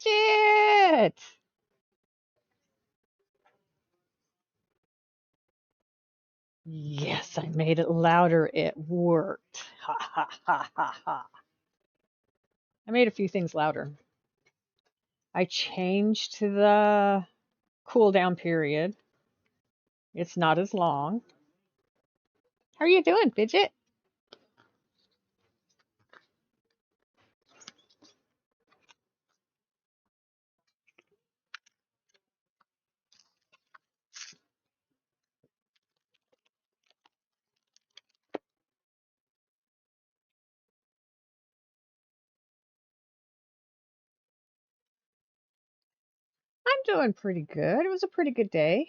Fidget! Yes, I made it louder. It worked. Ha ha ha ha ha. I made a few things louder. I changed the cool down period. It's not as long. How are you doing, Fidget? I'm doing pretty good. It was a pretty good day.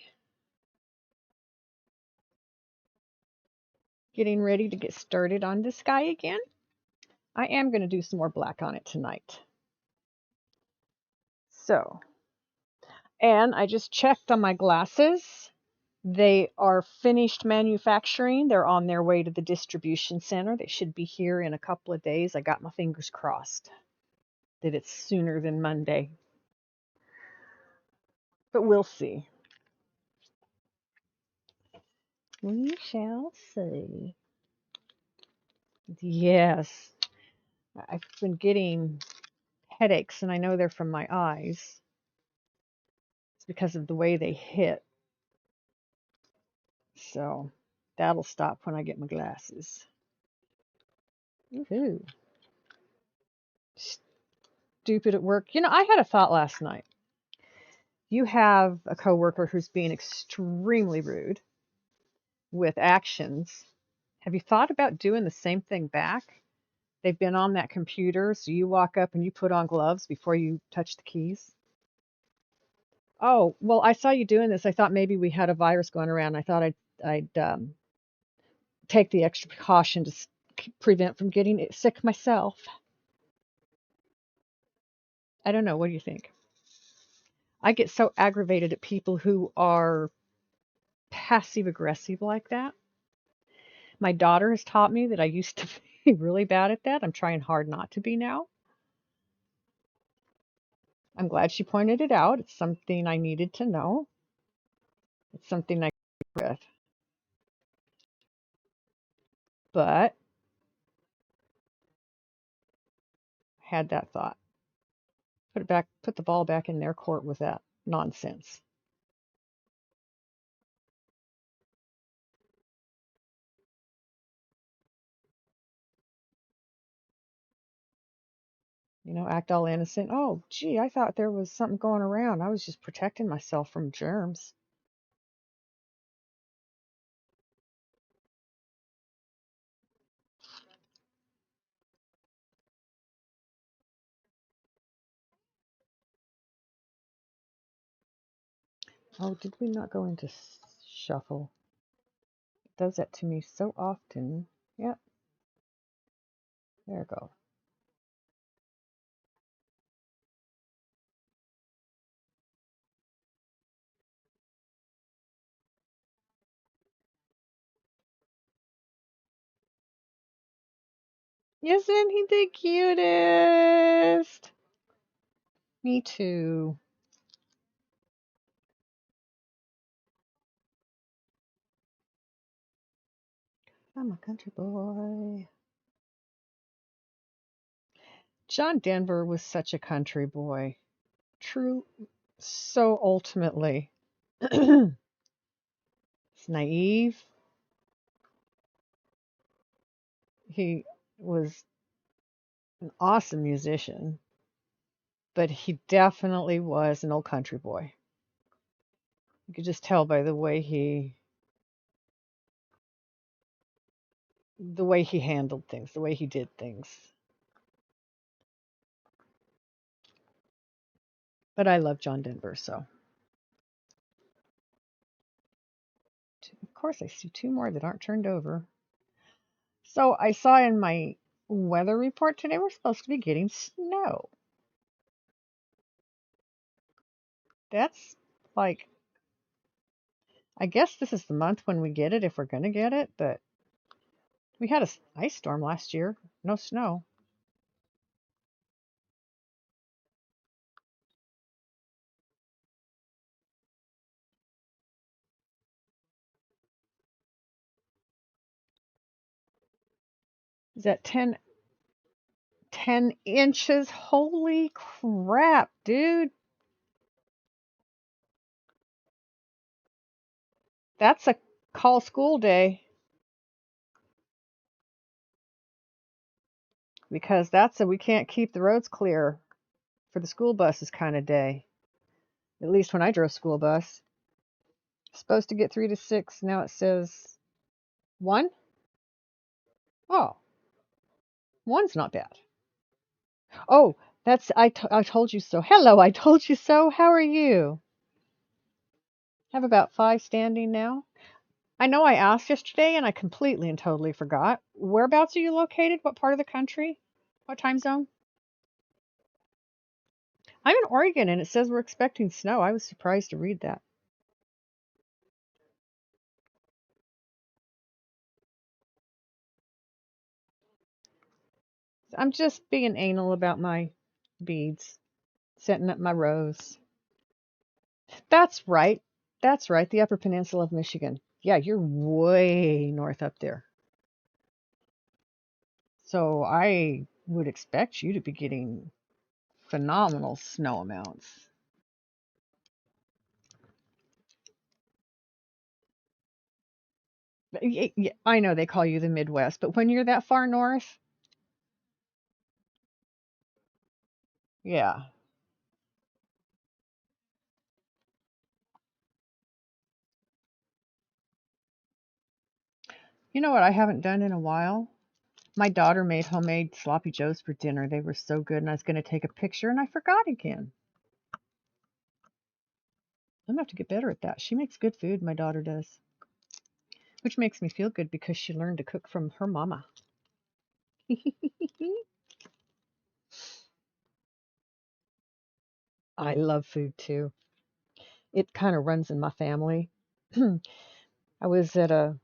Getting ready to get started on this guy again. I am going to do some more black on it tonight. So, and I just checked on my glasses. They are finished manufacturing. They're on their way to the distribution center. They should be here in a couple of days. I got my fingers crossed that it's sooner than Monday. But we'll see. We shall see. Yes. I've been getting headaches, and I know they're from my eyes. It's because of the way they hit. So that'll stop when I get my glasses. Woohoo. Stupid at work. You know, I had a thought last night. You have a coworker who's being extremely rude with actions. Have you thought about doing the same thing back? They've been on that computer, so you walk up and you put on gloves before you touch the keys. Oh, well, I saw you doing this. I thought maybe we had a virus going around. I thought I'd take the extra precaution to prevent from getting sick myself. I don't know. What do you think? I get so aggravated at people who are passive aggressive like that. My daughter has taught me that I used to be really bad at that. I'm trying hard not to be now. I'm glad she pointed it out. It's something I needed to know. It's something I agree with. But I had that thought. Put the ball back in their court with that nonsense. You know, act all innocent. Oh, gee, I thought there was something going around. I was just protecting myself from germs. Oh, did we not go into shuffle? It does that to me so often. Yep, there we go. Isn't he the cutest? Me too. I'm a country boy. John Denver was such a country boy. True, so ultimately. It's naive. He was an awesome musician, but he definitely was an old country boy. You could just tell by the way he handled things, the way he did things. But I love John Denver, so. Of course, I see two more that aren't turned over. So I saw in my weather report today we're supposed to be getting snow. That's like, I guess this is the month when we get it if we're going to get it, but we had a ice storm last year, no snow. Is that 10 inches? Holy crap, dude. That's a call school day, because that's a we can't keep the roads clear for the school buses kind of day. At least when I drove school bus. Supposed to get 3 to 6. Now it says 1. Oh, 1's not bad. Oh, that's I told you so. Hello, I told you so. How are you? Have about 5 standing now. I know I asked yesterday and I completely and totally forgot. Whereabouts are you located? What part of the country? What time zone? I'm in Oregon and it says we're expecting snow. I was surprised to read that. I'm just being anal about my beads, setting up my rows. That's right. That's right. The Upper Peninsula of Michigan. Yeah, you're way north up there. So I would expect you to be getting phenomenal snow amounts. I know they call you the Midwest, but when you're that far north, yeah. You know what I haven't done in a while? My daughter made homemade sloppy joes for dinner. They were so good, and I was going to take a picture, and I forgot again. I'm going to have to get better at that. She makes good food, my daughter does, which makes me feel good because she learned to cook from her mama. I love food too. It kind of runs in my family. I was at a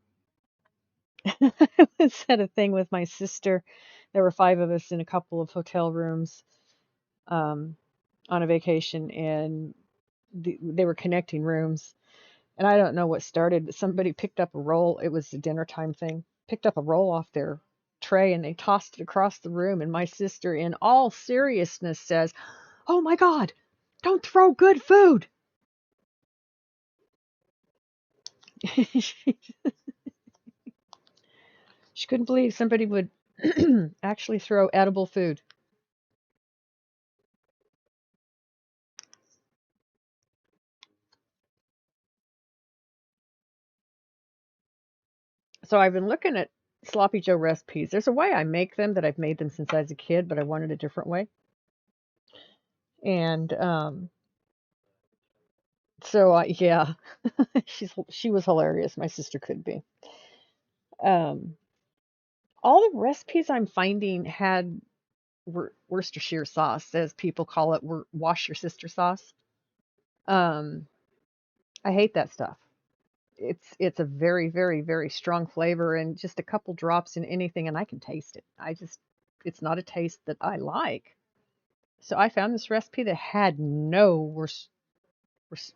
I was at a thing with my sister. There were 5 of us in a couple of hotel rooms um, on a vacation, and they were connecting rooms. And I don't know what started, but somebody picked up a roll. It was a dinner time thing. Picked up a roll off their tray and they tossed it across the room. And my sister, in all seriousness, says, "Oh my God, don't throw good food." She couldn't believe somebody would actually throw edible food. So I've been looking at sloppy Joe recipes. There's a way I make them that I've made them since I was a kid, but I wanted a different way. And yeah, she was hilarious. My sister could be. Um, all the recipes I'm finding had Worcestershire sauce, as people call it, wash your sister sauce. Um, I hate that stuff. It's a very, very, very strong flavor, and just a couple drops in anything, and I can taste it. It's not a taste that I like. So I found this recipe that had no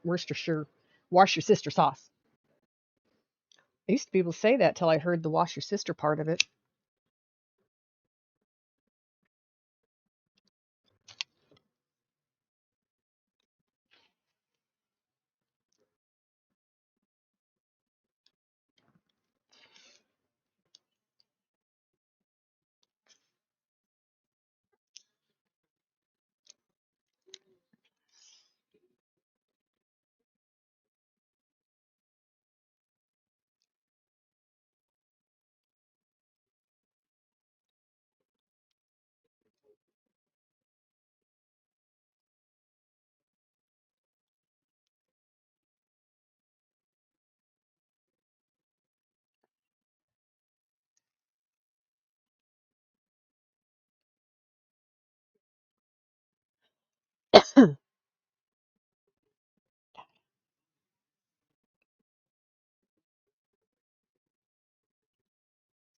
Worcestershire wash your sister sauce. I used to be able to say that till I heard the wash your sister part of it.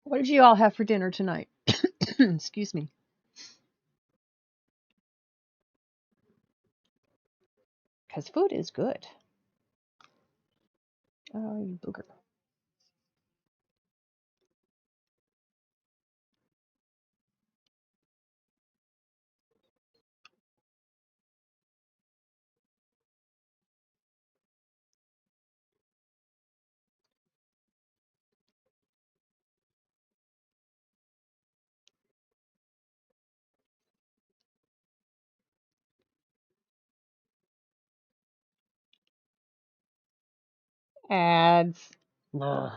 What did you all have for dinner tonight? Excuse me. Because food is good. Oh, you booger. Ads. Ugh.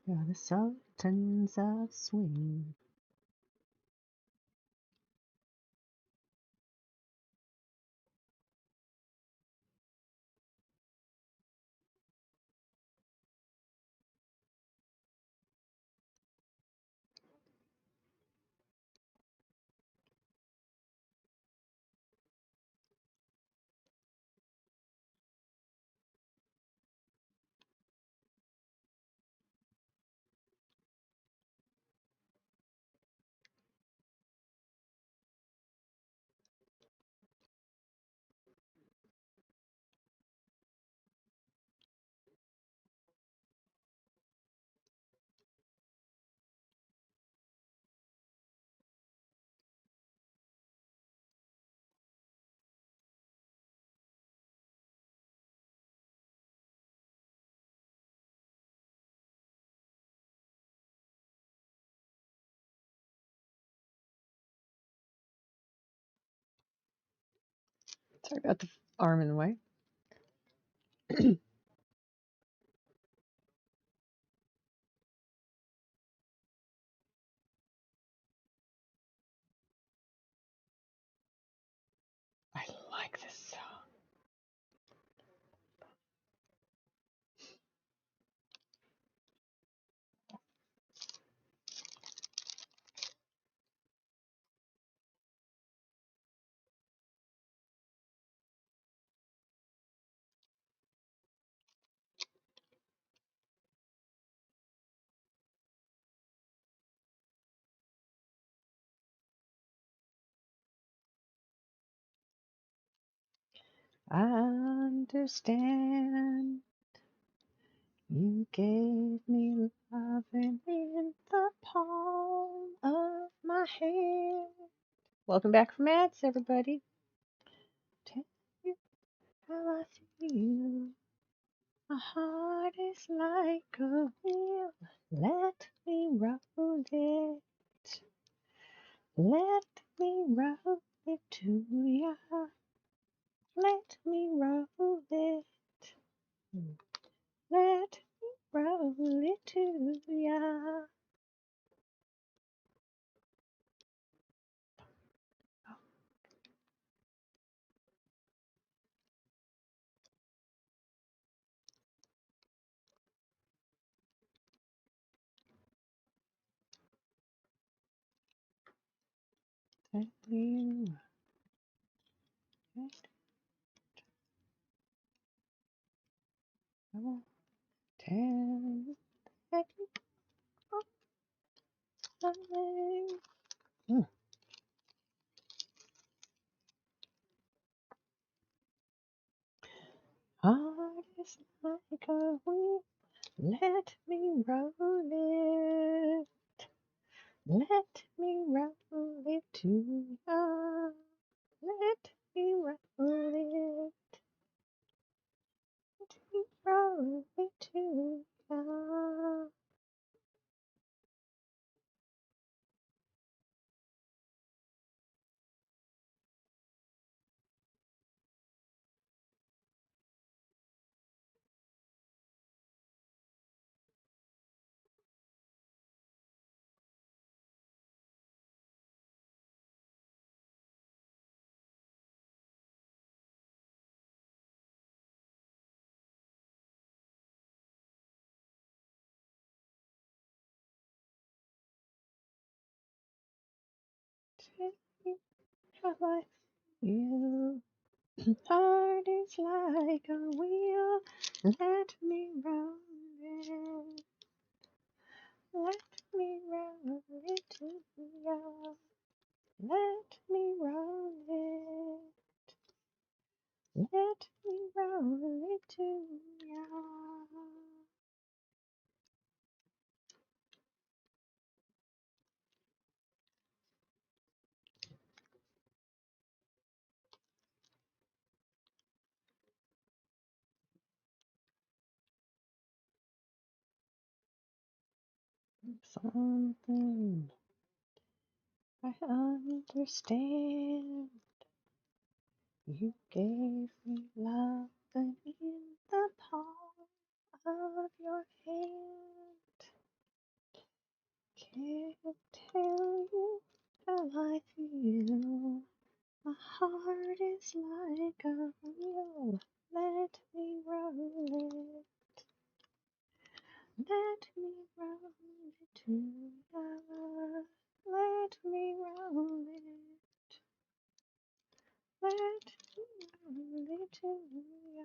You're the sultans of swing. Sorry about the arm in the way. I like this song. I understand you gave me loving in the palm of my hand. Welcome back from ads, everybody. Tell you how I feel. My heart is like a wheel. Let me roll it. Let me roll it to ya. Let me roll it. Let me roll it to ya. Let me roll it. Tell you that you are mine. Heart is like a wheel. Let me roll it. Let me roll it to ya. Let me roll it. Let me roll it to ya. Tell you how I feel. Heart is like a wheel. Let me roll it. Let me roll it to ya. Let me roll Let me roll it to ya. Something I understand. You gave me love in the palm of your hand. Can't tell you how I feel. My heart is like a wheel. Let me roll it. Let me roll it to ya. Let me roll it. Let me roll it to ya.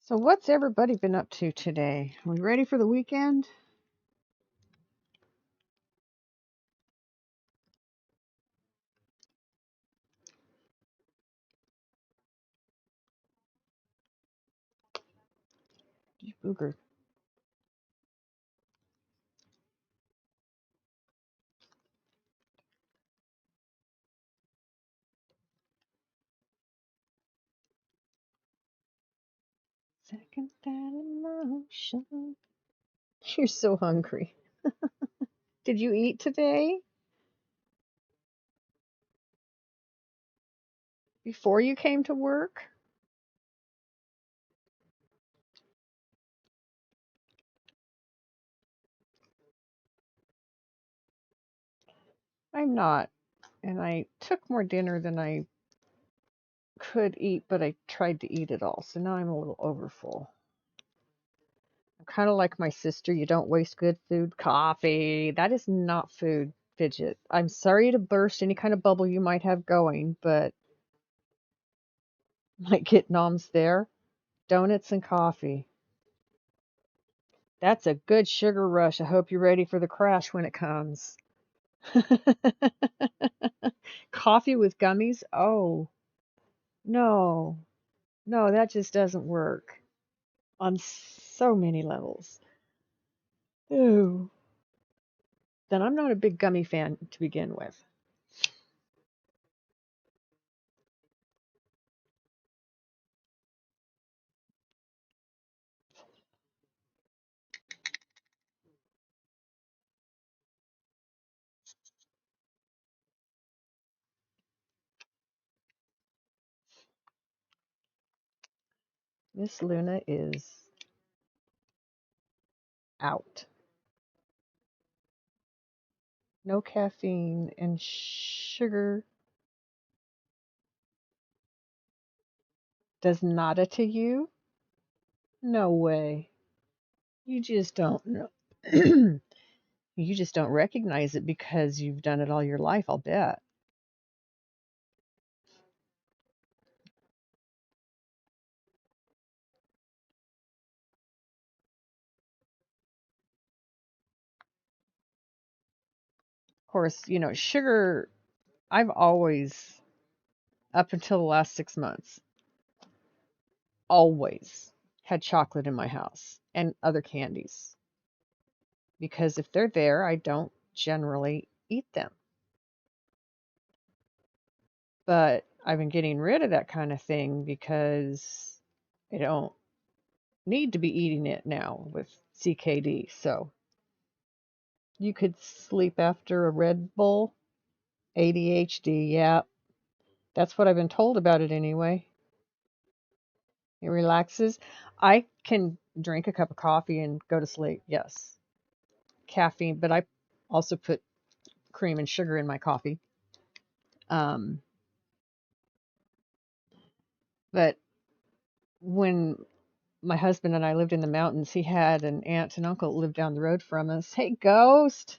So, what's everybody been up to today? Are we ready for the weekend? You booger. Second that emotion. You're so hungry. Did you eat today? Before you came to work? I'm not. And I took more dinner than I could eat, but I tried to eat it all. So now I'm a little overfull. I'm kind of like my sister. You don't waste good food. Coffee. That is not food, Fidget. I'm sorry to burst any kind of bubble you might have going, but might get noms there. Donuts and coffee. That's a good sugar rush. I hope you're ready for the crash when it comes. Coffee with gummies? Oh, no. No, that just doesn't work on so many levels. Ooh. Then I'm not a big gummy fan to begin with. Miss Luna is out. No caffeine and sugar does nada to you? No way. You just don't know. You just don't recognize it because you've done it all your life, I'll bet. Of course, sugar, I've always, up until the last 6 months, always had chocolate in my house and other candies because if they're there, I don't generally eat them. But I've been getting rid of that kind of thing because I don't need to be eating it now with CKD. So you could sleep after a Red Bull ADHD, yeah. That's what I've been told about it anyway. It relaxes. I can drink a cup of coffee and go to sleep. Yes. Caffeine, but I also put cream and sugar in my coffee. Um, but when my husband and I lived in the mountains, he had an aunt and uncle that lived down the road from us. Hey, Ghost,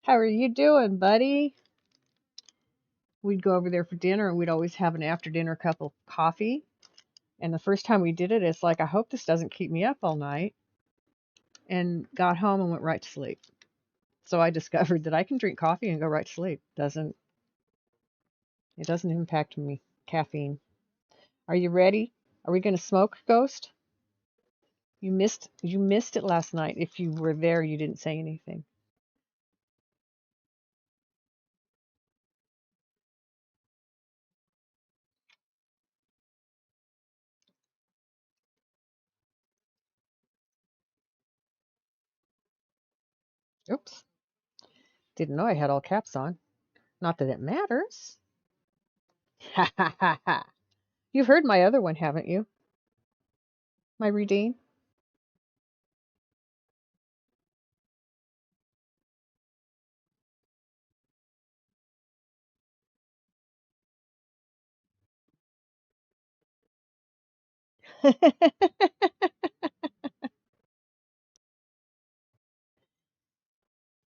how are you doing, buddy? We'd go over there for dinner and we'd always have an after dinner cup of coffee. And the first time we did it, it's like, I hope this doesn't keep me up all night. And got home and went right to sleep. So I discovered that I can drink coffee and go right to sleep. It doesn't impact me. Caffeine. Are you ready? Are we going to smoke, Ghost? You missed it last night. If you were there, you didn't say anything. Oops. Didn't know I had all caps on. Not that it matters. Ha ha ha ha. You've heard my other one, haven't you? My routine.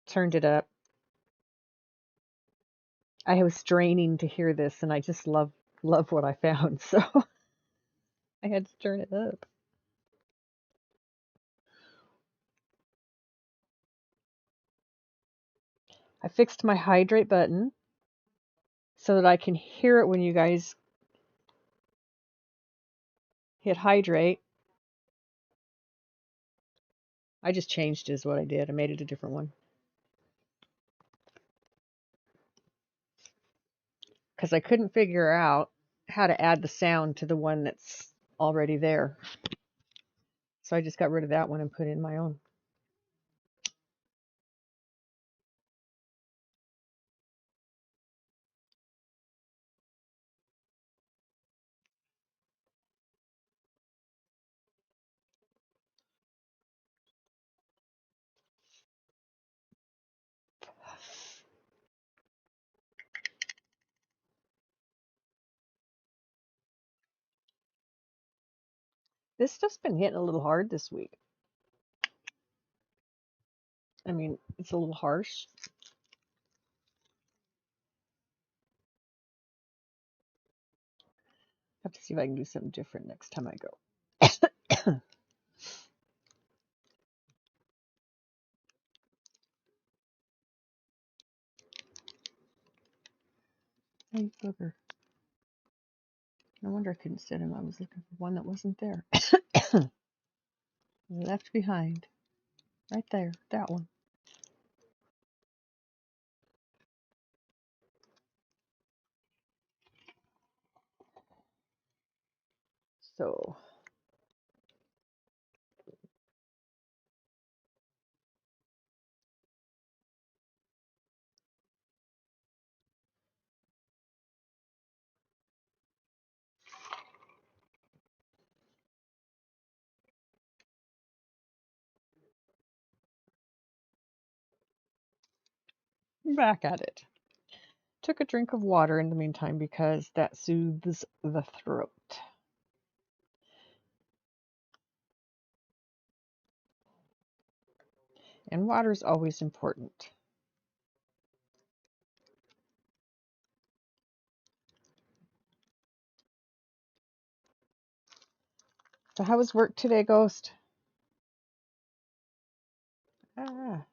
Turned it up. I was straining to hear this, and I just love what I found, so I had to turn it up. I fixed my hydrate button so that I can hear it when you guys hit hydrate. I just changed is what I did. I made it a different one because I couldn't figure out how to add the sound to the one that's already there. So I just got rid of that one and put in my own. This stuff's been hitting a little hard this week. I mean, it's a little harsh. Have to see if I can do something different next time I go. Hey, booger. No wonder I couldn't sit him. I was looking for one that wasn't there. Left behind. Right there. That one. So, back at it. Took a drink of water in the meantime because that soothes the throat. And water is always important. So, how was work today, Ghost? Ah,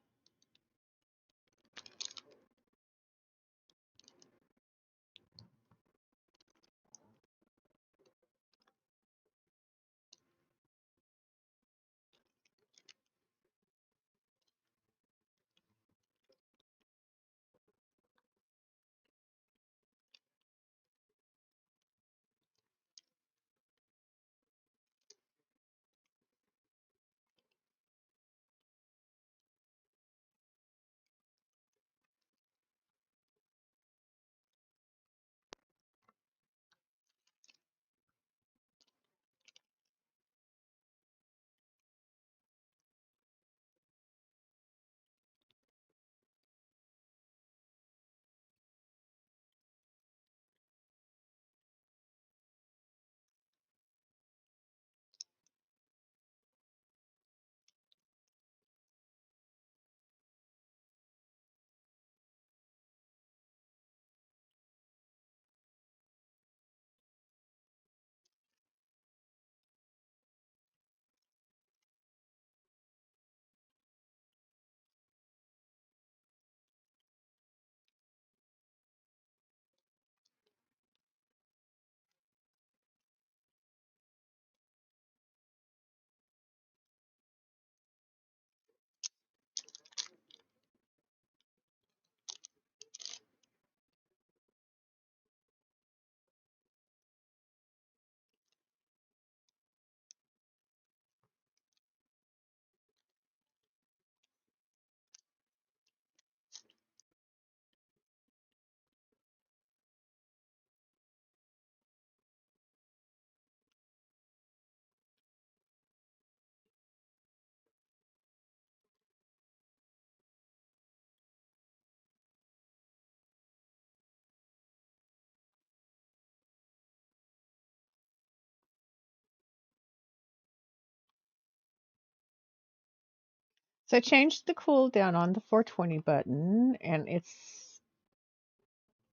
So I changed the cooldown on the 420 button, and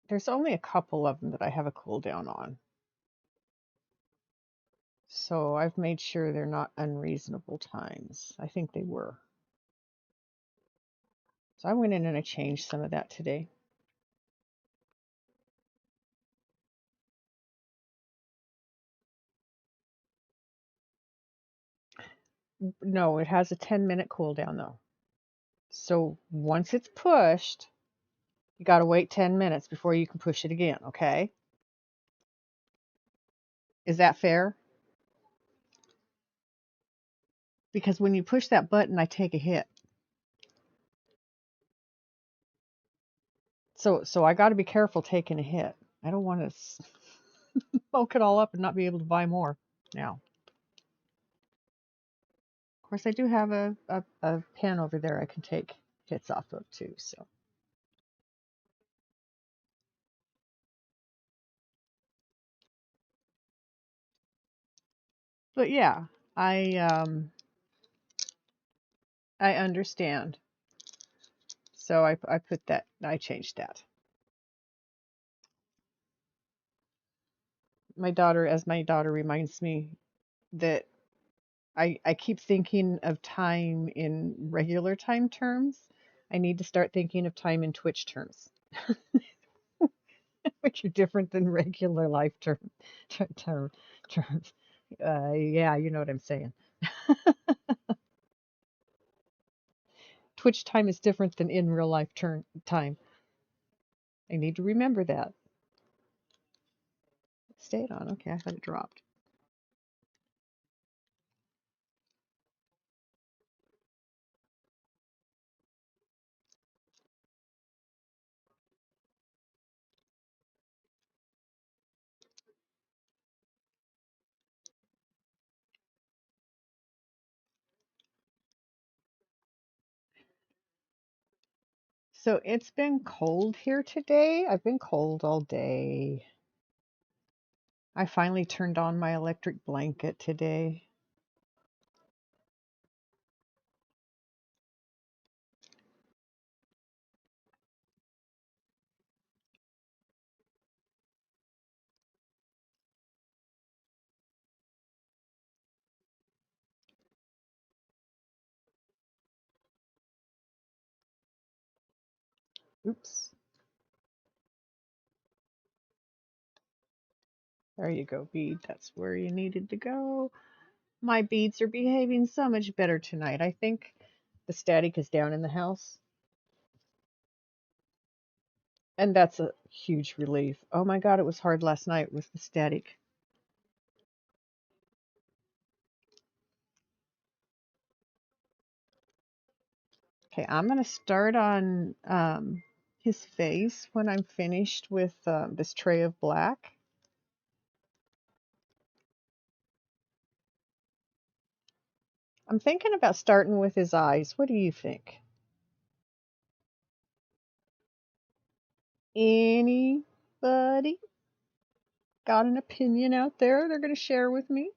there's only a couple of them that I have a cooldown on. So I've made sure they're not unreasonable times. I think they were. So I went in and I changed some of that today. No, it has a 10-minute cooldown though. So once it's pushed, you got to wait 10 minutes before you can push it again, okay? Is that fair? Because when you push that button, I take a hit. So I got to be careful taking a hit. I don't want to smoke it all up and not be able to buy more now. Of course, I do have a pen over there I can take hits off of too. So, but yeah, I understand. So I put that, I changed that. My daughter reminds me that I keep thinking of time in regular time terms. I need to start thinking of time in Twitch terms, which are different than regular life terms. Yeah, you know what I'm saying. Twitch time is different than in real life time. I need to remember that. It stayed on. Okay, I thought it dropped. So it's been cold here today. I've been cold all day. I finally turned on my electric blanket today. Oops. There you go, bead. That's where you needed to go. My beads are behaving so much better tonight. I think the static is down in the house, and that's a huge relief. Oh my God, it was hard last night with the static. Okay, I'm going to start on his face when I'm finished with this tray of black. I'm thinking about starting with his eyes. What do you think? Anybody got an opinion out there they're going to share with me?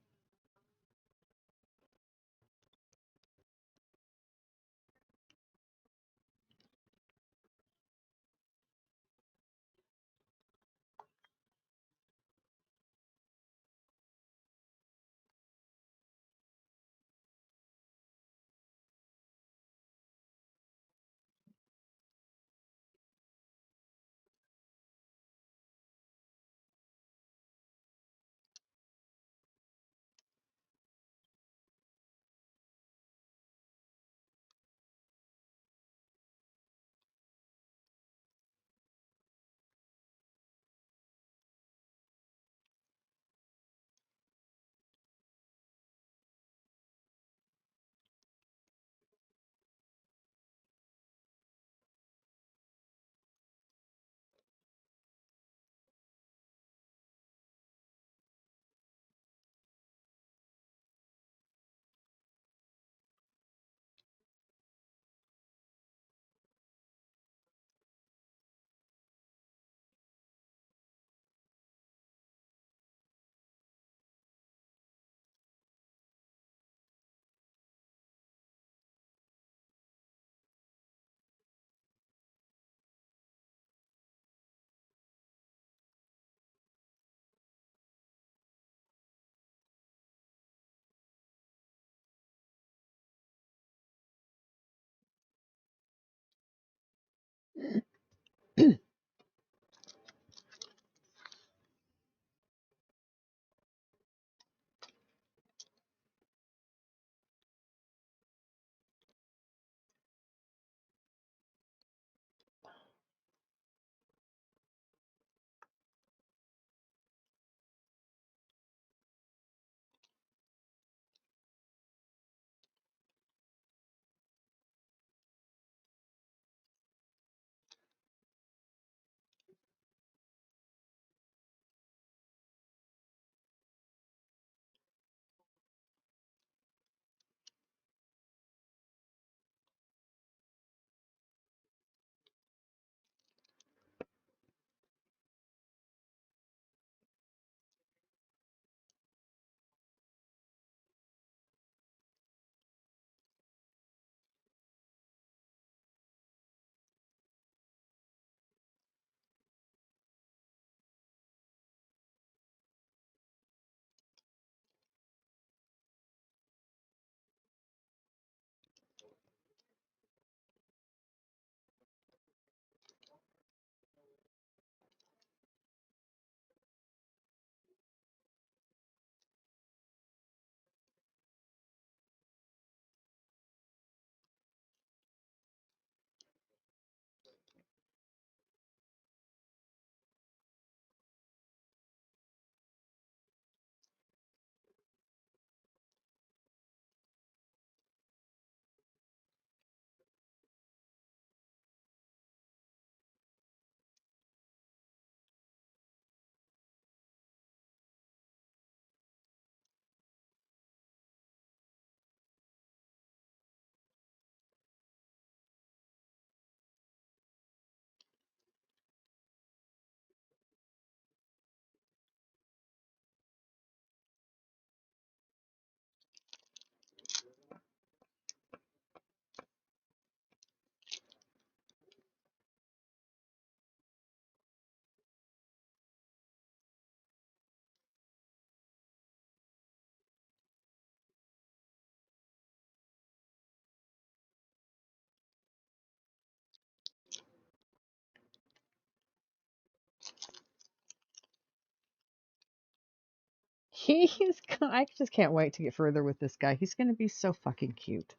He is. I just can't wait to get further with this guy. He's going to be so fucking cute.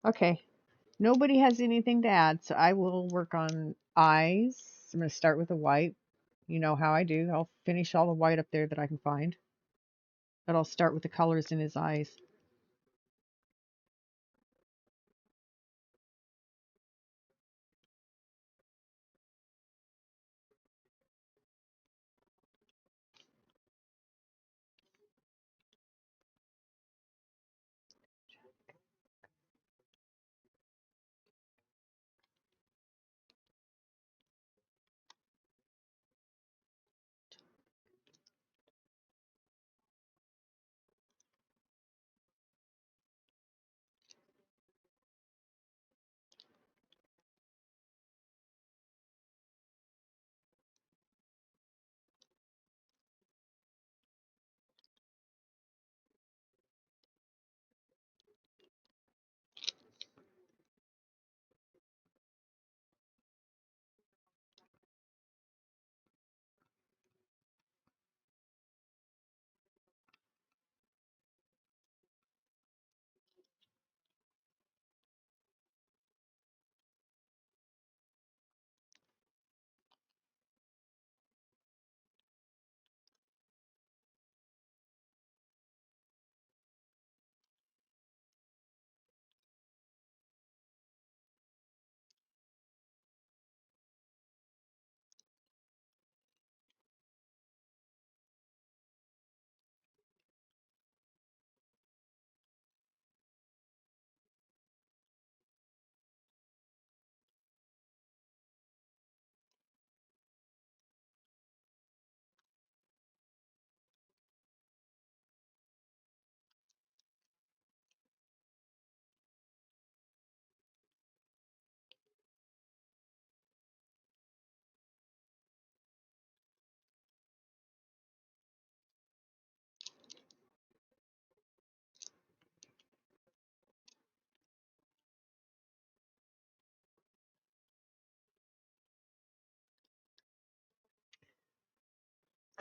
Okay. Nobody has anything to add, so I will work on eyes. I'm going to start with the white. You know how I do. I'll finish all the white up there that I can find. But I'll start with the colors in his eyes.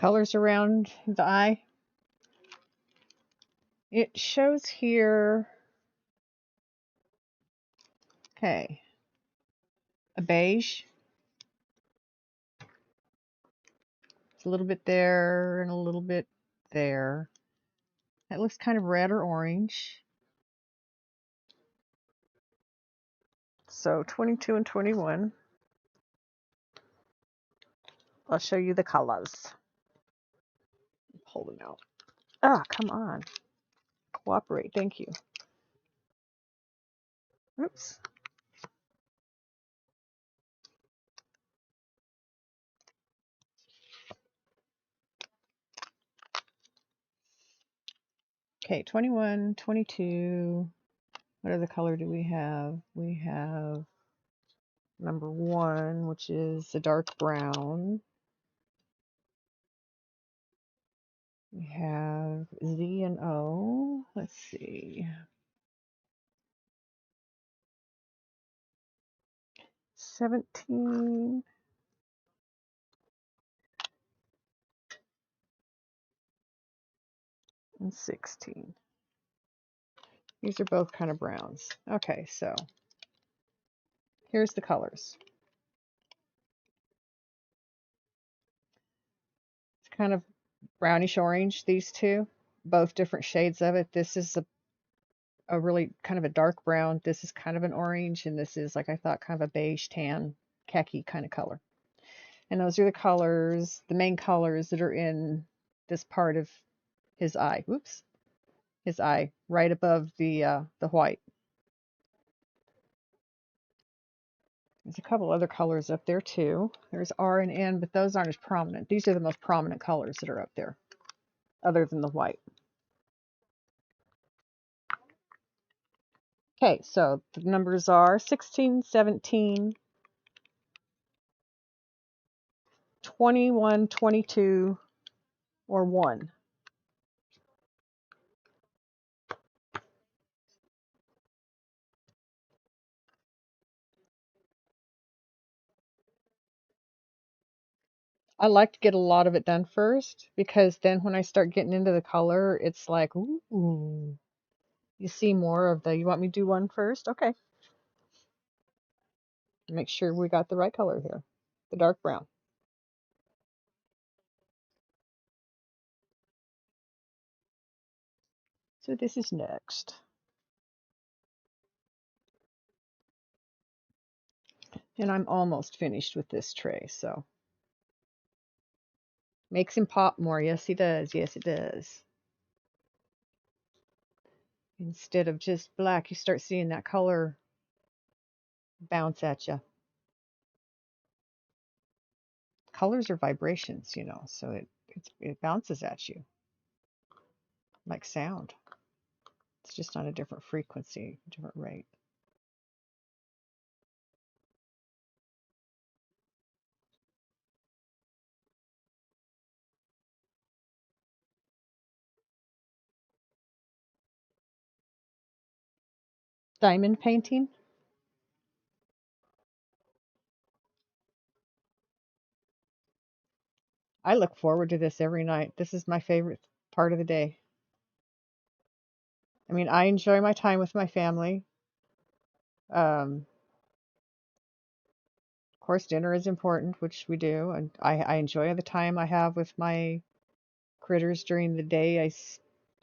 Colors around the eye. It shows here, okay, a beige. It's a little bit there and a little bit there. That looks kind of red or orange. So 22 and 21. I'll show you the colors. Pull them out. Ah, come on. Cooperate. Thank you. Oops. Okay, 21, 22. What other color do we have? We have number 1, which is a dark brown. We have Z and O. Let's see. 17. And 16. These are both kind of browns. Okay, so here's the colors. It's kind of brownish orange, these two, both different shades of it. This is a really kind of a dark brown. This is kind of an orange, and this is, like I thought, kind of a beige, tan, khaki kind of color. And those are the colors, the main colors that are in this part of his eye. Whoops, his eye, right above the white. There's a couple other colors up there too. There's R and N, but those aren't as prominent. These are the most prominent colors that are up there, other than the white. Okay, so the numbers are 16, 17, 21, 22, or 1. I like to get a lot of it done first, because then when I start getting into the color, it's like, ooh, you see more of the, you want me to do 1 first? Okay. Make sure we got the right color here, the dark brown. So this is next. And I'm almost finished with this tray, so. Makes him pop more. Yes, he does. Yes, it does. Instead of just black, you start seeing that color bounce at you. Colors are vibrations, you know, so it bounces at you like sound. It's just on a different frequency, different rate. Diamond painting. I look forward to this every night. This is my favorite part of the day. I mean, I enjoy my time with my family. Of course, dinner is important, which we do, and I enjoy the time I have with my critters during the day. I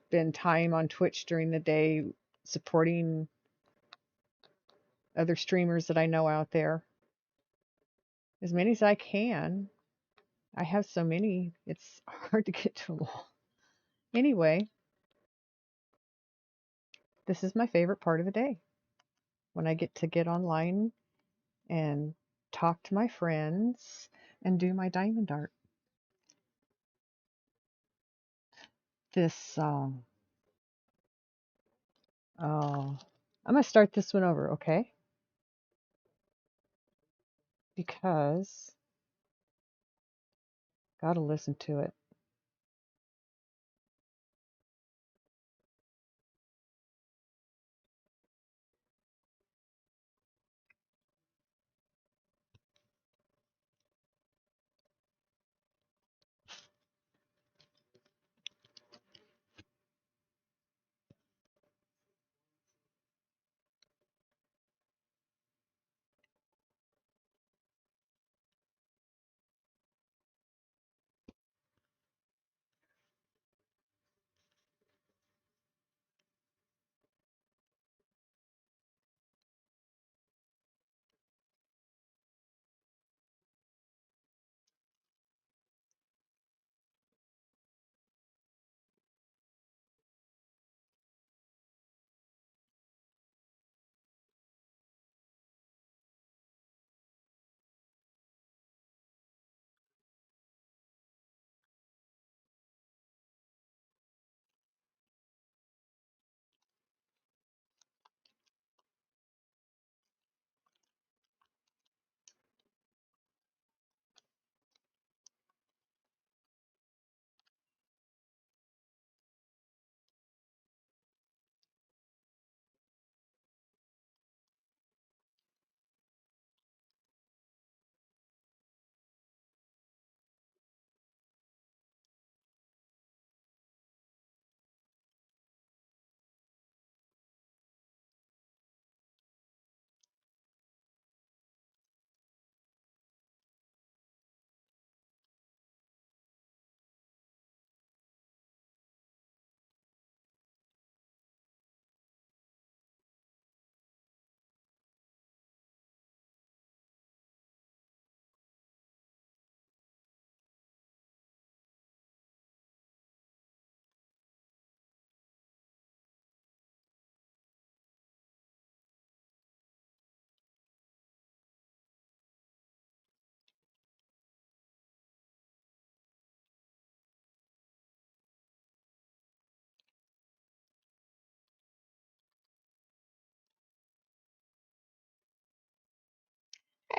spend time on Twitch during the day supporting other streamers that I know out there. As many as I can. I have so many, it's hard to get to them all. Anyway, this is my favorite part of the day, when I get to get online and talk to my friends and do my diamond art. This song. Oh, I'm going to start this one over, okay? Because gotta listen to it.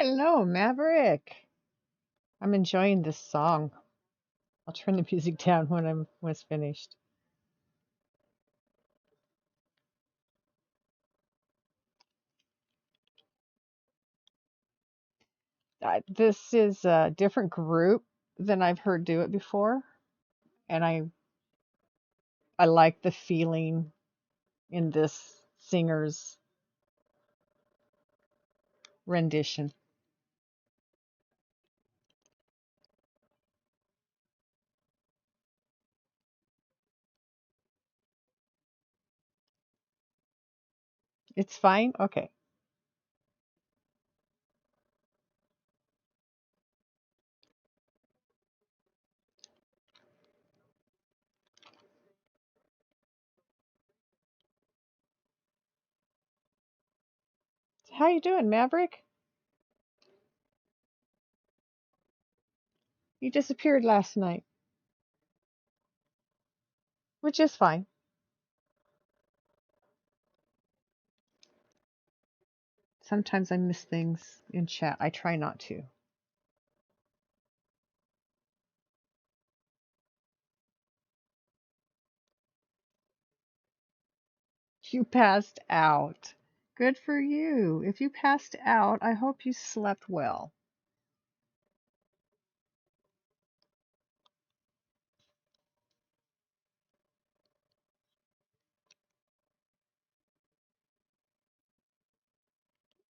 Hello, Maverick. I'm enjoying this song. I'll turn the music down when it's finished. This is a different group than I've heard do it before, and I like the feeling in this singer's rendition. It's fine. Okay. How you doing, Maverick? You disappeared last night, which is fine. Sometimes I miss things in chat. I try not to. You passed out. Good for you. If you passed out, I hope you slept well.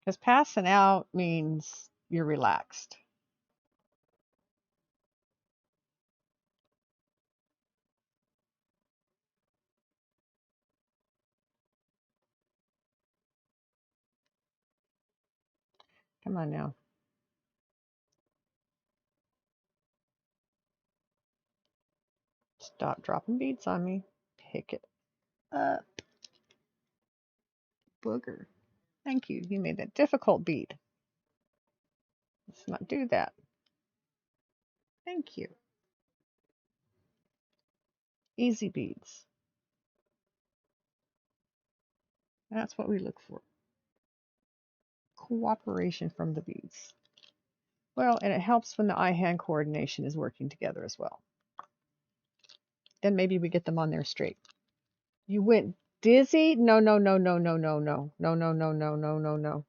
Because passing out means you're relaxed. Come on now. Stop dropping beads on me. Pick it up. Booger. Thank you. You made that difficult bead. Let's not do that. Thank you. Easy beads. That's what we look for. Cooperation from the beads. Well, and it helps when the eye-hand coordination is working together as well. Then maybe we get them on there straight. You went dizzy? No, no, no, no, no, no, no, no, no, no, no, no, no, no.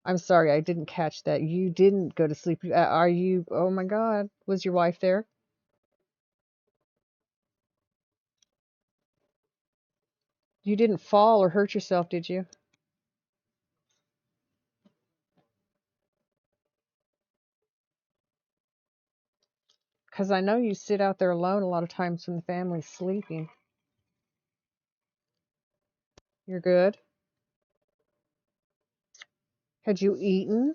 I'm sorry, I didn't catch that. You didn't go to sleep. Are you? Oh my God. Was your wife there? You didn't fall or hurt yourself, did you? Because I know you sit out there alone a lot of times when the family's sleeping. You're good? Had you eaten?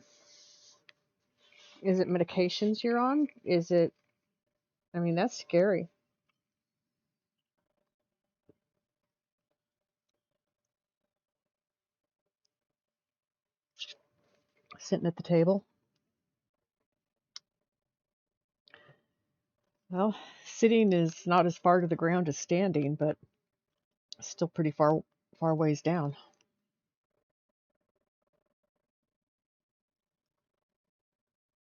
Is it medications you're on? Is it, I mean, that's scary. Sitting at the table. Well, sitting is not as far to the ground as standing, but still pretty far ways down.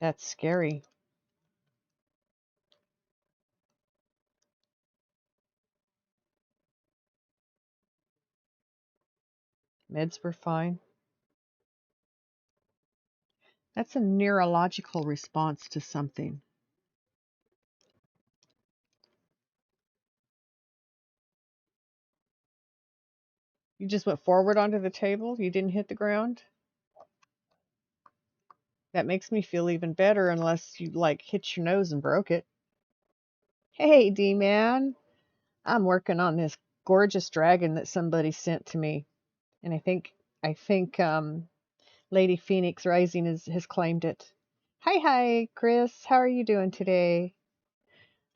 That's scary. Meds were fine. That's a neurological response to something. You just went forward onto the table? You didn't hit the ground? That makes me feel even better unless you like hit your nose and broke it. Hey, D-Man. I'm working on this gorgeous dragon that somebody sent to me. And I think Lady Phoenix Rising has claimed it. Hi, Chris. How are you doing today?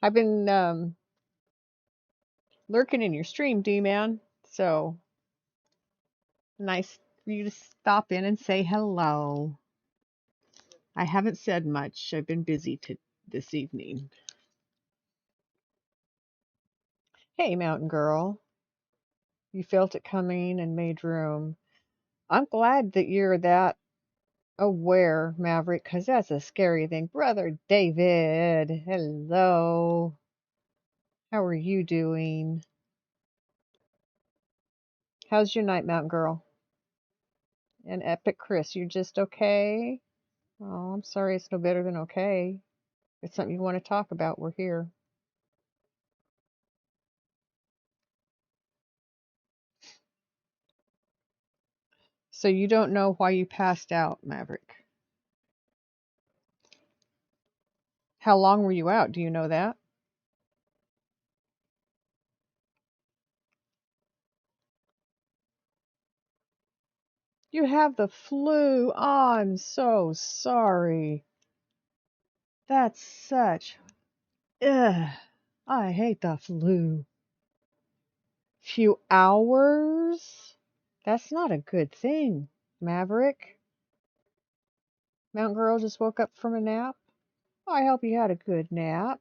I've been lurking in your stream, D-Man. So nice for you to stop in and say hello. I haven't said much. I've been busy this evening. Hey, Mountain Girl. You felt it coming and made room. I'm glad that you're that aware, Maverick, because that's a scary thing. Brother David, hello. How are you doing? How's your night, Mountain Girl? And Epic Chris, you just okay? Oh, I'm sorry it's no better than okay. If it's something you want to talk about, we're here. So you don't know why you passed out, Maverick. How long were you out? Do you know that? You have the flu. Oh, I'm so sorry. That's such. Ugh. I hate the flu. Few hours? That's not a good thing, Maverick. Mountain Girl just woke up from a nap. I hope you had a good nap.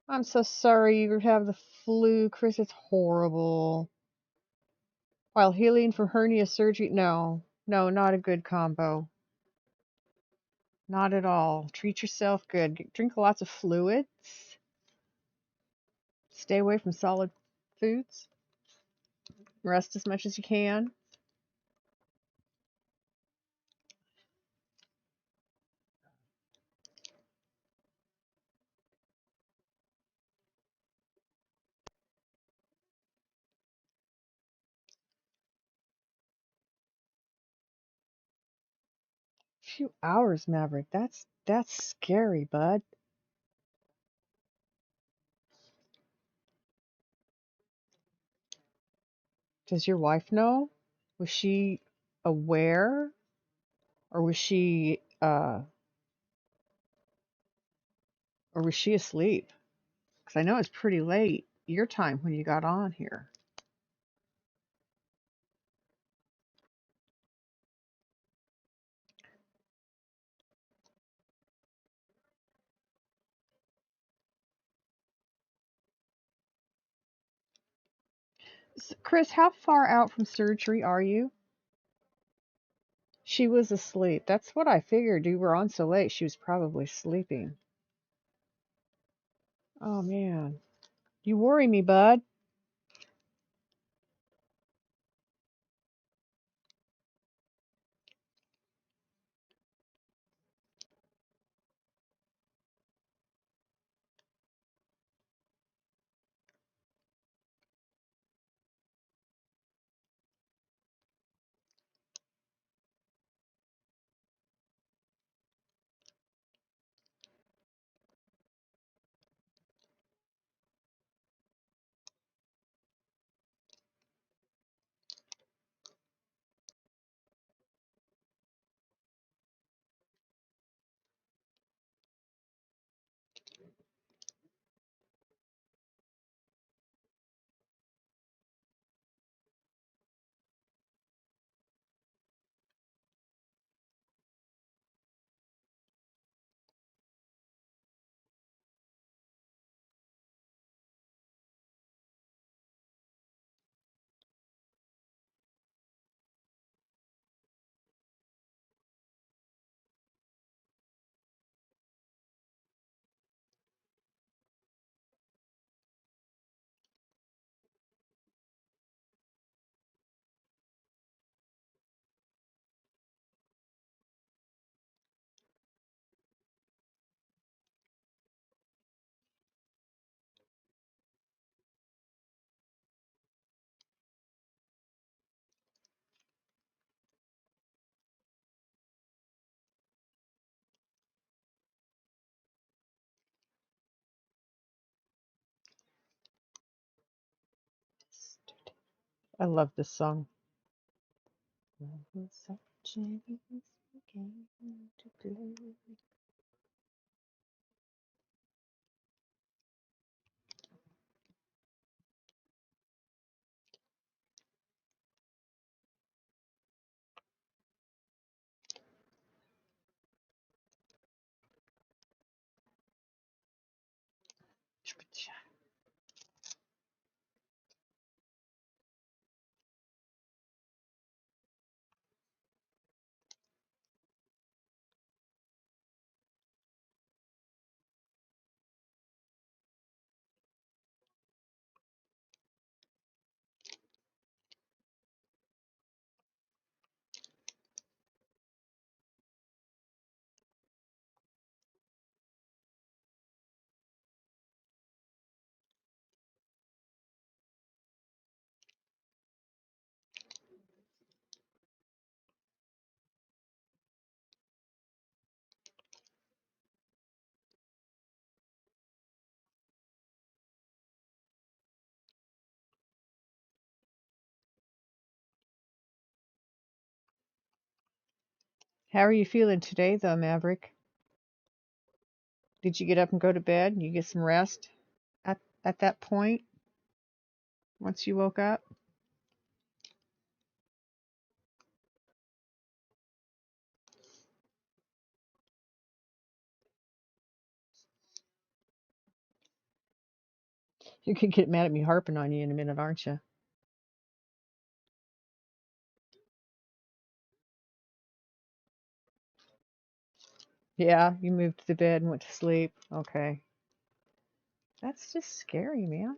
I'm so sorry you have the flu, Chris. It's horrible. While healing from hernia surgery, no, not a good combo. Not at all. Treat yourself good. Drink lots of fluids. Stay away from solid foods. Rest as much as you can. Few hours, Maverick. That's scary, bud. Does your wife know? Was she aware, or was she asleep? Because I know it's pretty late your time when you got on here. Chris, how far out from surgery are you? She was asleep. That's what I figured. You were on so late. She was probably sleeping. Oh man, you worry me, bud. I love this song. How are you feeling today, though, Maverick? Did you get up and go to bed? You get some rest at that point once you woke up? You could get mad at me harping on you in a minute, aren't you? Yeah, you moved to the bed and went to sleep. Okay. That's just scary, man.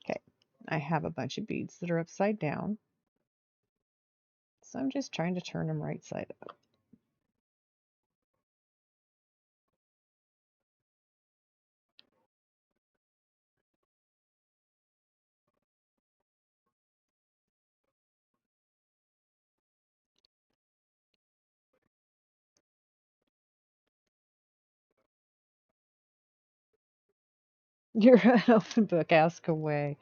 Okay, I have a bunch of beads that are upside down, so I'm just trying to turn them right side up. You're an open book, ask away.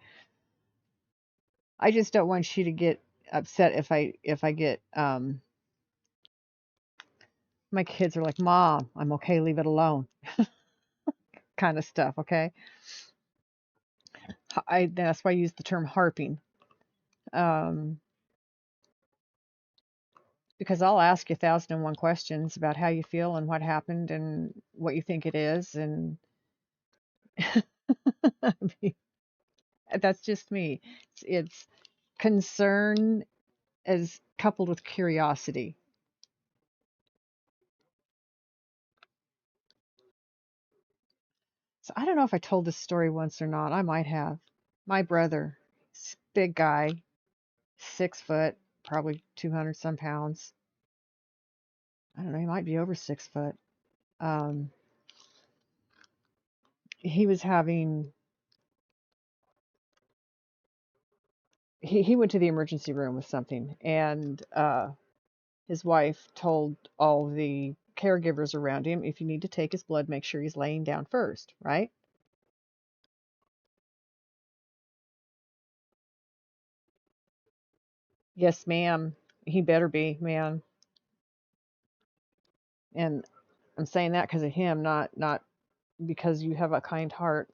I just don't want you to get upset if I get my kids are like, "Mom, I'm okay, leave it alone," kind of stuff. Okay, that's why I use the term harping, um, because I'll ask you 1,001 questions about how you feel and what happened and what you think it is, and I mean, that's just me. It's concern as coupled with curiosity. So I don't know if I told this story once or not. I might have. My brother, big guy, 6 foot, probably 200 some pounds. I don't know, he might be over 6 foot. Um, he was having, he went to the emergency room with something, and his wife told all the caregivers around him, if you need to take his blood, make sure he's laying down first, right? Yes, ma'am. He better be, man. And I'm saying that because of him, not because you have a kind heart.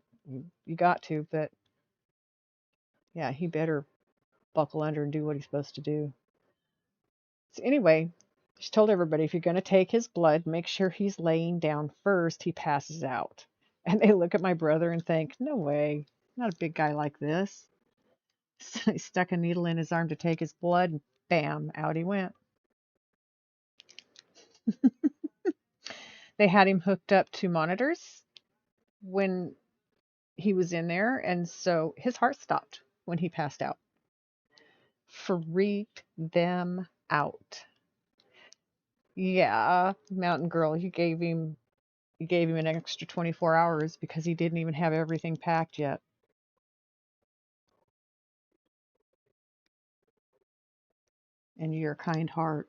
You got to, but yeah, he better buckle under and do what he's supposed to do. So anyway, she told everybody, if you're going to take his blood, make sure he's laying down first. He passes out. And they look at my brother and think, no way, not a big guy like this. So he stuck a needle in his arm to take his blood, and bam, out he went. They had him hooked up to monitors when he was in there, and so his heart stopped when he passed out. Freaked them out. Yeah, Mountain Girl, you gave him an extra 24 hours because he didn't even have everything packed yet. And your kind heart.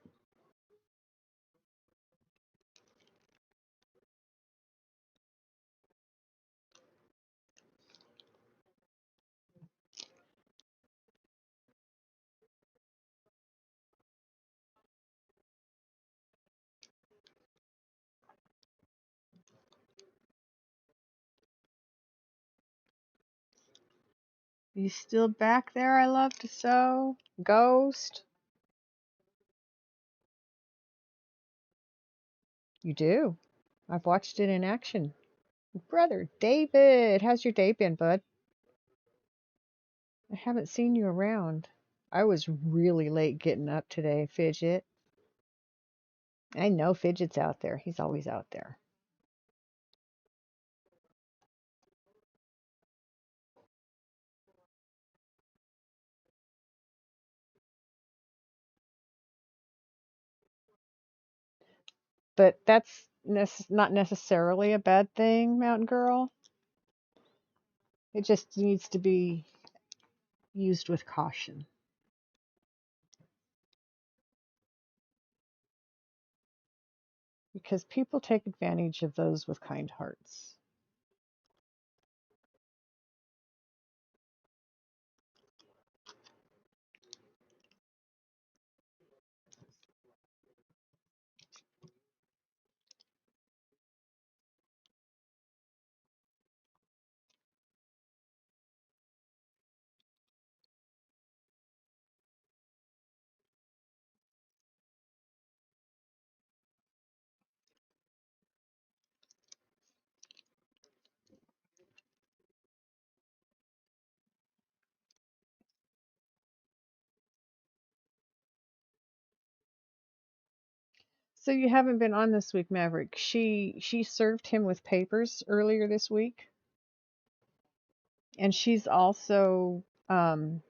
You still back there? I love to sew. Ghost. You do. I've watched it in action. Brother David, how's your day been, bud? I haven't seen you around. I was really late getting up today, Fidget. I know Fidget's out there. He's always out there. But that's not necessarily a bad thing, Mountain Girl. It just needs to be used with caution. Because people take advantage of those with kind hearts. So you haven't been on this week, Maverick. She served him with papers earlier this week, and she's also having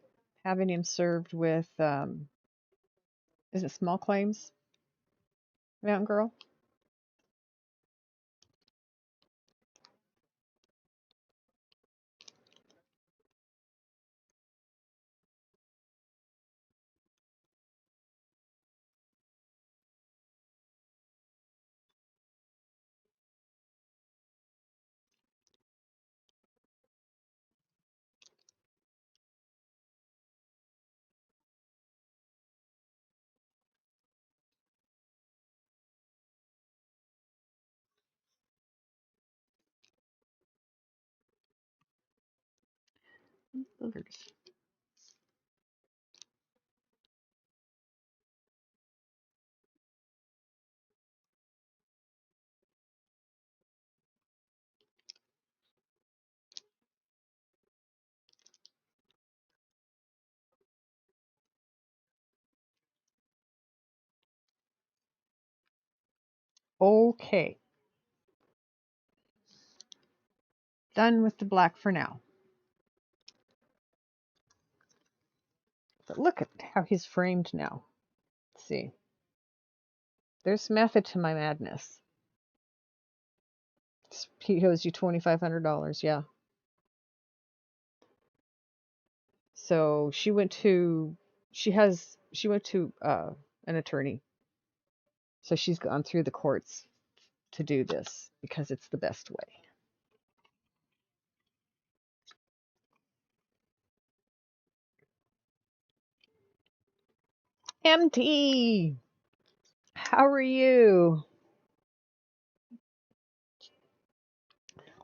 him served with is it small claims, Mountain Girl? Boogers. Okay, done with the black for now. But look at how he's framed now. Let's see. There's method to my madness. He owes you $2,500, yeah. So she went to an attorney. So she's gone through the courts to do this because it's the best way. MT, how are you?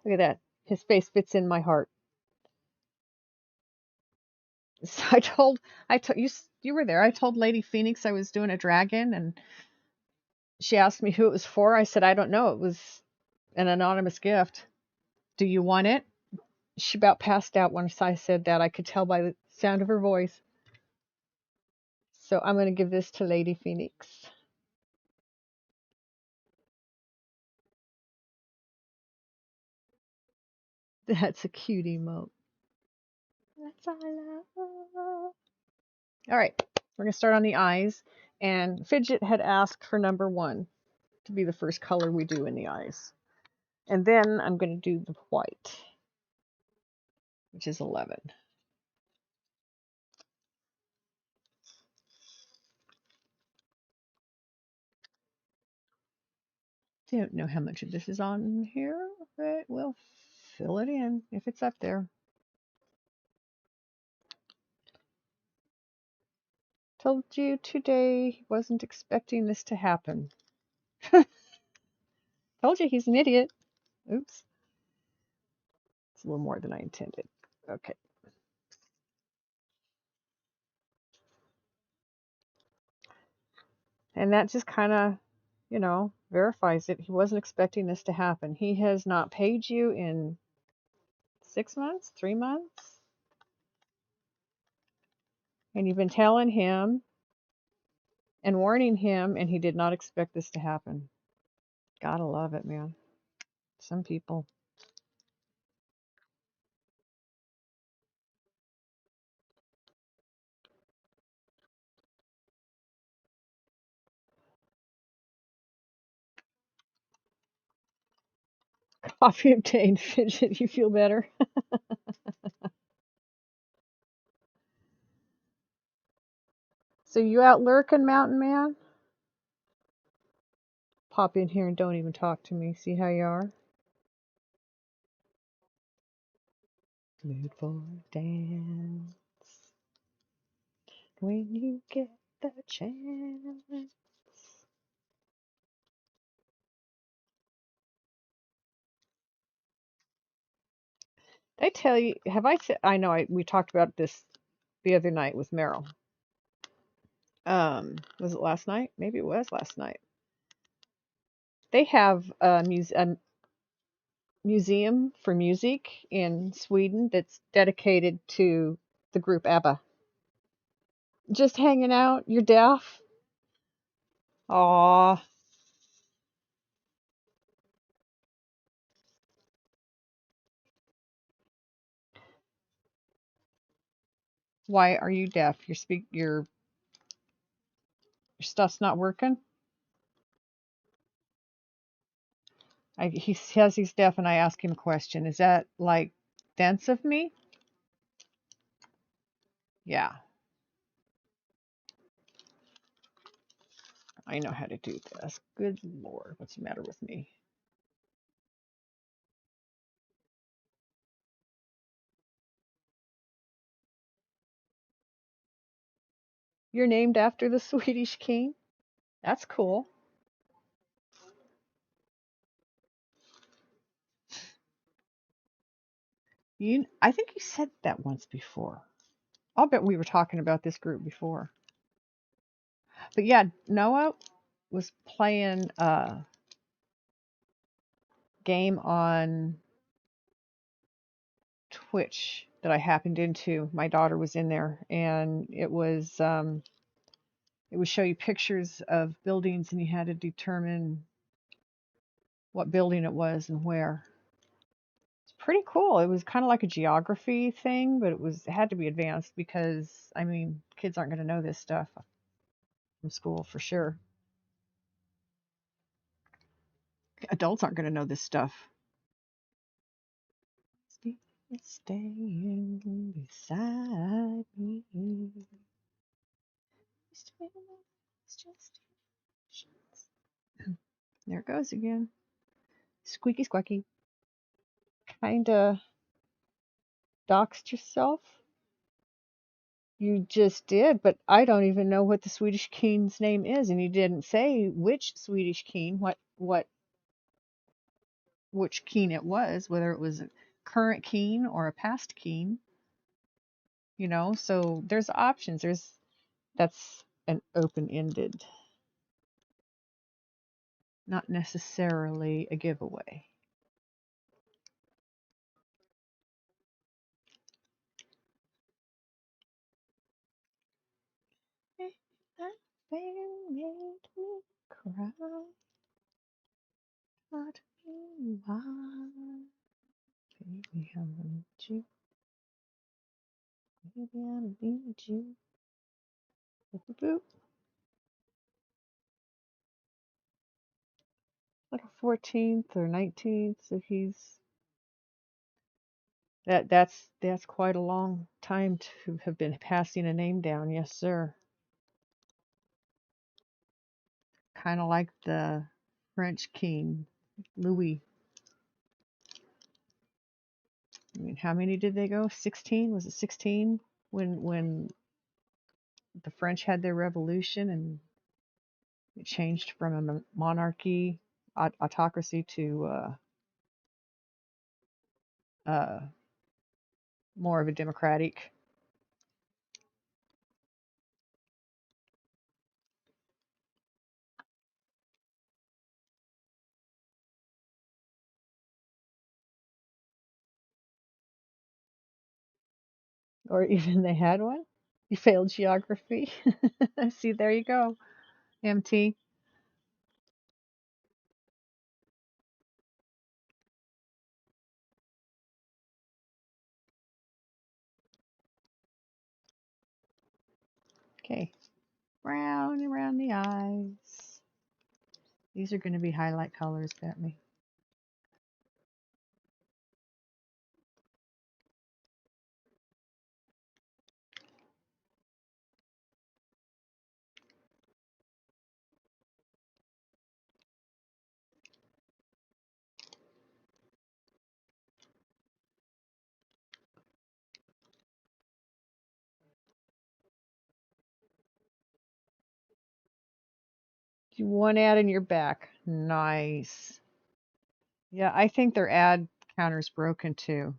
Look at that. His face fits in my heart. So I told you, you were there. I told Lady Phoenix I was doing a dragon, and she asked me who it was for. I said I don't know. It was an anonymous gift. Do you want it? She about passed out once I said that. I could tell by the sound of her voice. So I'm going to give this to Lady Phoenix. That's a cute emote. That's all I love. All right, we're going to start on the eyes. And Fidget had asked for number 1 to be the first color we do in the eyes. And then I'm going to do the white, which is 11. Don't know how much of this is on here, but we'll fill it in if it's up there. Told you today, wasn't expecting this to happen. Told you he's an idiot. Oops. It's a little more than I intended. Okay. And that just kind of, verifies it. He wasn't expecting this to happen. He has not paid you in 6 months, 3 months. And you've been telling him and warning him, and he did not expect this to happen. Gotta love it, man. Some people. Coffee obtained. Fidget, you feel better? So you out lurking, Mountain Man? Pop in here and don't even talk to me. See how you are? Mood for a dance when you get the chance. Did I tell you? Have I said? I know. We talked about this the other night with Meryl. Was it last night? Maybe it was last night. They have a museum for music in Sweden that's dedicated to the group ABBA. Just hanging out. You're deaf. Aw. Why are you deaf? Your stuff's not working. He says he's deaf, and I ask him a question. Is that like dense of me? Yeah, I know how to do this. Good Lord, what's the matter with me? You're named after the Swedish king? That's cool. I think you said that once before. I'll bet we were talking about this group before. But yeah, Noah was playing a game on Twitch that I happened into. My daughter was in there, and it would show you pictures of buildings, and you had to determine what building it was and where. It's pretty cool. It was kind of like a geography thing, but it had to be advanced because I mean, kids aren't going to know this stuff from school for sure. Adults aren't going to know this stuff. Staying beside me. There it goes again. Squeaky squeaky. Kinda doxed yourself. You just did, but I don't even know what the Swedish king's name is, and you didn't say which Swedish king, which king it was, whether it was a current king or a past king, so there's options. That's an open-ended, not necessarily a giveaway. That thing made me cry. Not me why. Baby, I need you. Baby, I need you. Boop, boop. Like a 14th or 19th, so that's quite a long time to have been passing a name down. Yes, sir. Kind of like the French king, Louis. I mean, how many did they go? 16? Was it 16 when the French had their revolution and it changed from a monarchy, autocracy to uh, more of a democratic. Or even they had one. You failed geography. See, there you go, MT. Okay, brown around the eyes. These are going to be highlight colors, bet me. One ad in your back. Nice. Yeah, I think their ad counter's broken too.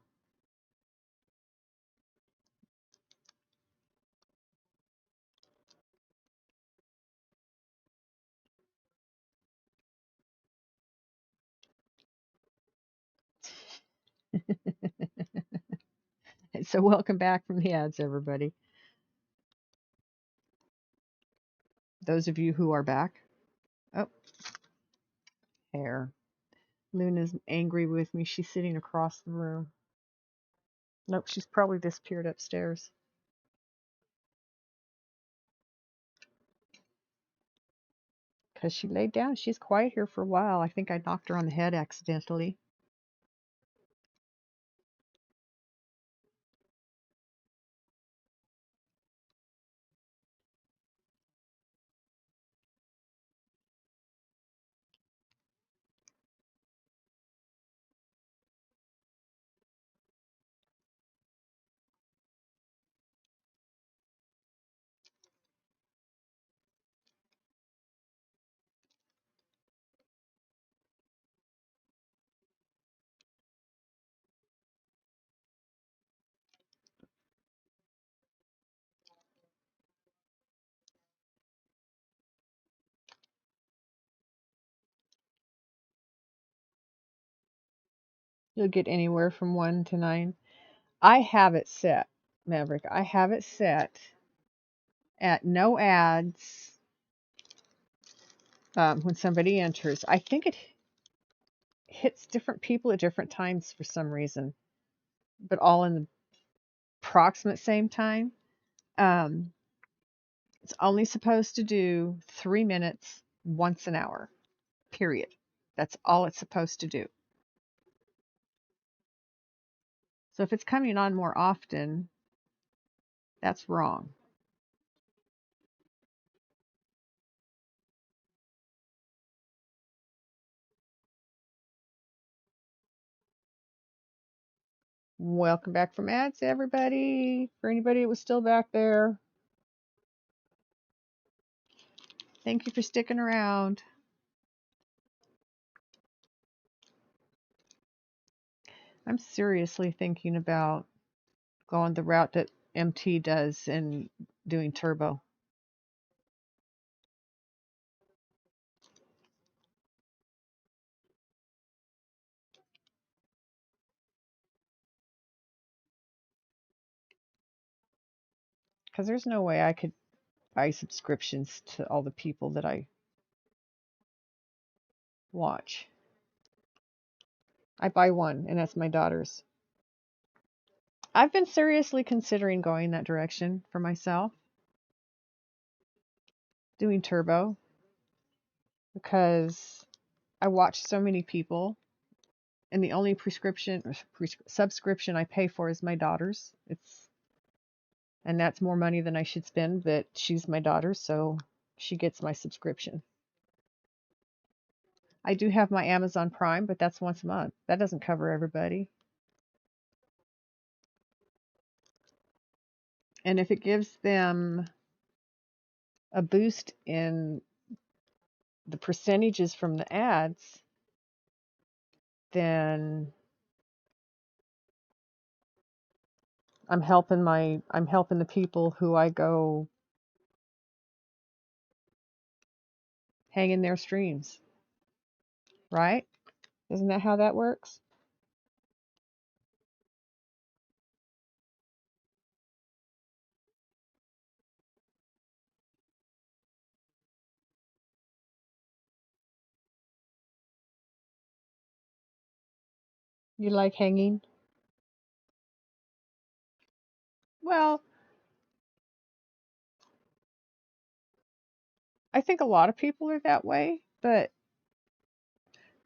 So welcome back from the ads, everybody. Those of you who are back. Oh, hair. Luna's angry with me. She's sitting across the room. Nope, she's probably disappeared upstairs. Because she laid down. She's quiet here for a while. I think I knocked her on the head accidentally. You'll get anywhere from 1 to 9. I have it set, Maverick. I have it set at no ads when somebody enters. I think it hits different people at different times for some reason, but all in the approximate same time. It's only supposed to do 3 minutes once an hour, period. That's all it's supposed to do. So if it's coming on more often, that's wrong. Welcome back from ads, everybody. For anybody that was still back there, thank you for sticking around. I'm seriously thinking about going the route that MT does and doing turbo. Because there's no way I could buy subscriptions to all the people that I watch. I buy one, and that's my daughter's. I've been seriously considering going that direction for myself, doing turbo, because I watch so many people, and the only subscription I pay for is my daughter's. And that's more money than I should spend, but she's my daughter, so she gets my subscription. I do have my Amazon Prime, but that's once a month. That doesn't cover everybody. And if it gives them a boost in the percentages from the ads, then I'm helping the people who I go hang in their streams, right? Isn't that how that works? You like hanging? Well, I think a lot of people are that way, but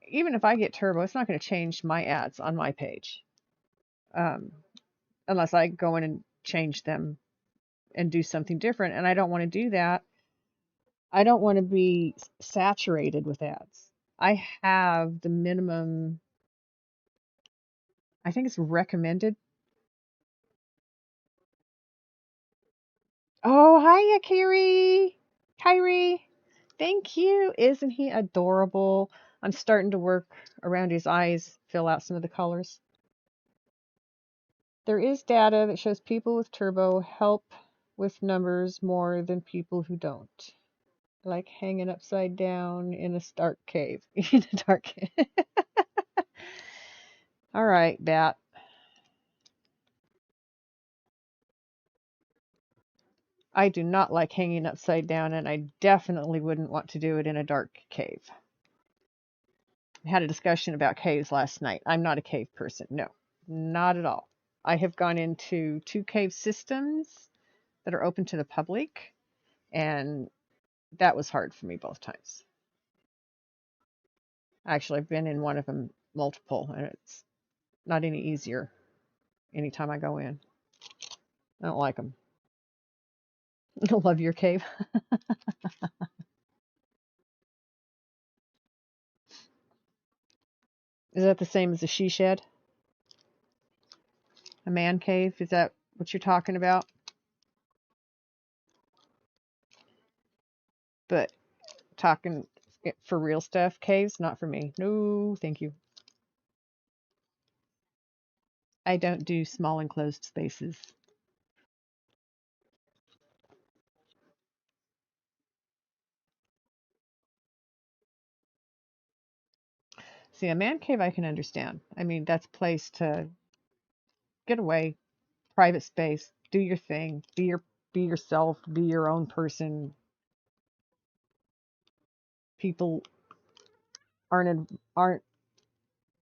even if I get turbo, it's not going to change my ads on my page, um, unless I go in and change them and do something different. And I don't want to do that. I don't want to be saturated with ads. I have the minimum, I think it's recommended. Oh, hiya, Kyrie. Kyrie. Thank you. Isn't he adorable? I'm starting to work around his eyes, fill out some of the colors. There is data that shows people with turbo help with numbers more than people who don't. Like hanging upside down in a dark cave. In a dark cave. All right, Bat. I do not like hanging upside down, and I definitely wouldn't want to do it in a dark cave. I had a discussion about caves last night. I'm not a cave person. No, not at all. I have gone into 2 cave systems that are open to the public, and that was hard for me both times. Actually, I've been in one of them multiple, and it's not any easier anytime I go in. I don't like them. I love your cave. Is that the same as a she shed? A man cave? Is that what you're talking about? But talking for real stuff, caves, not for me. No, thank you. I don't do small enclosed spaces. See, a man cave I can understand. I mean, that's a place to get away, private space, do your thing, be yourself, be your own person. People aren't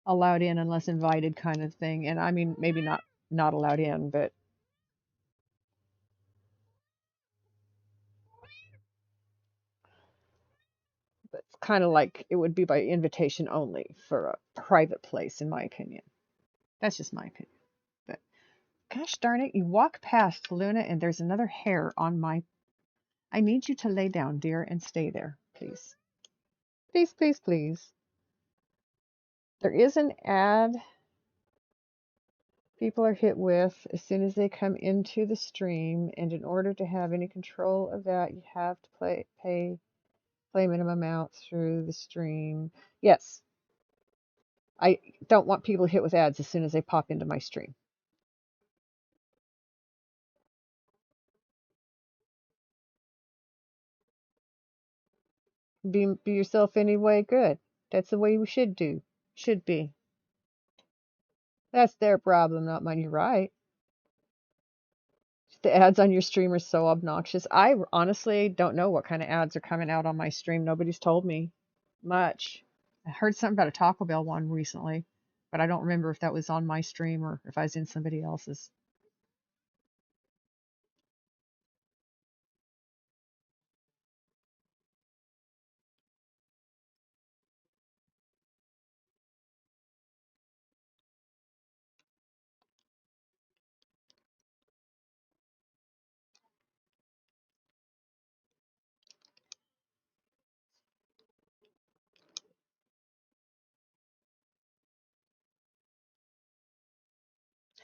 allowed in unless invited kind of thing. And I mean, maybe not allowed in, but it's kind of like it would be by invitation only for a private place, in my opinion. That's just my opinion. But gosh darn it, you walk past Luna and there's another hair on my. I need you to lay down, dear, and stay there, please. Please, please, please. There is an ad people are hit with as soon as they come into the stream, and in order to have any control of that, you have to play minimum amount through the stream. Yes, I don't want people hit with ads as soon as they pop into my stream. Be yourself anyway. Good. That's the way we should do. Should be. That's their problem, not mine. You're right. The ads on your stream are so obnoxious. I honestly don't know what kind of ads are coming out on my stream. Nobody's told me much. I heard something about a Taco Bell one recently, but I don't remember if that was on my stream or if I was in somebody else's.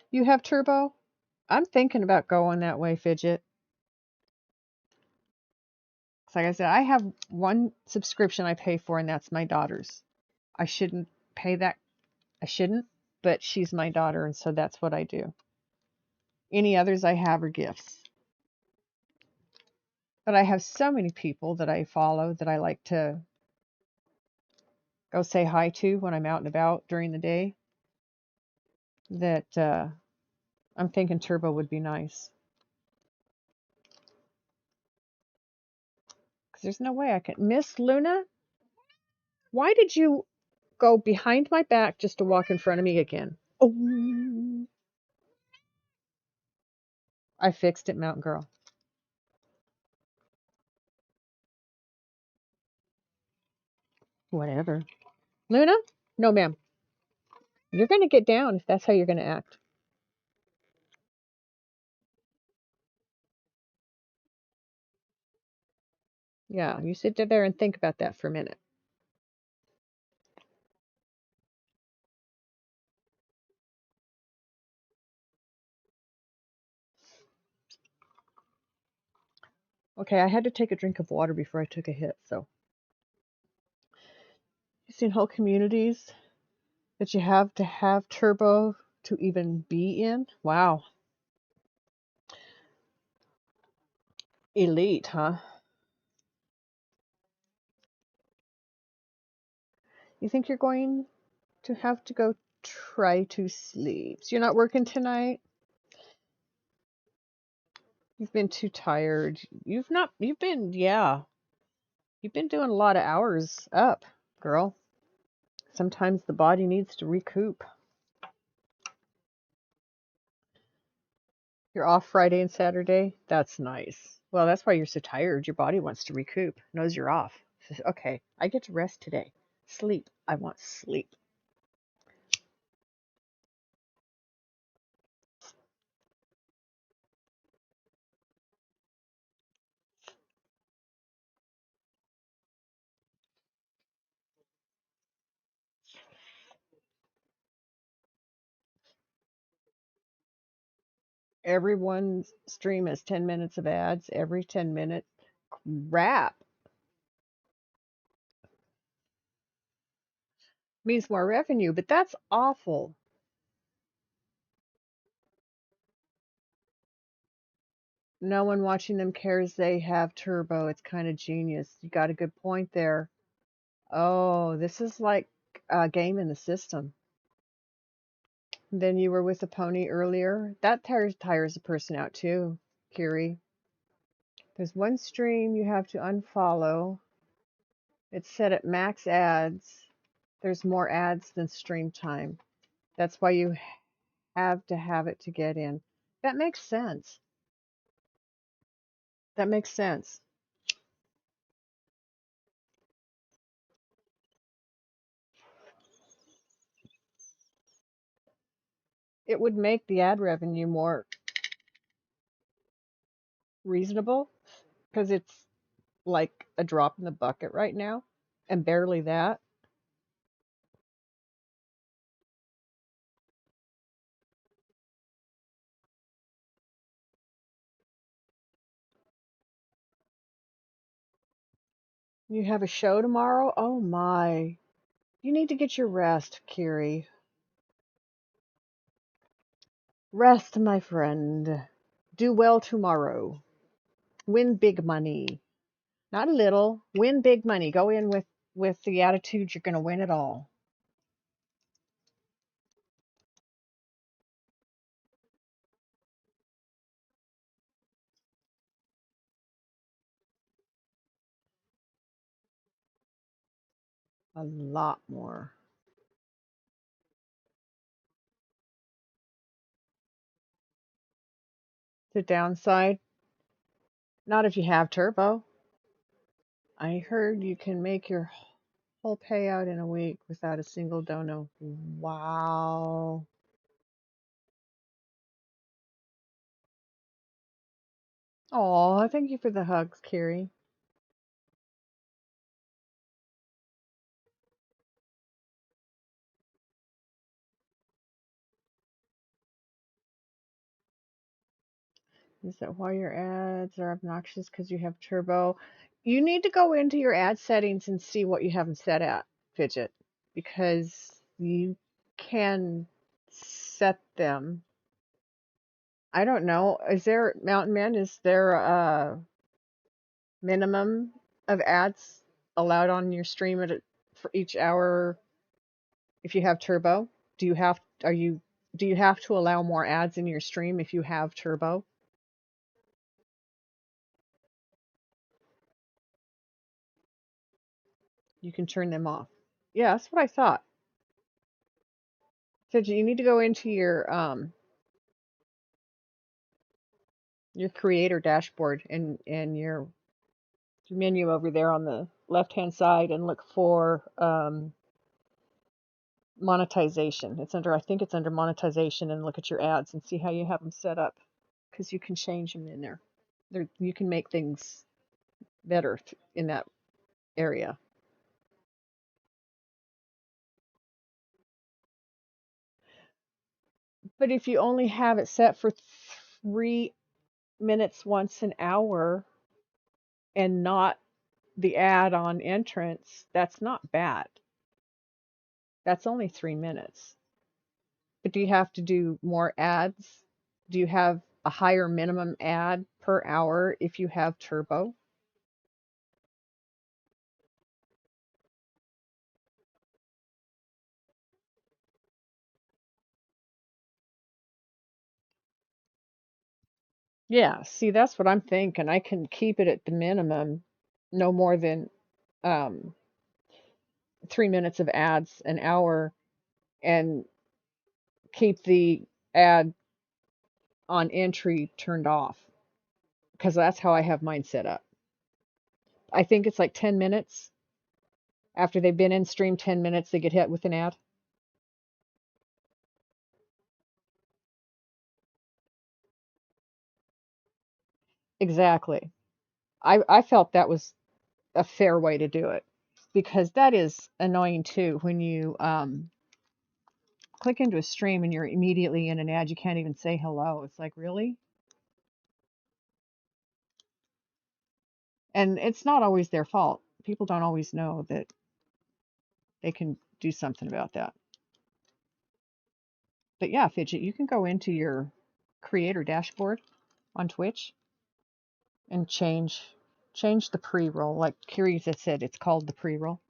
You have Turbo? I'm thinking about going that way, Fidget. Like I said, I have one subscription I pay for, and that's my daughter's. I shouldn't pay that. I shouldn't, but she's my daughter, and so that's what I do. Any others I have are gifts. But I have so many people that I follow that I like to go say hi to when I'm out and about during the day that I'm thinking Turbo would be nice. Because there's no way I can. Miss Luna, why did you go behind my back just to walk in front of me again? Oh, I fixed it, Mountain Girl. Whatever. Luna? No, ma'am. You're going to get down if that's how you're going to act. Yeah, you sit there and think about that for a minute. Okay, I had to take a drink of water before I took a hit, so seen whole communities that you have to have turbo to even be in? Wow. Elite, huh? You think you're going to have to go try to sleep? So you're not working tonight? You've been too tired. Yeah. You've been doing a lot of hours up, girl. Sometimes the body needs to recoup. You're off Friday and Saturday? That's nice. Well, that's why you're so tired. Your body wants to recoup, knows you're off. Says, okay, I get to rest today. Sleep. I want sleep. Everyone's stream has 10 minutes of ads every 10 minutes. Crap. Means more revenue, but that's awful. No one watching them cares they have turbo. It's kind of genius. You got a good point there. Oh, this is like a game in the system. Then you were with a pony earlier. That tires a person out too, Kiri. There's one stream you have to unfollow. It's set at max ads. There's more ads than stream time. That's why you have to have it to get in. That makes sense. That makes sense. It would make the ad revenue more reasonable because it's like a drop in the bucket right now and barely that. You have a show tomorrow? Oh my. You need to get your rest, Kiri. Rest, my friend. Do well tomorrow. Win big money. Not a little. Win big money. Go in with the attitude you're going to win it all. A lot more. The downside, not if you have turbo. I heard you can make your whole payout in a week without a single dono. Wow. Oh, thank you for the hugs, Kiri. Is that why your ads are obnoxious because you have turbo? You need to go into your ad settings and see what you have them set at, Fidget, because you can set them. I don't know. Is there, Mountain Man, is there a minimum of ads allowed on your stream for each hour if you have turbo? Are you, do you have to allow more ads in your stream if you have turbo? You can turn them off. Yeah, that's what I thought. So you need to go into your creator dashboard and your menu over there on the left hand side and look for monetization. It's under, I think it's under monetization, and look at your ads and see how you have them set up because you can change them in there. You can make things better in that area. But if you only have it set for 3 minutes once an hour and not the ad on entrance, that's not bad. That's only 3 minutes. But do you have to do more ads? Do you have a higher minimum ad per hour if you have turbo? Yeah, see, that's what I'm thinking. I can keep it at the minimum, no more than um, 3 minutes of ads an hour, and keep the ad on entry turned off because that's how I have mine set up. I think it's like 10 minutes after they've been in stream, 10 minutes they get hit with an ad. Exactly. I felt that was a fair way to do it because that is annoying too when you click into a stream and you're immediately in an ad. You can't even say hello. It's like, really? And it's not always their fault. People don't always know that they can do something about that. But yeah, Fidget, you can go into your creator dashboard on Twitch and change the pre-roll. Like Curious had said, it's called the pre-roll.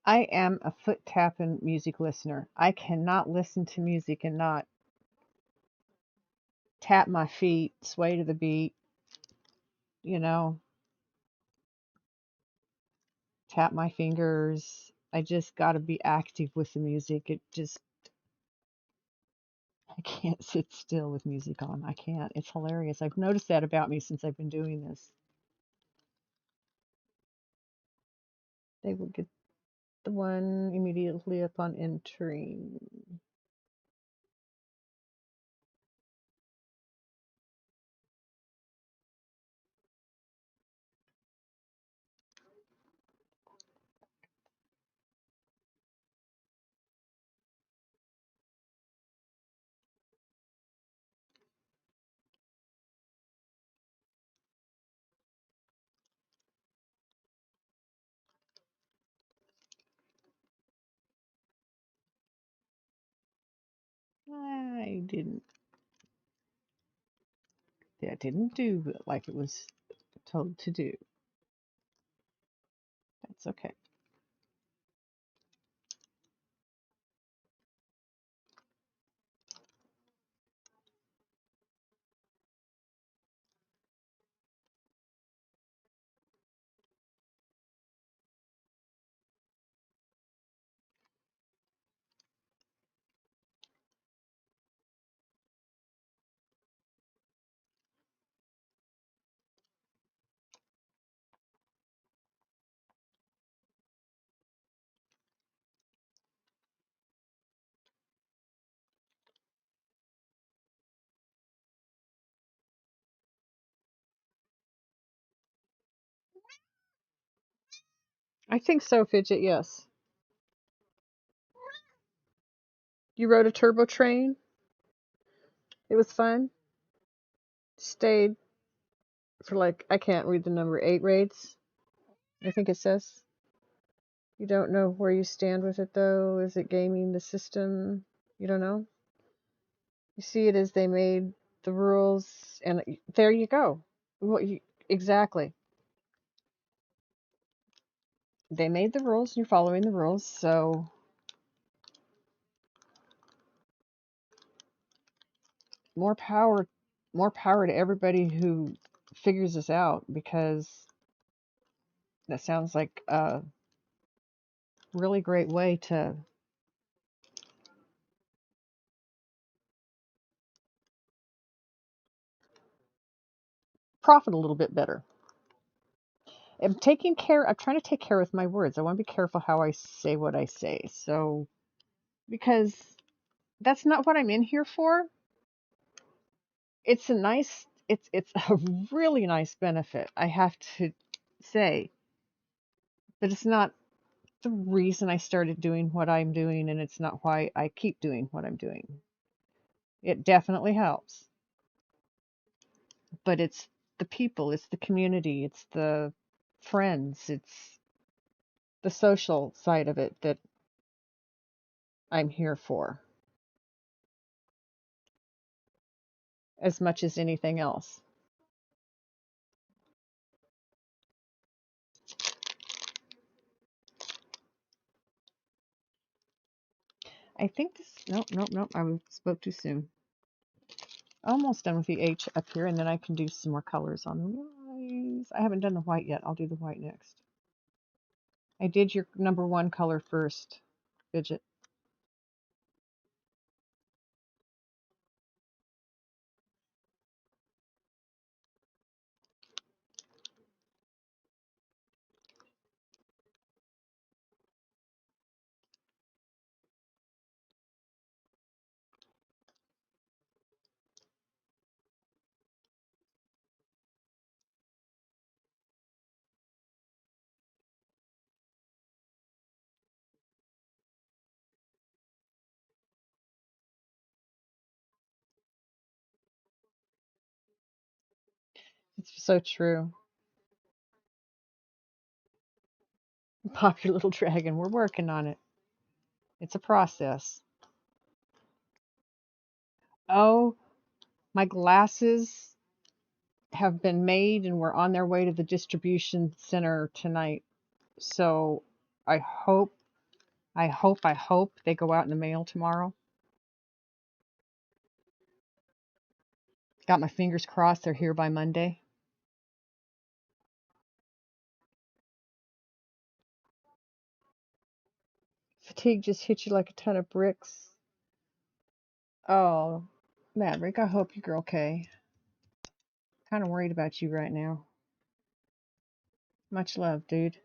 I am a foot tapping music listener. I cannot listen to music and not tap my feet, sway to the beat, you know, tap my fingers. I just got to be active with the music. I can't sit still with music on. I can't. It's hilarious. I've noticed that about me since I've been doing this. They will get the one immediately upon entering. I didn't. That didn't do like it was told to do. That's okay. I think so, Fidget, yes. You rode a turbo train. It was fun. Stayed for like, I can't read the number, 8 raids, I think it says. You don't know where you stand with it though. Is it gaming the system? You don't know? You see it as they made the rules, and there you go. Well, exactly. They made the rules, and you're following the rules, so more power, more power to everybody who figures this out because That sounds like a really great way to profit a little bit better. I'm trying to take care with my words. I want to be careful how I say what I say. So, because that's not what I'm in here for. It's a really nice benefit, I have to say, but it's not the reason I started doing what I'm doing, and it's not why I keep doing what I'm doing. It definitely helps, but it's the people, it's the community, it's the friends, it's the social side of it that I'm here for as much as anything else. I think this, nope, nope, nope, I spoke too soon. Almost done with the H up here, and then I can do some more colors on the eyes. I haven't done the white yet. I'll do the white next. I did your number one color first, Fidget. It's so true. Pop your little dragon. We're working on it. It's a process. Oh, my glasses have been made and we're on their way to the distribution center tonight. So I hope, I hope they go out in the mail tomorrow. Got my fingers crossed they're here by Monday. Fatigue just hit you like a ton of bricks. Oh, Maverick, I hope you're okay. Kind of worried about you right now. Much love, dude.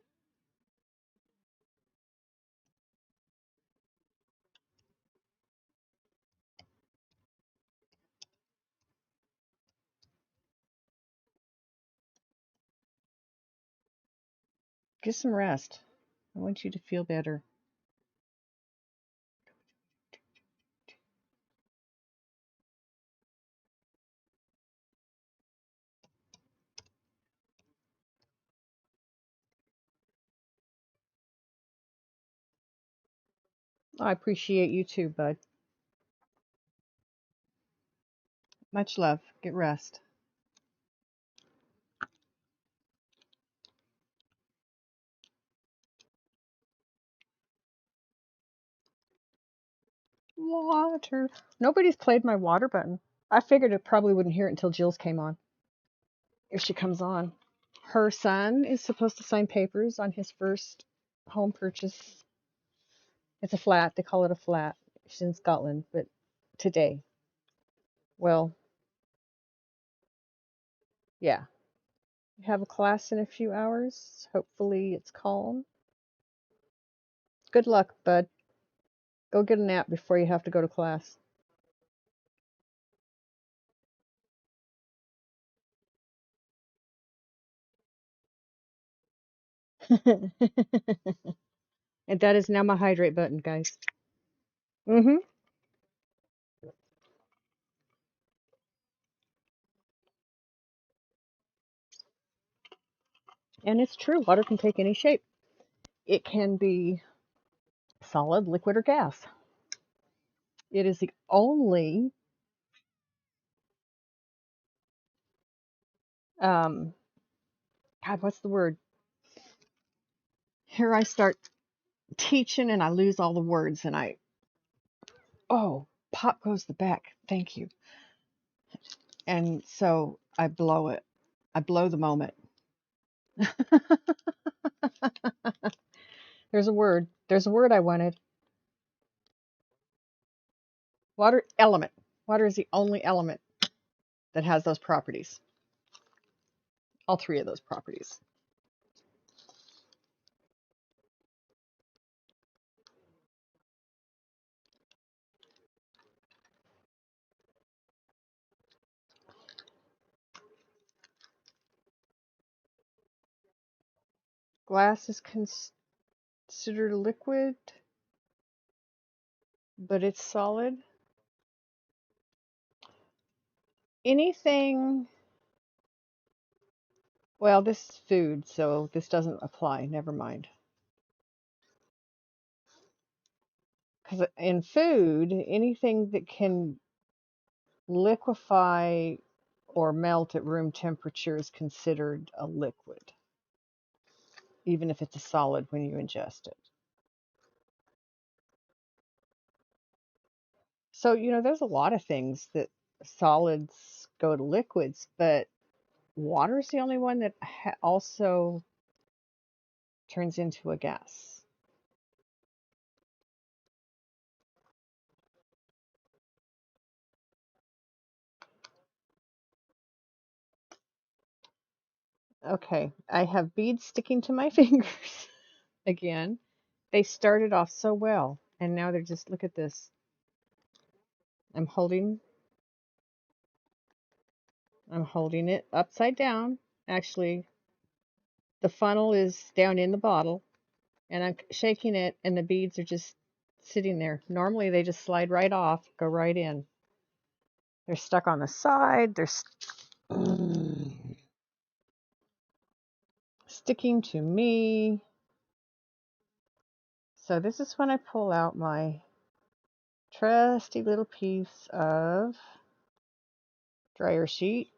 Get some rest. I want you to feel better. I appreciate you too, bud. Much love. Get rest. Water. Nobody's played my water button. I figured it probably wouldn't hear it until Jill's came on. If she comes on. Her son is supposed to sign papers on his first home purchase. It's a flat. They call it a flat. She's in Scotland, but today. Well, yeah. We have a class in a few hours. Hopefully it's calm. Good luck, bud. Go get a nap before you have to go to class. And that is now my hydrate button, guys. Mm-hmm. And it's true, water can take any shape. It can be solid, liquid, or gas. It is the only um God, what's the word? Here I start teaching and I lose all the words and oh, pop goes the back. Thank you. And so I blow it. I blow the moment. There's a word. There's a word I wanted. Water element. Water is the only element that has those properties. All three of those properties. Glass is considered a liquid, but it's solid. Anything, well, this is food, so this doesn't apply. Never mind. Because in food, anything that can liquefy or melt at room temperature is considered a liquid, even if it's a solid when you ingest it. So, there's a lot of things that solids go to liquids, but water is the only one that also turns into a gas. Okay, I have beads sticking to my fingers again. They started off so well, and now they're just, look at this. I'm holding it upside down. Actually, the funnel is down in the bottle, and I'm shaking it, and the beads are just sitting there. Normally, they just slide right off, go right in. They're stuck on the side. They're sticking to me. So this is when I pull out my trusty little piece of dryer sheet,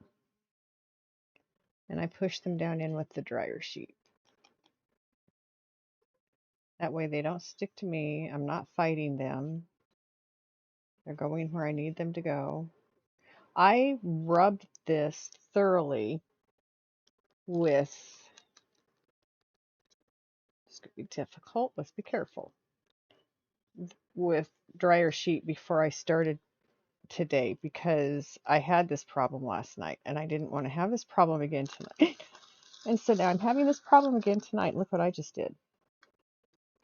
and I push them down in with the dryer sheet. That way they don't stick to me. I'm not fighting them. They're going where I need them to go. I rubbed this thoroughly with, this could be difficult, let's be careful, with dryer sheet before I started today, because I had this problem last night and I didn't want to have this problem again tonight. And so now I'm having this problem again tonight. Look what I just did.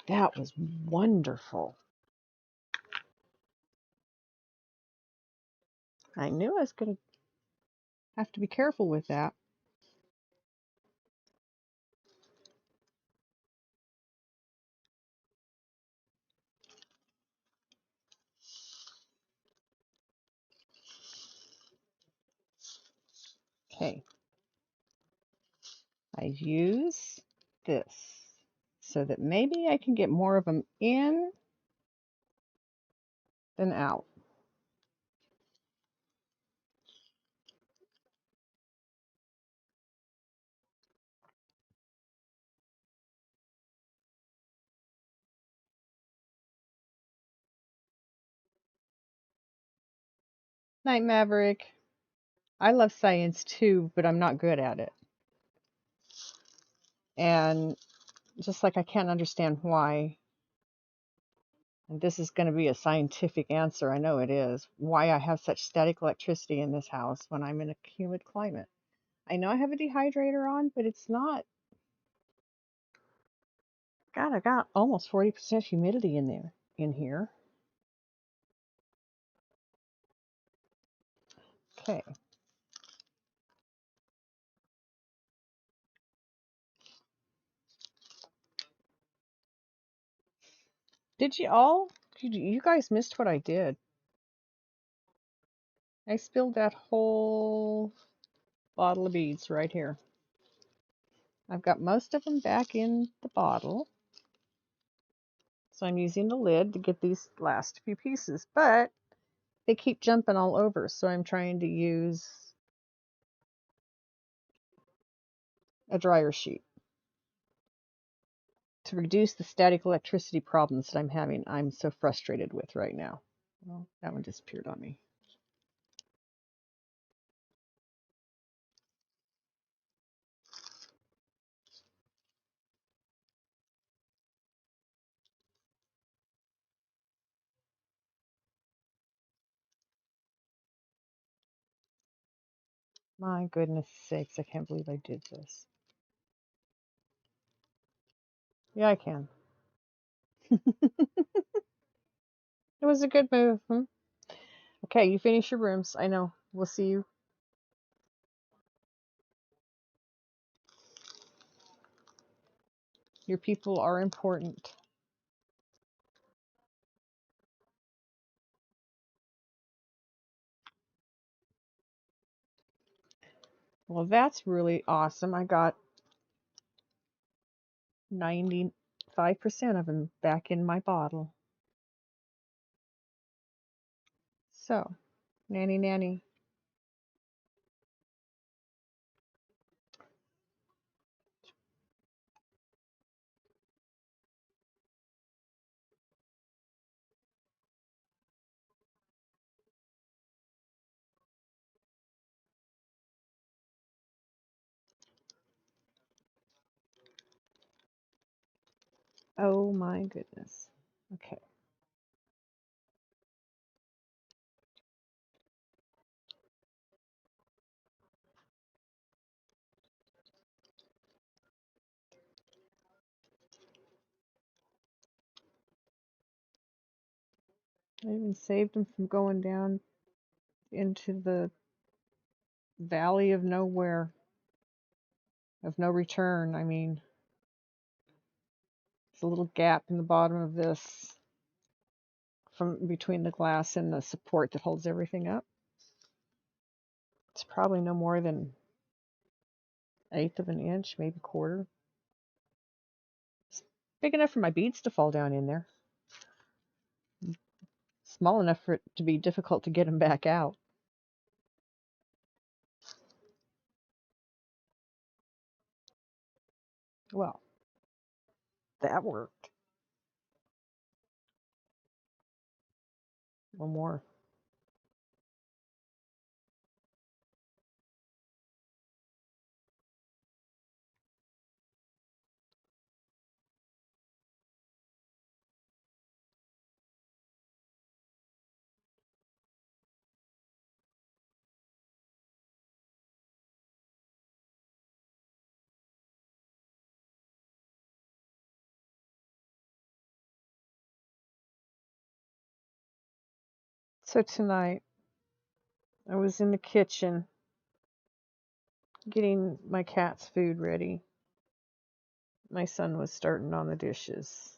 That was wonderful. I knew I was going to have to be careful with that. Okay. I use this so that maybe I can get more of them in than out. Night Maverick. I love science too, but I'm not good at it. And just like I can't understand why, and this is going to be a scientific answer, I know it is, why I have such static electricity in this house when I'm in a humid climate. I know I have a dehydrator on, but it's not. God, I got almost 40% humidity in here. Okay. Did you guys missed what I did. I spilled that whole bottle of beads right here. I've got most of them back in the bottle. So I'm using the lid to get these last few pieces, but they keep jumping all over. So I'm trying to use a dryer sheet to reduce the static electricity problems that I'm so frustrated with right now. Well, that one disappeared on me. My goodness sakes, I can't believe I did this. Yeah, I can. It was a good move. Hmm? Okay, you finish your rooms. I know. We'll see you. Your people are important. Well, that's really awesome. I got 95% of them back in my bottle. So, nanny nanny. Oh my goodness. Okay. I even saved them from going down into the valley of nowhere, of no return. I mean, there's a little gap in the bottom of this from between the glass and the support that holds everything up. It's probably no more than 1/8 of an inch, maybe quarter. It's big enough for my beads to fall down in there. Small enough for it to be difficult to get them back out. Well, that worked. One more. So tonight, I was in the kitchen getting my cat's food ready. My son was starting on the dishes.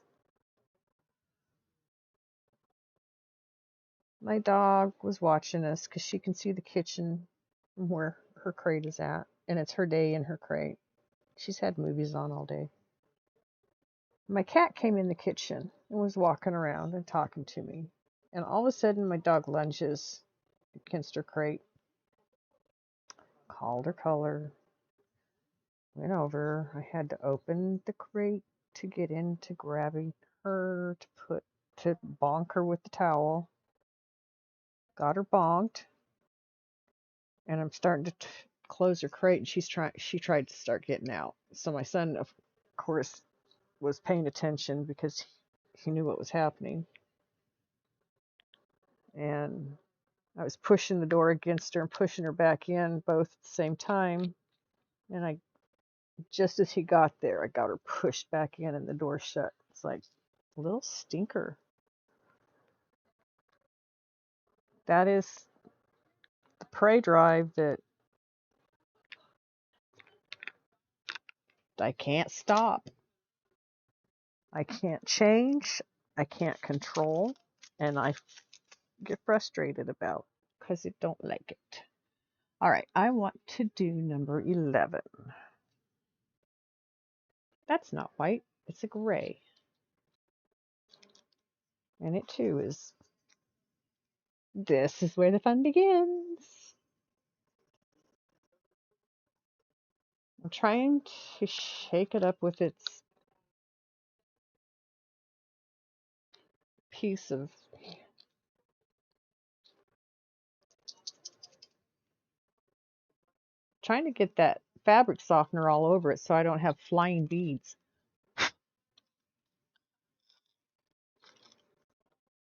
My dog was watching us because she can see the kitchen from where her crate is at, and it's her day in her crate. She's had movies on all day. My cat came in the kitchen and was walking around and talking to me, and all of a sudden my dog lunges against her crate, called her color, went over. I had to open the crate to get into grabbing her to bonk her with the towel. Got her bonked, and I'm starting to close her crate, and she tried to start getting out. So my son, of course, was paying attention because he knew what was happening, and I was pushing the door against her and pushing her back in both at the same time. And I, just as he got there, I got her pushed back in and the door shut. It's like, little stinker. That is the prey drive that I can't stop. I can't change. I can't control. And I get frustrated about because it don't like it. All right, I want to do number 11. That's not white. It's a gray. And it too is, this is where the fun begins. I'm trying to shake it up with its piece of, trying to get that fabric softener all over it so I don't have flying beads.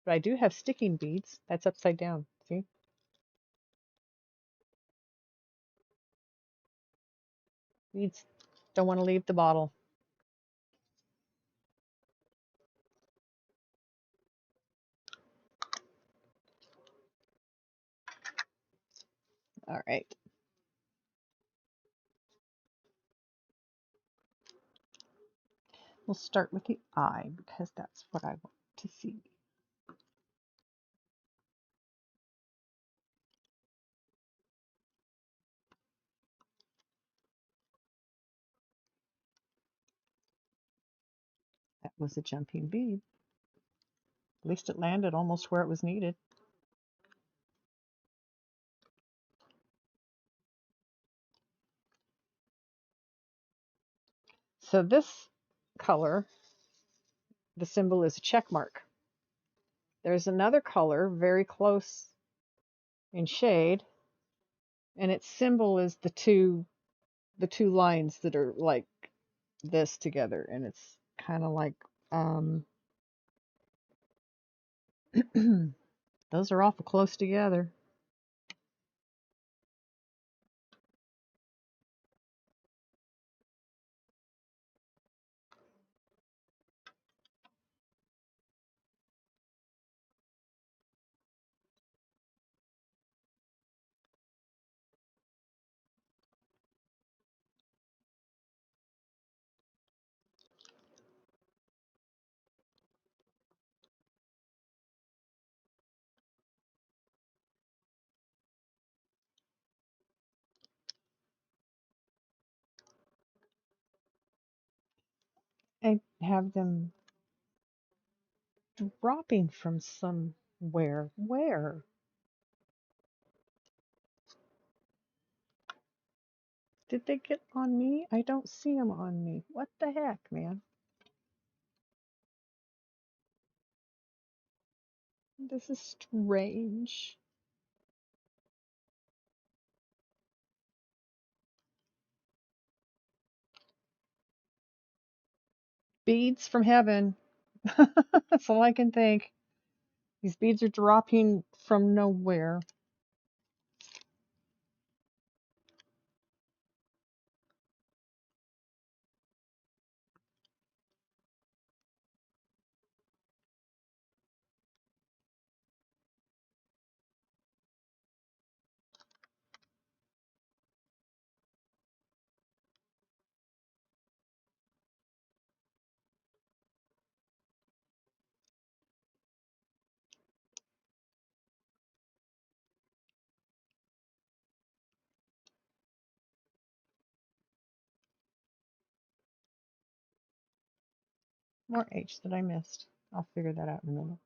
But I do have sticking beads. That's upside down. See? Beads don't want to leave the bottle. All right. We'll start with the eye because that's what I want to see. That was a jumping bead. At least it landed almost where it was needed. So this color, the symbol is a check mark. There's another color very close in shade, and its symbol is the two lines that are like this together, and it's kind of like those are awful close together. I have them dropping from somewhere. Where? Did they get on me? I don't see them on me. What the heck, man? This is strange. Beads from heaven. That's all I can think. These beads are dropping from nowhere. More H that I missed. I'll figure that out in a minute.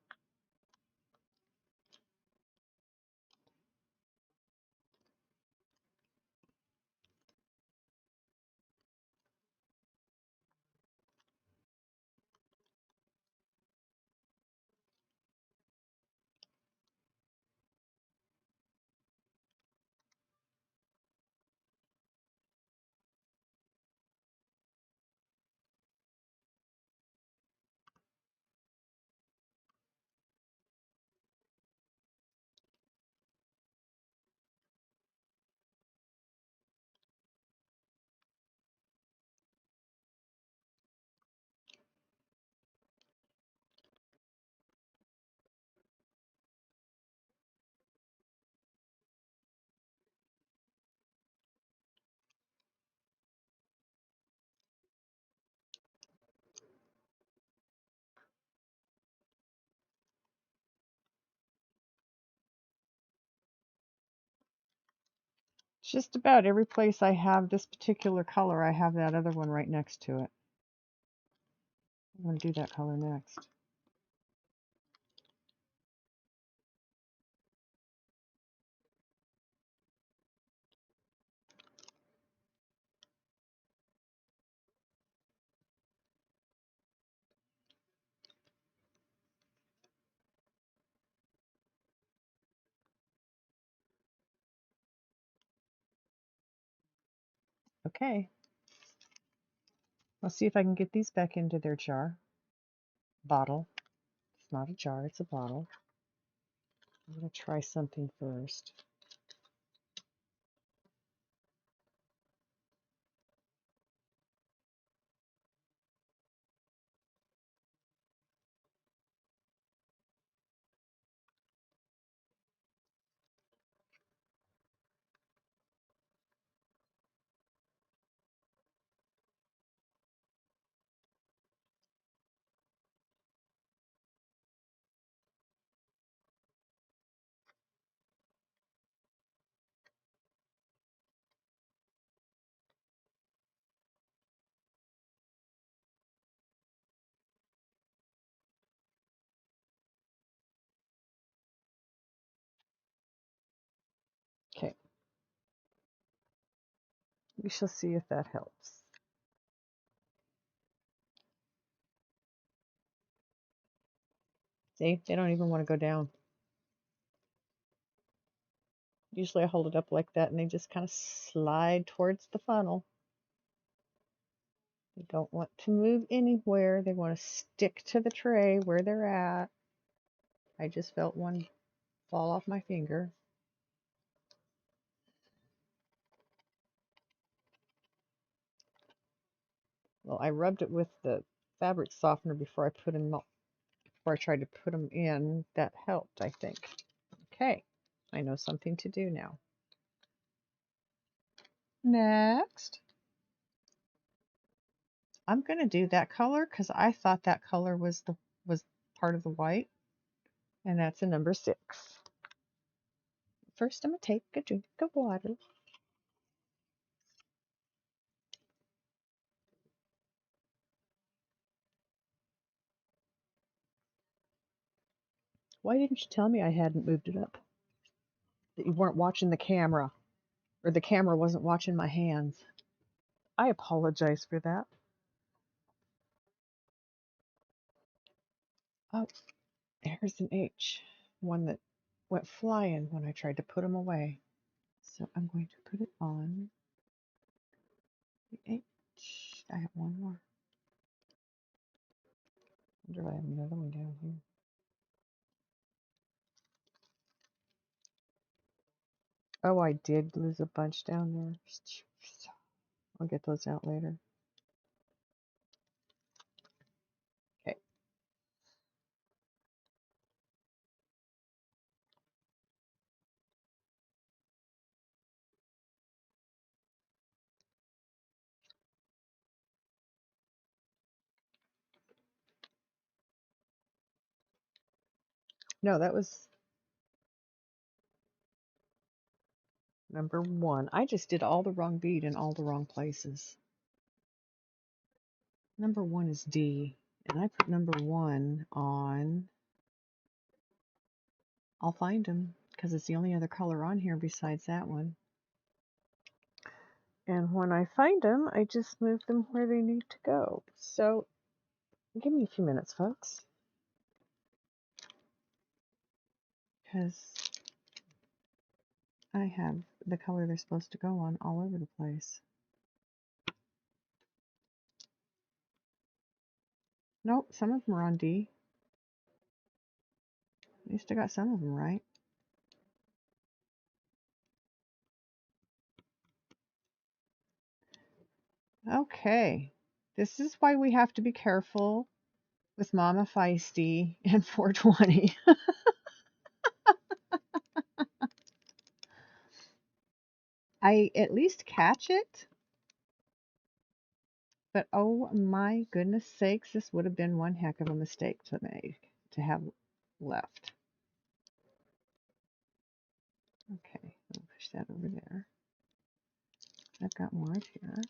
Just about every place I have this particular color, I have that other one right next to it. I'm going to do that color next. Okay, let's see if I can get these back into their jar. Bottle. It's not a jar, it's a bottle. I'm going to try something first. We shall see if that helps. See, they don't even want to go down. Usually I hold it up like that and they just kind of slide towards the funnel. They don't want to move anywhere. They want to stick to the tray where they're at. I just felt one fall off my finger. Well, I rubbed it with the fabric softener before I tried to put them in. That helped, I think. Okay, I know something to do now. Next, I'm going to do that color because I thought that color was part of the white, and that's a number 6. First, I'm going to take a drink of water. Why didn't you tell me I hadn't moved it up? That you weren't watching the camera, or the camera wasn't watching my hands. I apologize for that. Oh, there's an H, one that went flying when I tried to put them away. So I'm going to put it on the H. I have one more. I wonder if I have another one down here. Oh, I did lose a bunch down there. I'll get those out later. Okay. No, that was number 1. I just did all the wrong bead in all the wrong places. Number 1 is D, and I put number 1 on. I'll find them because it's the only other color on here besides that one. And when I find them, I just move them where they need to go. So give me a few minutes, folks, because I have the color they're supposed to go on all over the place. Nope, some of them are on D. At least I got some of them right. Okay, this is why we have to be careful with Mama Feisty and 420. I at least catch it, but oh my goodness sakes, this would have been one heck of a mistake to make, to have left. Okay, I'll push that over there. I've got more up here.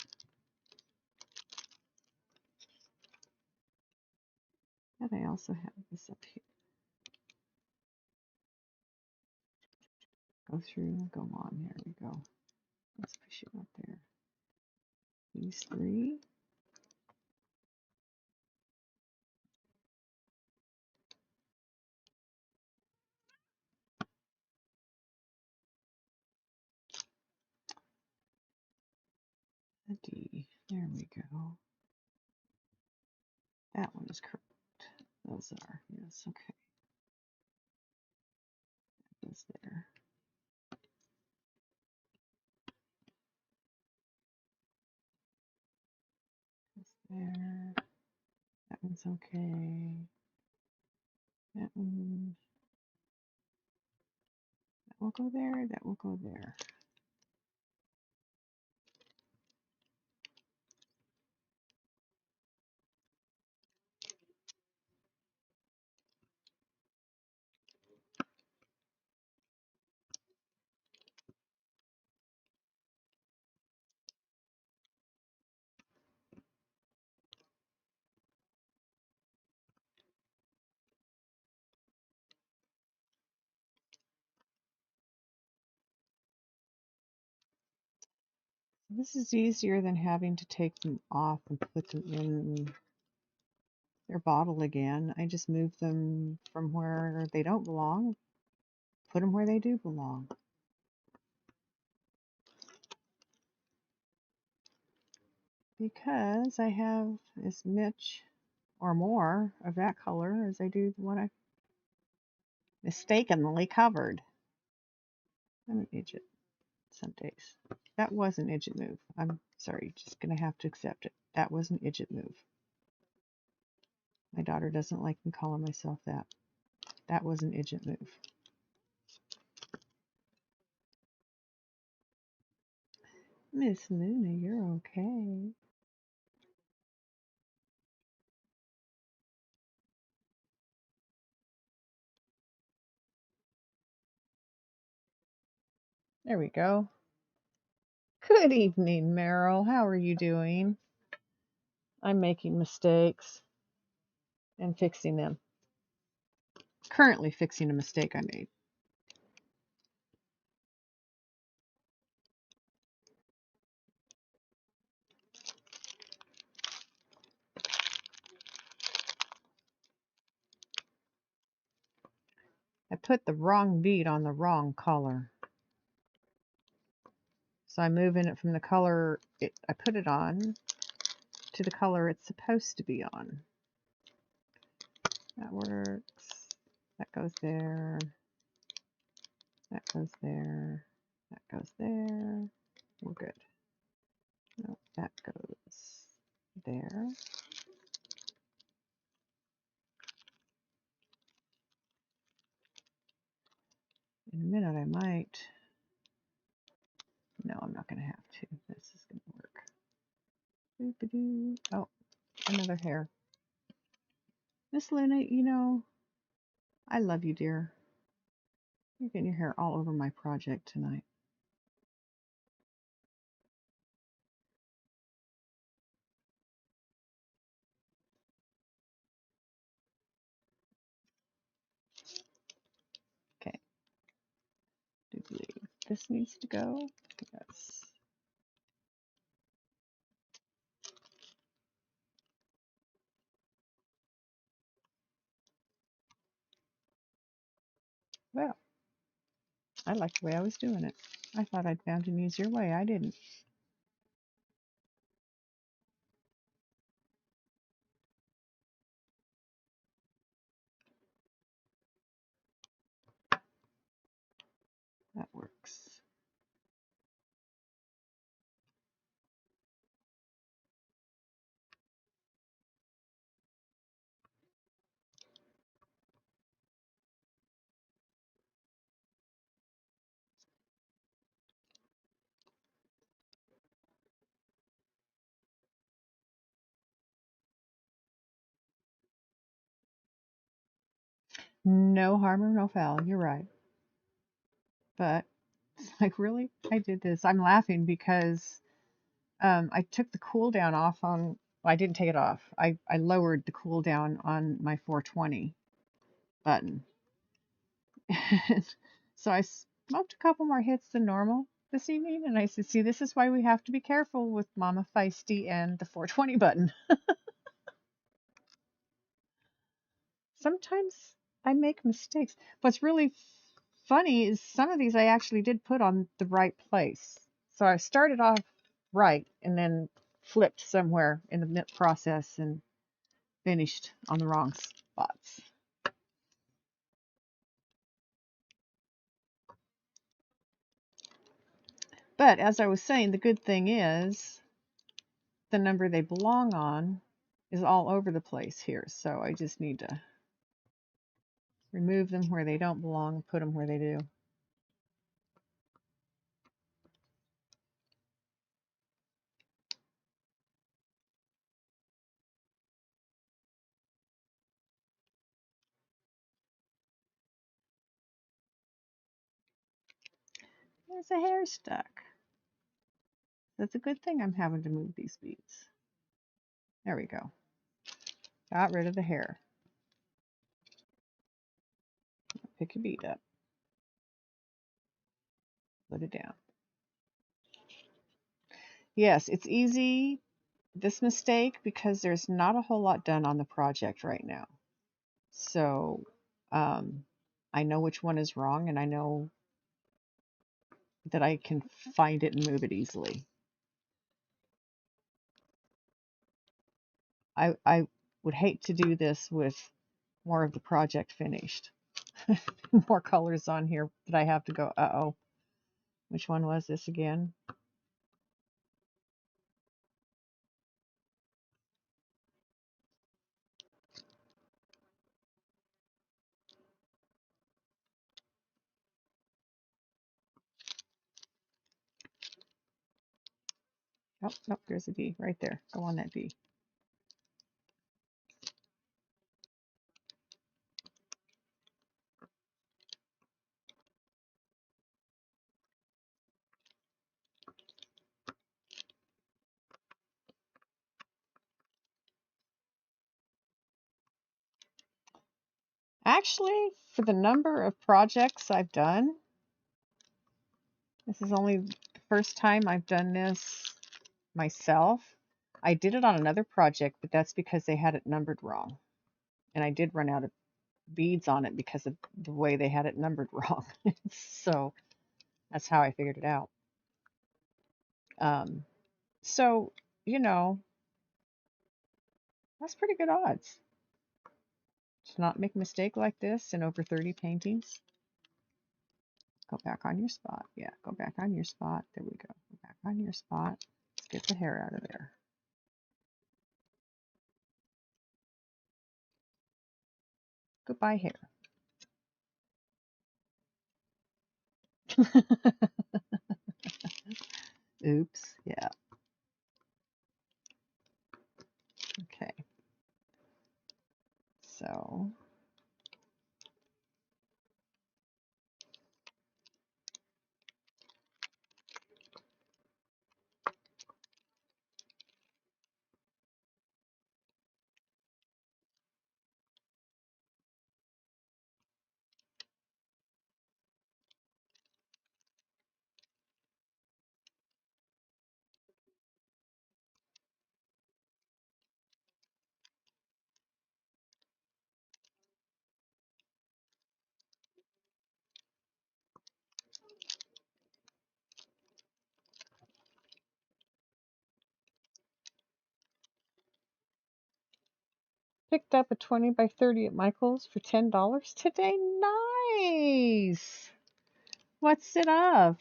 And I also have this up here. Go through, go on, there we go. Let's push it up there. These 3. A D. There we go. That one is correct. Those are, yes, okay. That goes there. Goes there. That one's okay. That one. That will go there. That will go there. This is easier than having to take them off and put them in their bottle again. I just move them from where they don't belong, put them where they do belong. Because I have as much or more of that color as I do the one I mistakenly covered. I'm an idiot some days. That was an idiot move. I'm sorry, just gonna have to accept it. That was an idiot move. My daughter doesn't like me calling myself that. That was an idiot move. Miss Luna, you're okay. There we go. Good evening, Meryl. How are you doing? I'm making mistakes and fixing them. Currently fixing a mistake I made. I put the wrong bead on the wrong color. So I'm moving it from the color I put it on to the color it's supposed to be on. That works. That goes there. That goes there. That goes there. We're good. No, that goes there. In a minute I might. No, I'm not going to have to. This is going to work. Boop-a-doo. Oh, another hair. Miss Luna, you know, I love you, dear. You're getting your hair all over my project tonight. Okay. Do believe this needs to go. Yes. Well, I liked the way I was doing it. I thought I'd found an easier way. I didn't. That works. No harm or no foul. You're right. But it's like, really? I did this. I'm laughing because I took the cooldown off on. Well, I didn't take it off. I lowered the cooldown on my 420 button. So I smoked a couple more hits than normal this evening, and I said, "See, this is why we have to be careful with Mama Feisty and the 420 button." Sometimes I make mistakes. What's really funny is some of these I actually did put on the right place. So I started off right and then flipped somewhere in the mid process and finished on the wrong spots. But as I was saying, the good thing is the number they belong on is all over the place here. So I just need to remove them where they don't belong and put them where they do. There's a hair stuck. That's a good thing I'm having to move these beads. There we go. Got rid of the hair. Pick your bead up. Put it down. Yes, it's easy, this mistake, because there's not a whole lot done on the project right now. So um, I know which one is wrong, and I know that I can find it and move it easily. I would hate to do this with more of the project finished. More colors on here that I have to go, uh-oh, which one was this again? Oh, nope, there's a D right there. Go on that D. Actually, for the number of projects I've done, this is only the first time I've done this myself. I did it on another project, but that's because they had it numbered wrong. And I did run out of beads on it because of the way they had it numbered wrong. So that's how I figured it out. Um, so, you know, that's pretty good odds to not make a mistake like this in over 30 paintings. Go back on your spot. Yeah, go back on your spot. There we go. Go back on your spot. Let's get the hair out of there. Goodbye, hair. Oops. Yeah. Okay. So picked up a 20 by 30 at Michael's for $10 today. Nice. What's it of?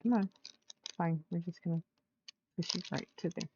Come on. Fine. We're just going to push it right to there.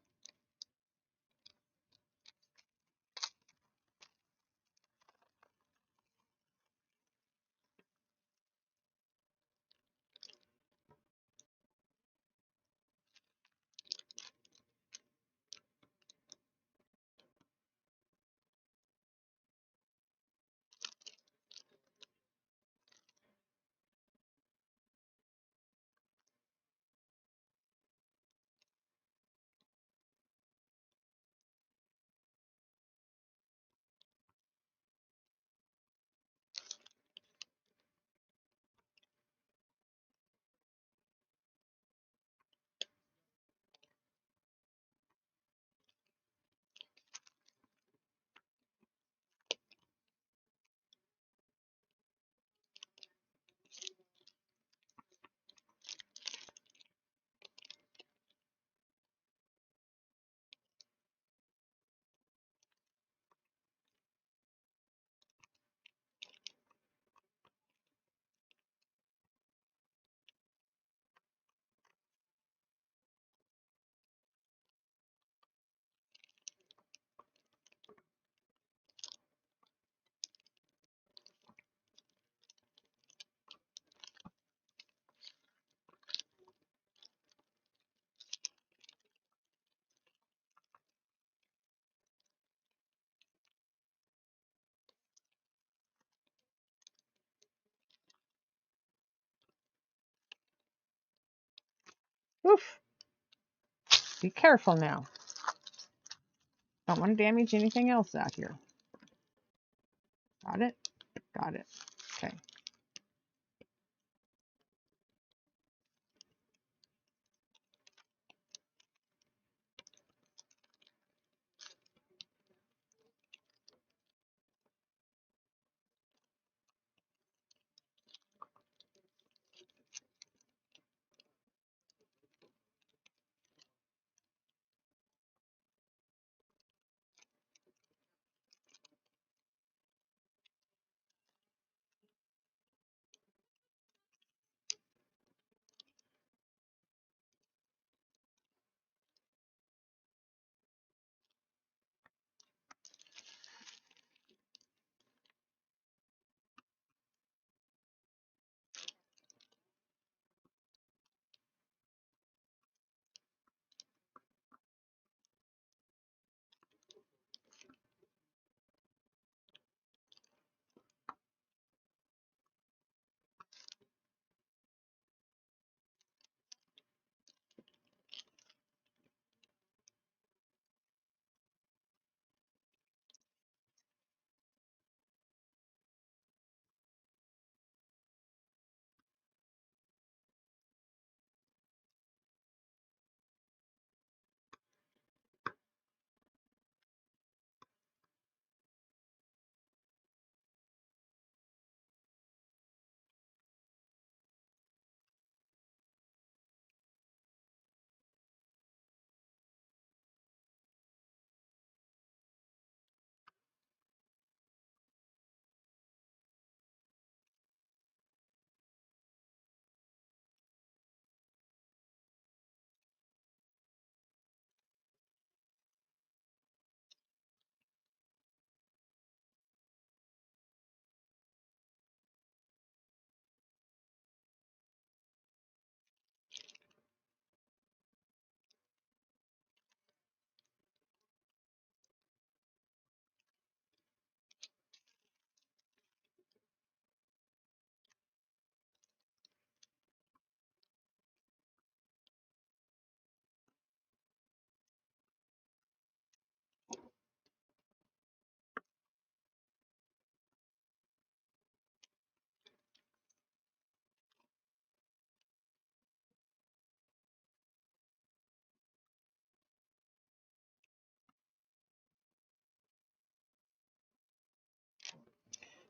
Oof. Be careful now. Don't want to damage anything else out here. Got it? Got it. Okay.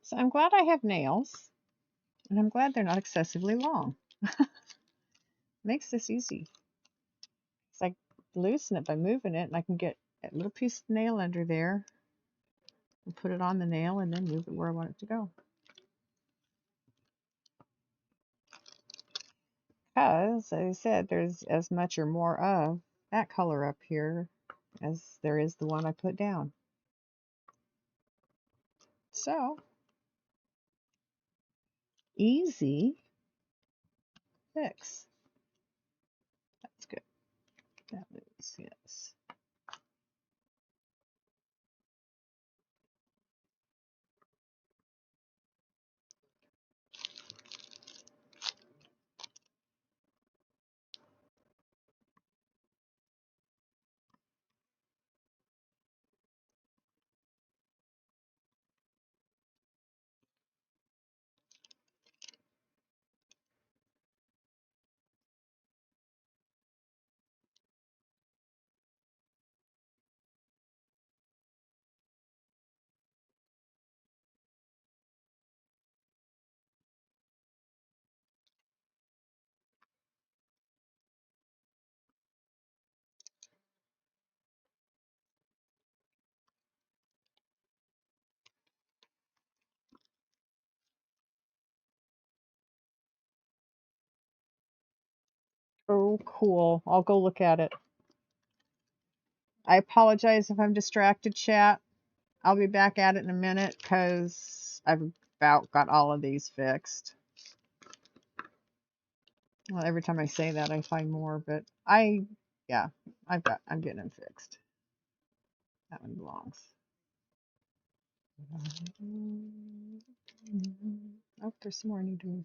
So I'm glad I have nails, and I'm glad they're not excessively long. Makes this easy. It's like loosen it by moving it, and I can get a little piece of nail under there and put it on the nail and then move it where I want it to go. Because, as I said, there's as much or more of that color up here as there is the one I put down. So, easy fix. That's good. That moves, yes. Oh, cool. I'll go look at it. I apologize if I'm distracted, chat. I'll be back at it in a minute because I've about got all of these fixed. Well, every time I say that, I find more, but yeah, I'm getting them fixed. That one belongs. Oh, there's some more I need to move.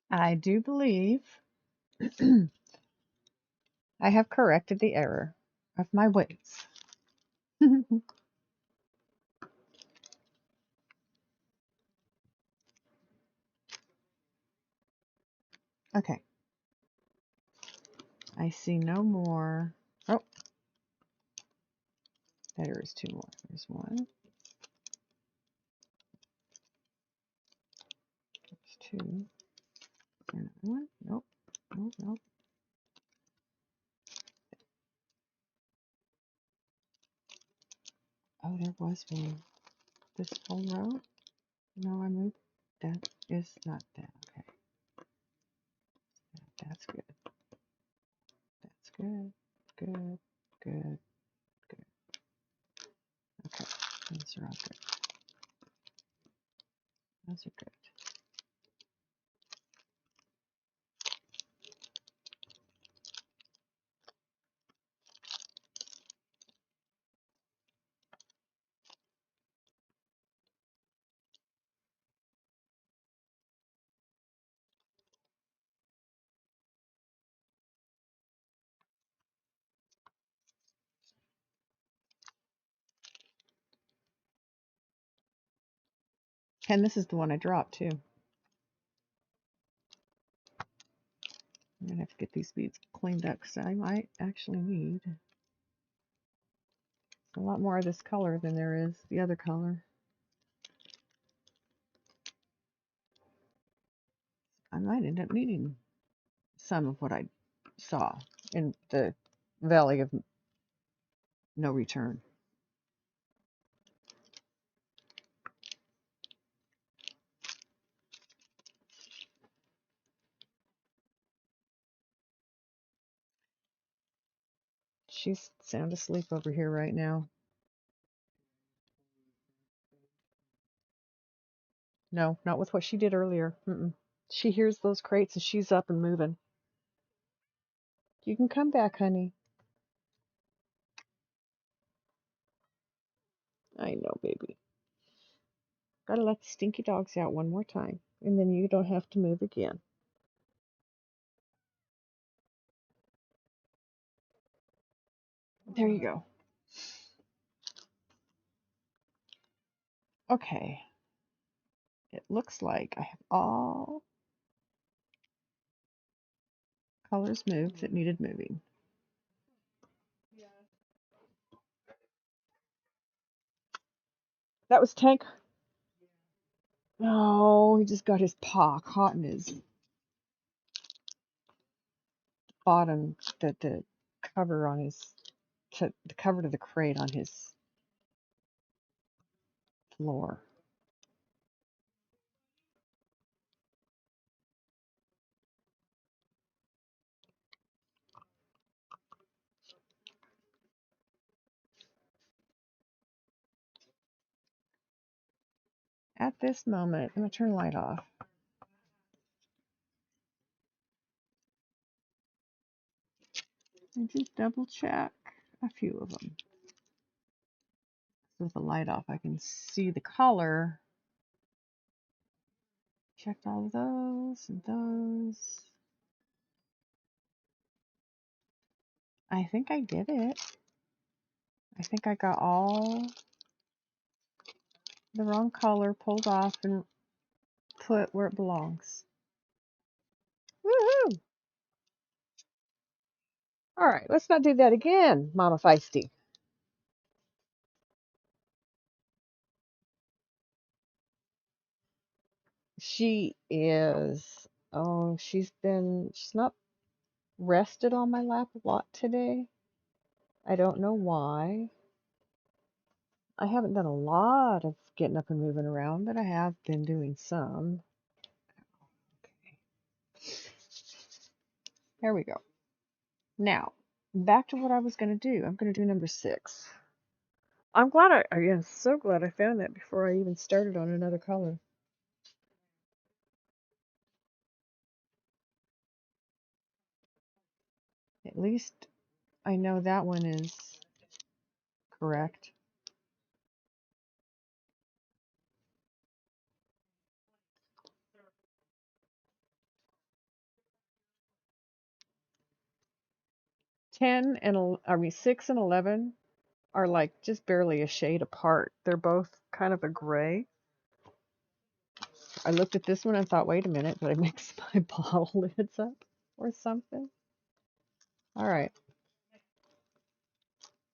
I do believe I have corrected the error of my ways. Okay. I see no more. Oh, there is two more. There's one. There's two. Another one. Nope. Nope. Nope. Oh, there was one. This whole row? No, I moved. That is not that. Okay. That's good. That's good. Good. Good. Good. Okay. Those are all good. Those are good. And this is the one I dropped too. I'm gonna have to get these beads cleaned up because I might actually need a lot more of this color than there is the other color. I might end up needing some of what I saw in the Valley of No Return. She's sound asleep over here right now. No, not with what she did earlier. She hears those crates and she's up and moving. You can come back, honey. I know, baby. Gotta let the stinky dogs out one more time, and then you don't have to move again. There you go. Okay. It looks like I have all colors moved that needed moving. That was Tank. Oh, he just got his paw caught in his bottom, the cover on his, the cover to the crate on his floor. At this moment, I'm going to turn the light off. And just double check a few of them. With the light off, I can see the color. Checked all of those and those. I think I did it. I think I got all the wrong color pulled off and put where it belongs. Woohoo! All right, let's not do that again, Mama Feisty. She is. Oh, she's not rested on my lap a lot today. I don't know why. I haven't done a lot of getting up and moving around, but I have been doing some. Okay. There we go. Now, back to what I was going to do. I'm going to do number 6. I'm glad I am so glad I found that before I even started on another color. At least I know that one is correct. I mean 6 and 11 are like just barely a shade apart. They're both kind of a gray. I looked at this one and thought, wait a minute, did I mix my bottle lids up or something? All right,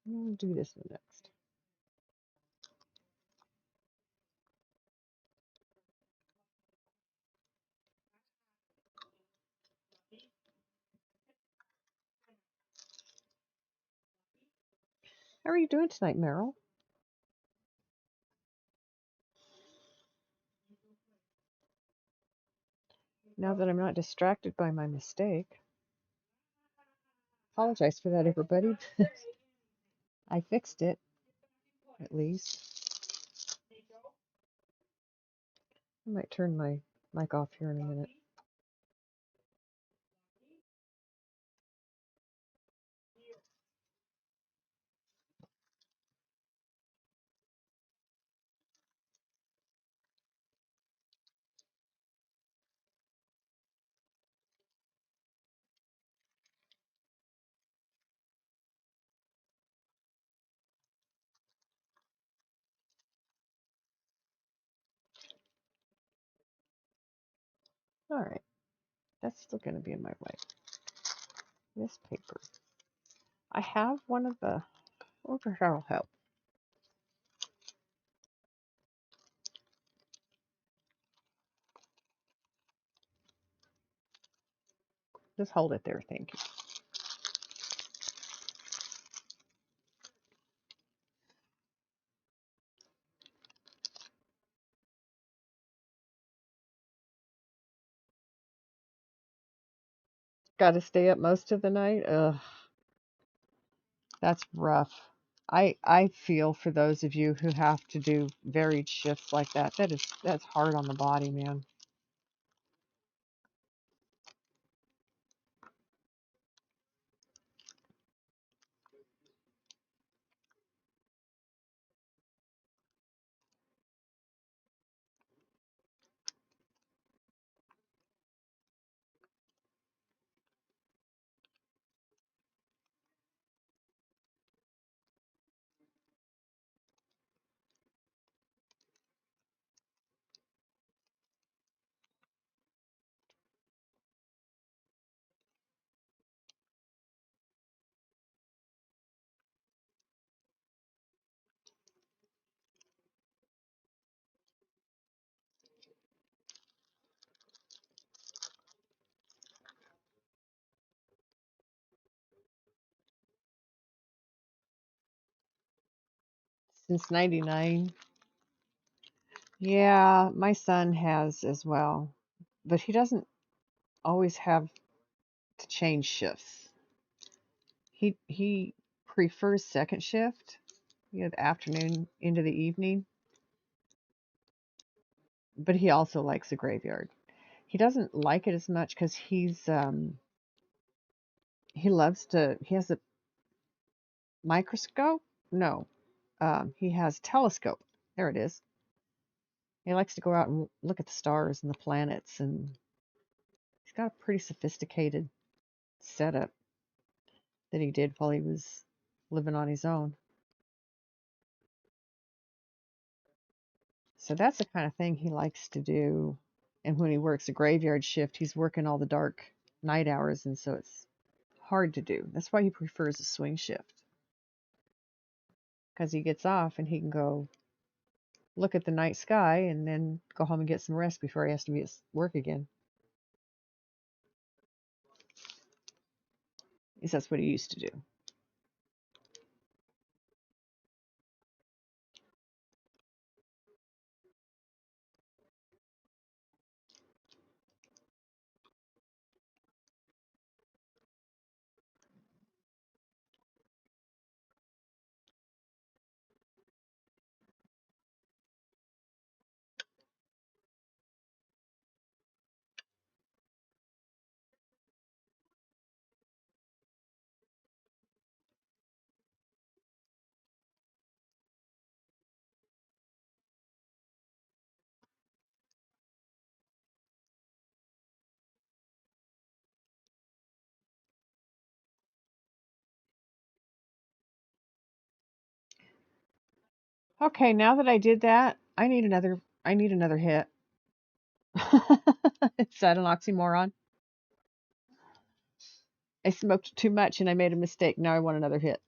I'm gonna do this one next. How are you doing tonight, Meryl? Now that I'm not distracted by my mistake. Apologize for that, everybody. I fixed it, at least. I might turn my mic off here in a minute. All right, that's still going to be in my way. This paper. I have one of the, okay, that'll help. Just hold it there, thank you. Got to stay up most of the night? Ugh, that's rough. I feel for those of you who have to do varied shifts like that. That's hard on the body, man. Since 99. Yeah, my son has as well, but he doesn't always have to change shifts. He prefers second shift, the afternoon into the evening, but he also likes the graveyard. He doesn't like it as much because he has a microscope. No, he has telescope. There it is. He likes to go out and look at the stars and the planets, and he's got a pretty sophisticated setup that he did while he was living on his own. So that's the kind of thing he likes to do. And when he works a graveyard shift, he's working all the dark night hours, and so it's hard to do. That's why he prefers a swing shift, because he gets off and he can go look at the night sky and then go home and get some rest before he has to be at work again. At least that's what he used to do. Okay, now that I did that, I need another hit. Is that an oxymoron? I smoked too much and I made a mistake. Now I want another hit.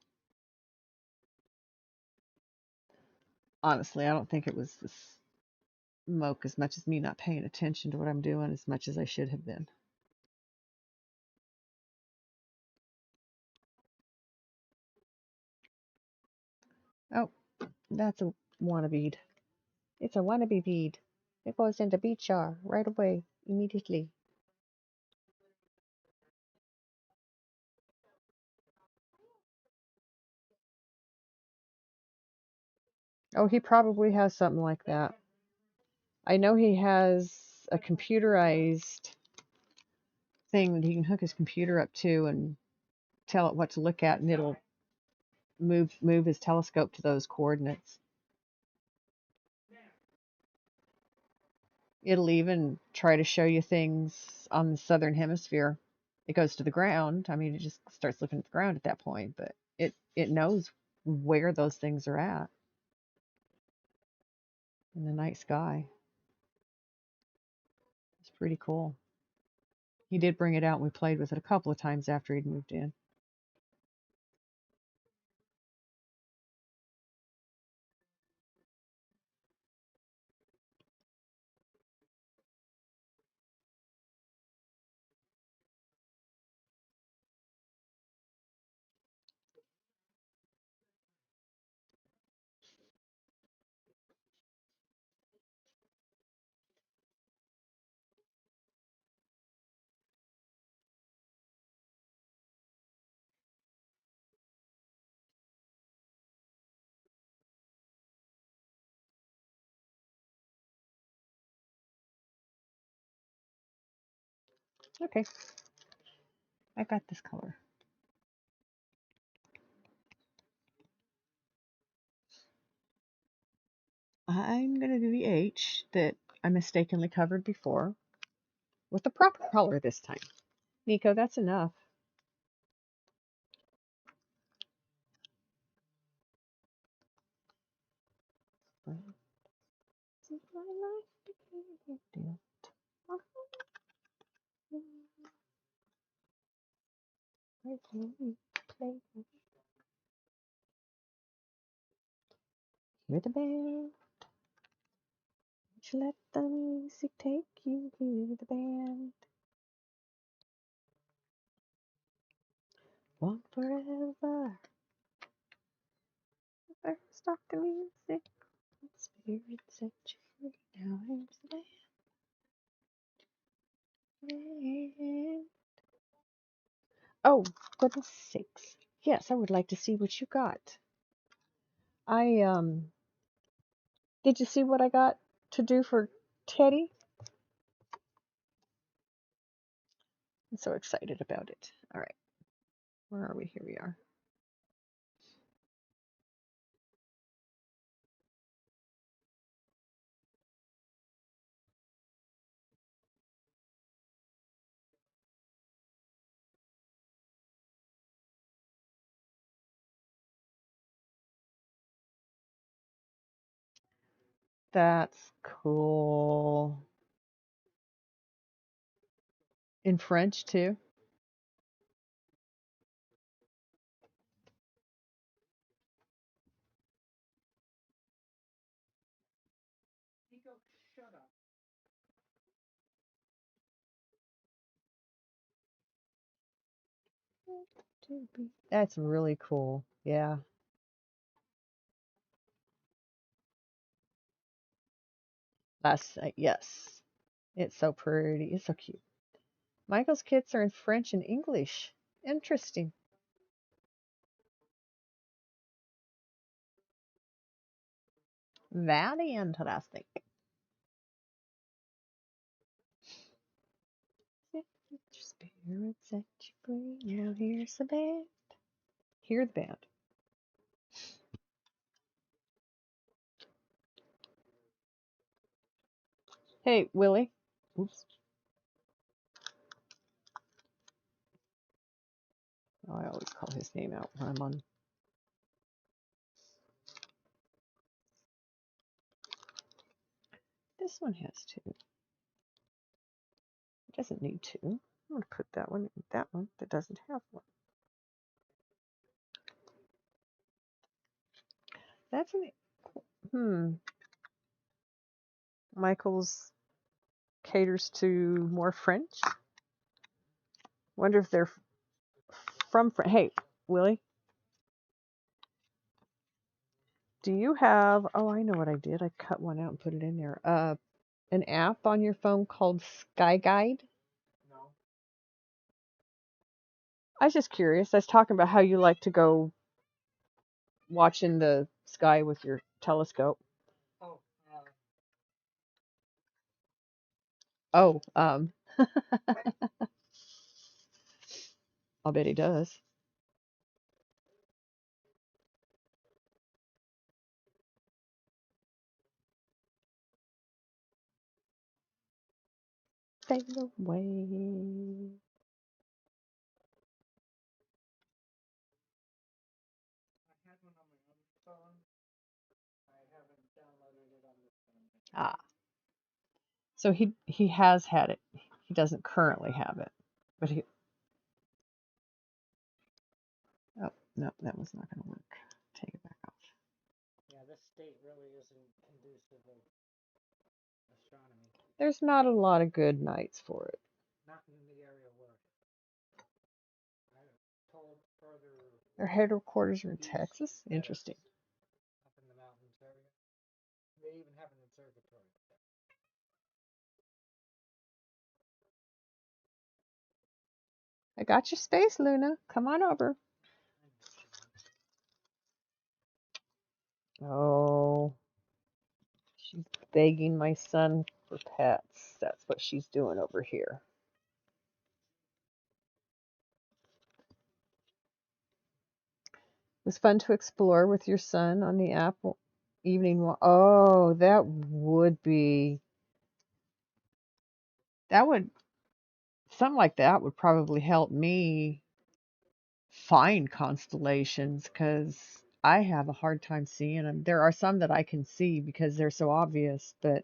Honestly, I don't think it was the smoke as much as me not paying attention to what I'm doing as much as I should have been. Oh, that's a wannabe. It's a wannabe bead. It goes into bead jar right away, immediately. Oh, he probably has something like that. I know he has a computerized thing that he can hook his computer up to and tell it what to look at, and it'll move his telescope to those coordinates. It'll even try to show you things on the southern hemisphere. It goes to the ground. I mean, it just starts looking at the ground at that point, but it knows where those things are at in the night sky. It's pretty cool. He did bring it out and we played with it a couple of times after he'd moved in. Okay, I got this color. I'm going to do the H that I mistakenly covered before with the proper color this time. Nico, that's enough. Hear the band. Let the music take you. Hear the band. Want forever. First stop the music. Spirit set you free. Now here's the band. Oh, goodness sakes. Yes, I would like to see what you got. I did you see what I got to do for Teddy? I'm so excited about it. All right. Where are we? Here we are. That's cool. In French too. That's really cool. Yeah. Yes. It's so pretty. It's so cute. Michael's kits are in French and English. Interesting. Very interesting. Spirit set you free. Now here's the band. Hear the band. Hey, Willie. Oops. Oh, I always call his name out when I'm on This one has two. It doesn't need two. I'm going to put that one in that one that doesn't have one. That's an Michael's caters to more French. Wonder if they're from France. Hey, Willie, do you have? Oh, I know what I did. I cut one out and put it in there. An app on your phone called Sky Guide. No. I was just curious. I was talking about how you like to go watching the sky with your telescope. Oh. Oh, I'll bet he does. Sail away. I had one on my other phone. I haven't downloaded it on this phone. Ah, so he has had it. He doesn't currently have it, but he. Oh no, that was not going to work. Take it back off. Yeah, this state really isn't conducive of astronomy. There's not a lot of good nights for it. Not in the area where I told further. Their headquarters are in east, Texas. Interesting. Up in the mountains area. They even have an observatory there. I got your space, Luna. Come on over. Oh, she's begging my son for pets. That's what she's doing over here. It was fun to explore with your son on the app evening walk. Oh, that would be. That would. Something like that would probably help me find constellations because I have a hard time seeing them. There are some that I can see because they're so obvious, but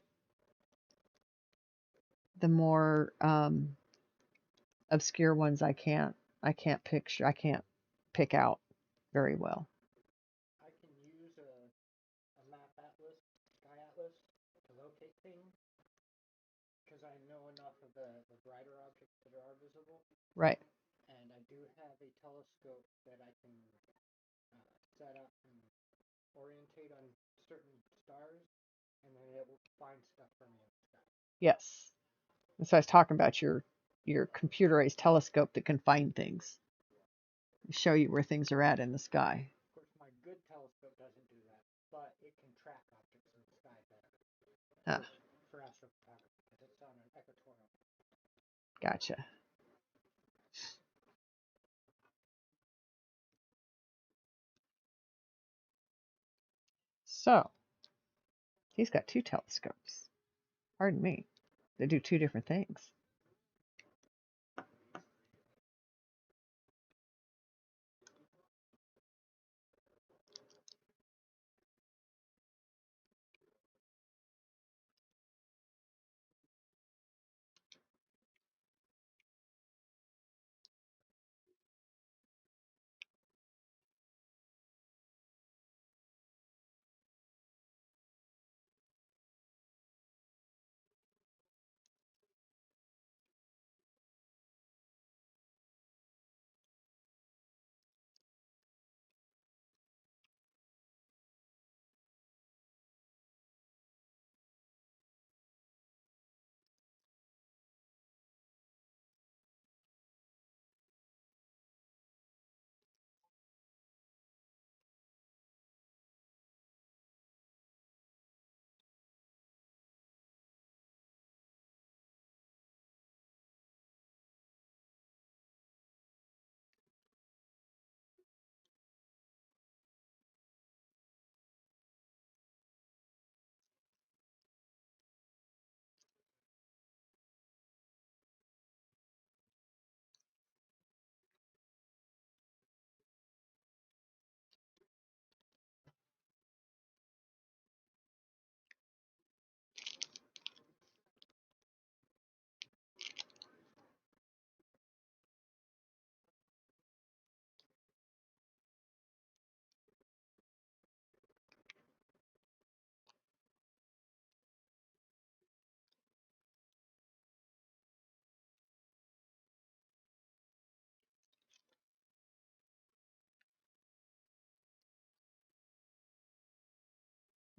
the more obscure ones I can't picture, I can't pick out very well. I can use a map atlas, sky atlas, to locate things because I know enough of the brighter objects that are visible. Right. And I do have a telescope that I can set up and orientate on certain stars, and then it will find stuff for me in the sky. Yes. And so I was talking about your computerized telescope that can find things, show you where things are at in the sky. Of course, my good telescope doesn't do that, but it can track objects in the sky better for astrophotography because it's on an equatorial. Gotcha. So he's got two telescopes. Pardon me. They do two different things.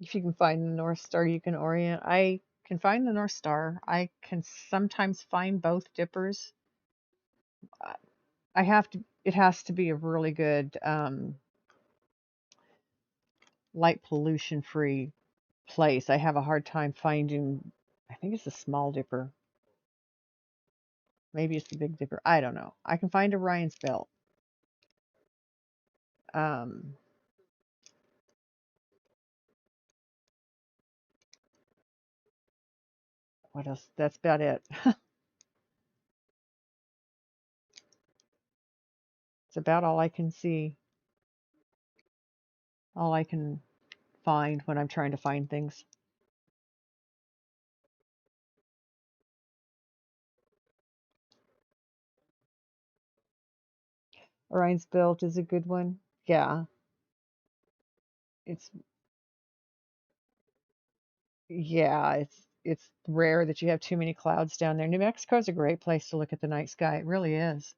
If you can find the North Star, you can orient. I can find the North Star. I can sometimes find both dippers. I have to. It has to be a really good light pollution free place. I have a hard time finding. I think it's a small dipper. Maybe it's the Big Dipper. I don't know. I can find Orion's Belt. Um, what else? That's about it. It's about all I can see. All I can find when I'm trying to find things. Orion's Belt is a good one. Yeah, it's it's rare that you have too many clouds down there. New Mexico is a great place to look at the night sky. It really is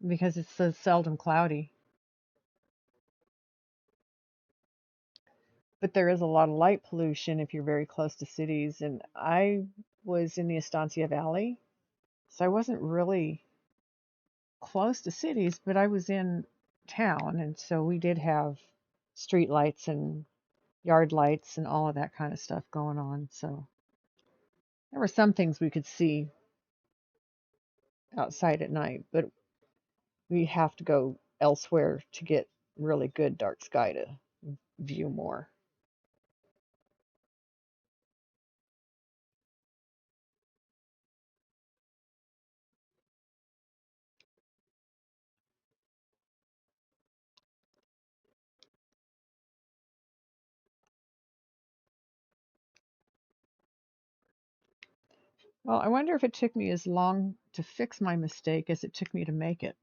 because it's so seldom cloudy. But there is a lot of light pollution if you're very close to cities. And I was in the Estancia Valley, so I wasn't really close to cities, but I was in town, and so we did have street lights and yard lights and all of that kind of stuff going on. So there were some things we could see outside at night, but we have to go elsewhere to get really good dark sky to view more. Well, I wonder if it took me as long to fix my mistake as it took me to make it.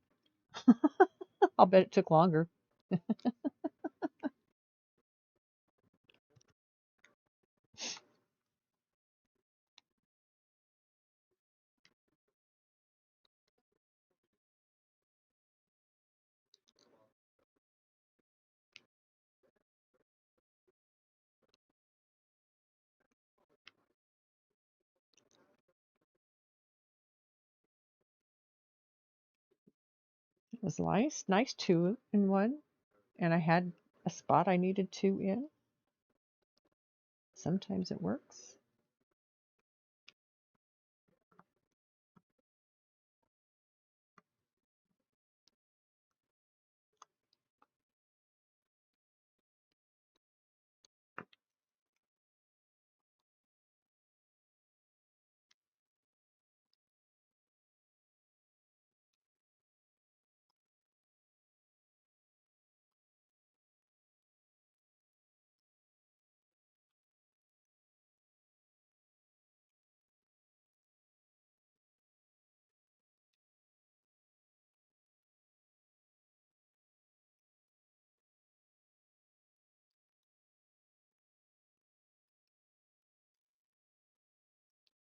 I'll bet it took longer. It was nice two in one, and I had a spot I needed two in. Sometimes it works.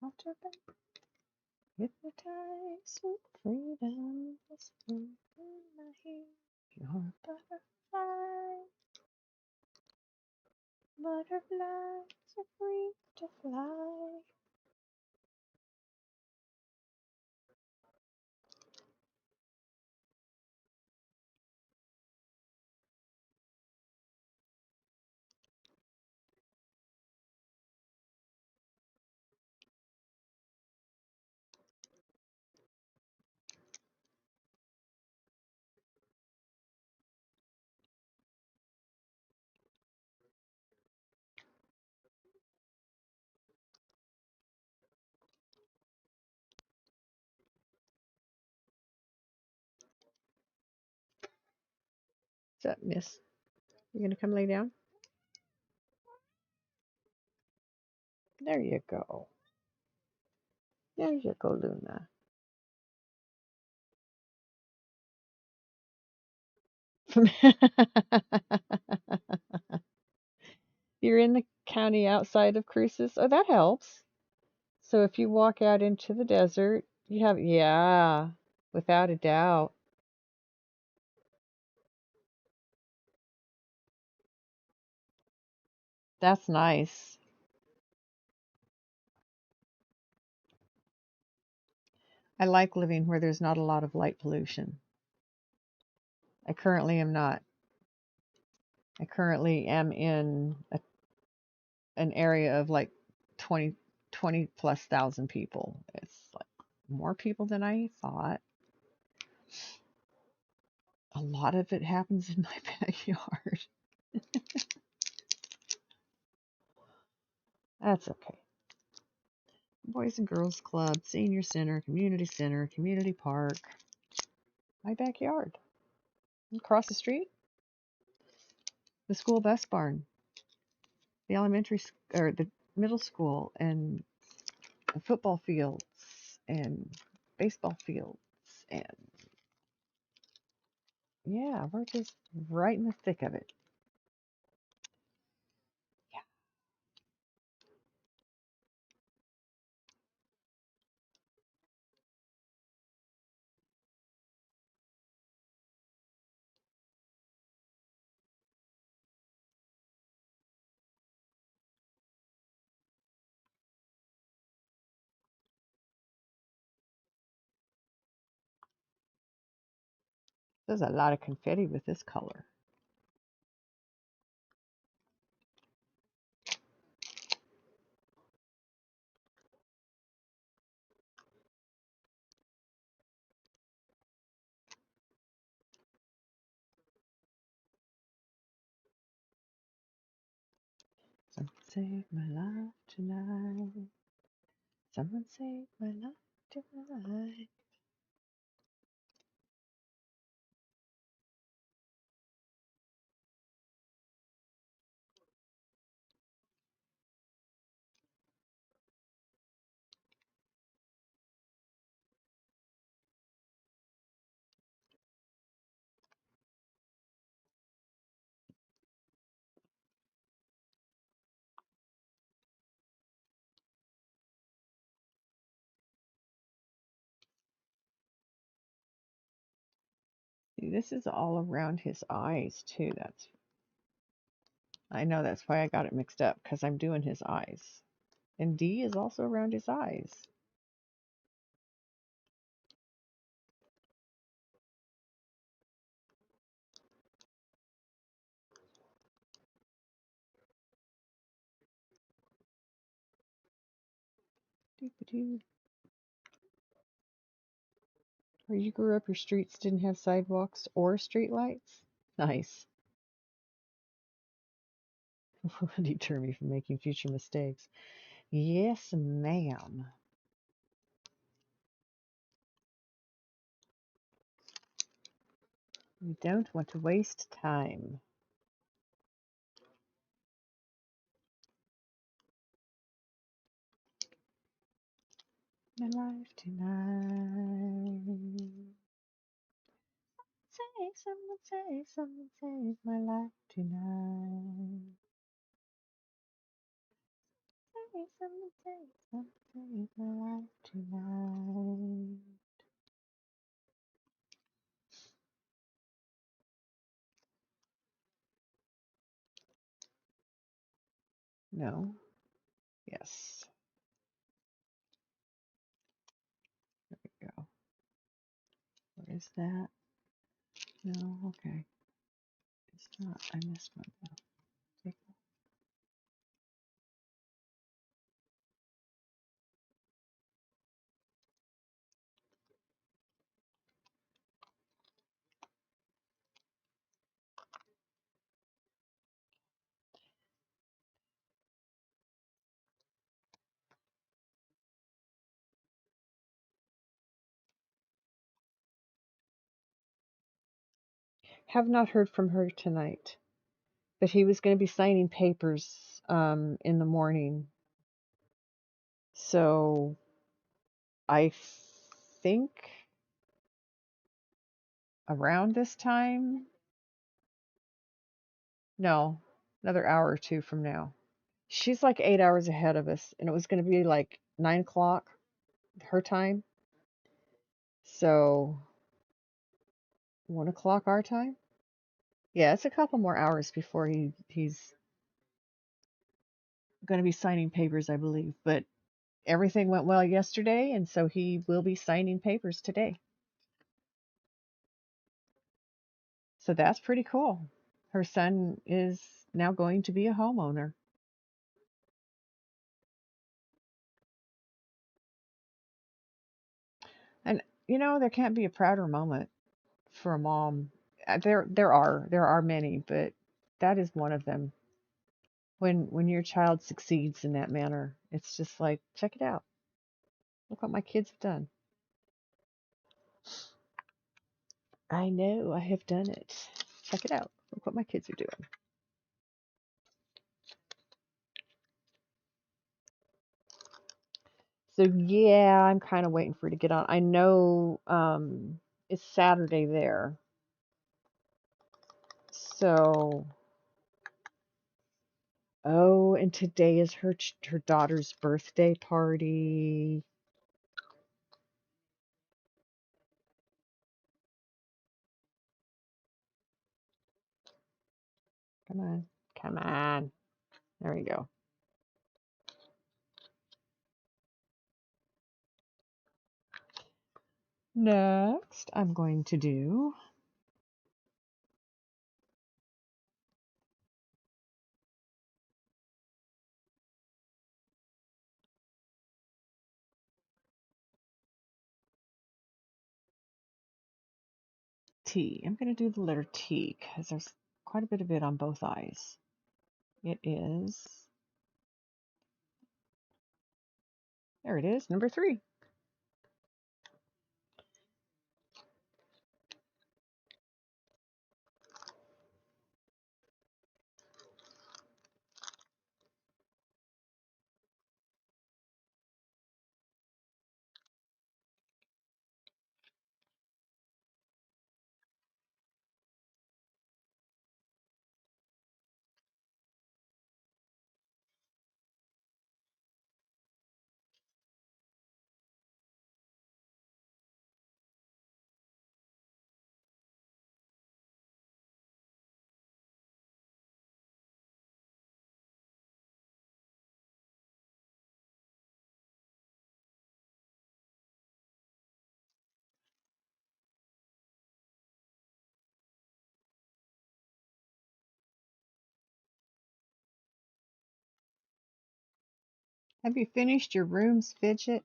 I'll turn back. Hypnotized with freedom, whispering in my ear. You're a butterfly, butterflies are free to fly. What's up, miss? You gonna come lay down? There you go. There you go, Luna. You're in the county outside of Cruces. Oh, that helps. So if you walk out into the desert, you have, yeah, without a doubt. That's nice. I like living where there's not a lot of light pollution. I currently am not. I currently am in an area of like 20 plus thousand people. It's like more people than I thought. A lot of it happens in my backyard. That's okay. Boys and Girls Club, Senior Center, Community Park. My backyard. Across the street, the school bus barn, the or the middle school, and the football fields, and baseball fields, and yeah, we're just right in the thick of it. Yeah. There's a lot of confetti with this color. Someone save my life tonight. Someone save my life tonight. See, this is all around his eyes too. I know that's why I got it mixed up, because I'm doing his eyes. And D is also around his eyes. Doo-ba-doo. Where you grew up, your streets didn't have sidewalks or streetlights? Nice. Deter me from making future mistakes. Yes, ma'am. We don't want to waste time. My life tonight. Someone save my life tonight. Someone save my life tonight. No. Yes. There we go. What is that? No. Okay. It's not. I missed one. No. Take Have not heard from her tonight, but he was going to be signing papers in the morning. So I think around this time, no, another hour or two from now. She's like 8 hours ahead of us, and it was going to be like 9 o'clock her time. So 1 o'clock our time. Yeah, it's a couple more hours before he's going to be signing papers, I believe. But everything went well yesterday, and so he will be signing papers today. So that's pretty cool. Her son is now going to be a homeowner. And there can't be a prouder moment for a mom. There are many, but that is one of them. When your child succeeds in that manner, it's just like, check it out. Look what my kids have done. I know, I have done it. Check it out. Look what my kids are doing. So yeah, I'm kind of waiting for it to get on. I know it's Saturday there. So, oh, and today is her daughter's birthday party. Come on. Come on. There we go. Next, I'm going to do T. I'm going to do the letter T because there's quite a bit of it on both eyes. It is, there it is, number 3. Have you finished your rooms, Fidget?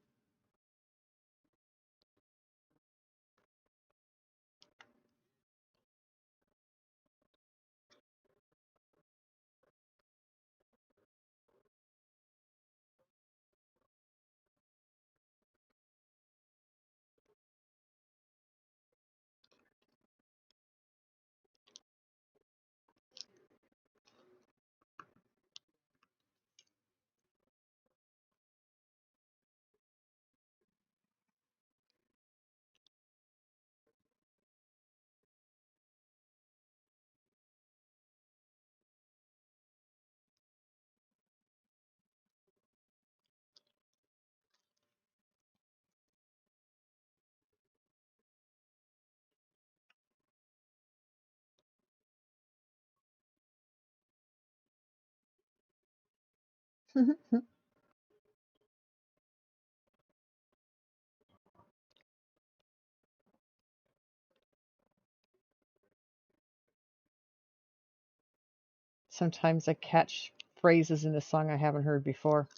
Sometimes I catch phrases in the song I haven't heard before,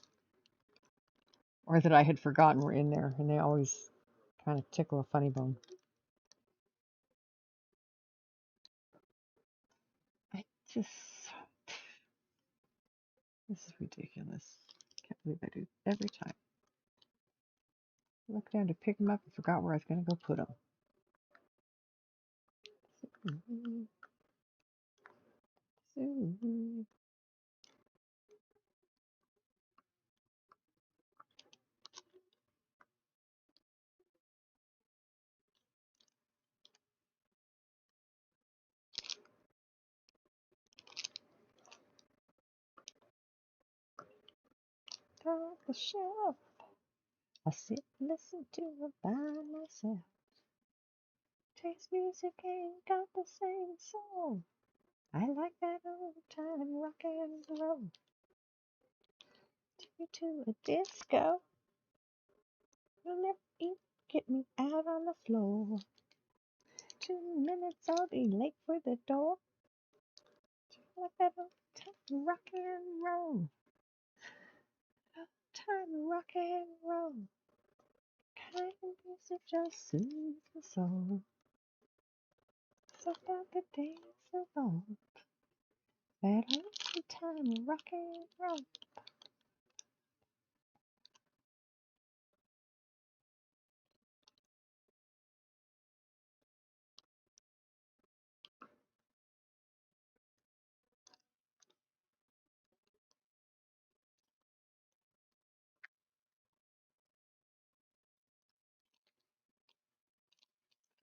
or that I had forgotten were in there, and they always kind of tickle a funny bone. I just, this is ridiculous. Can't believe I do it every time. I looked down to pick them up and forgot where I was going to go put them. Top the shelf. I sit and listen to it by myself. Taste music ain't got the same soul. I like that old time rock and roll. you to a disco. You'll never get me out on the floor. 2 minutes, I'll be late for the door. Like that old time rock and roll. Time rock and roll. Kind of music just soothes the soul. So about the days of old. That old time rock and roll.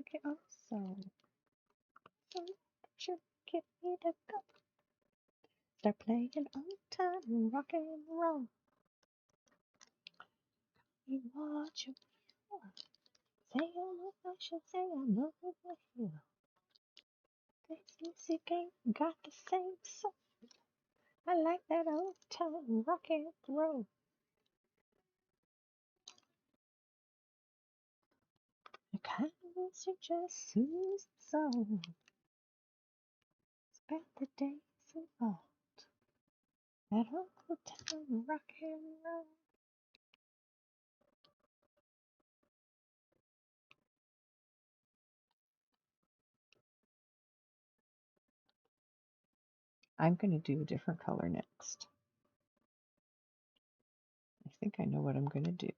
Okay, oh, so you get me to go. Start playing old time rock and roll. You what you want. Say I'm a fashion, say I'm over the hill. This music ain't got the same soul. I like that old time rock and roll. The kind of music just soothes the soul. It's about the days of old. That old time rock and roll. I'm going to do a different color next. I think I know what I'm going to do.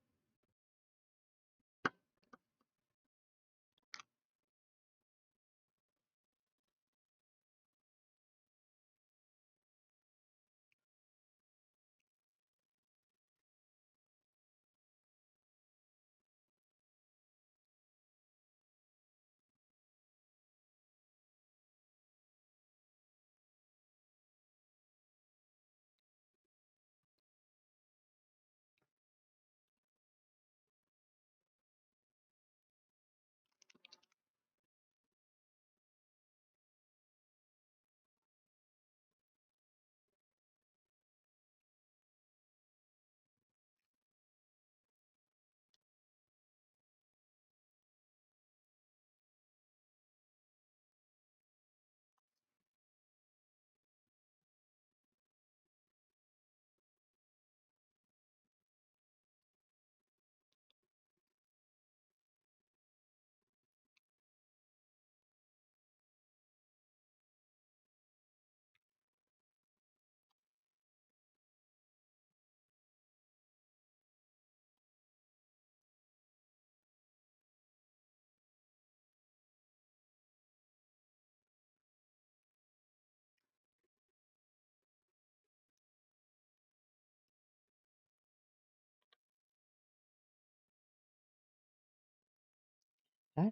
Good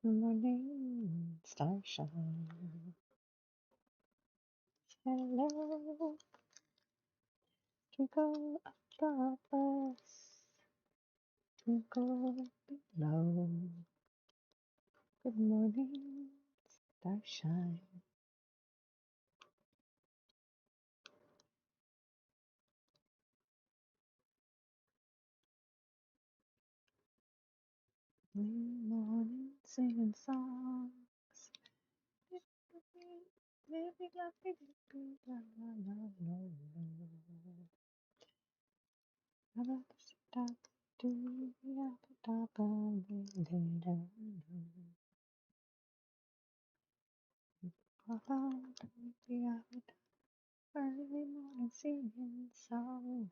morning, starshine. Hello, twinkle above us, twinkle below. Good morning, starshine. Good morning, singing songs. Living la la la la la. How about the stop? Do we have to stop later? How about we have to early morning singing song?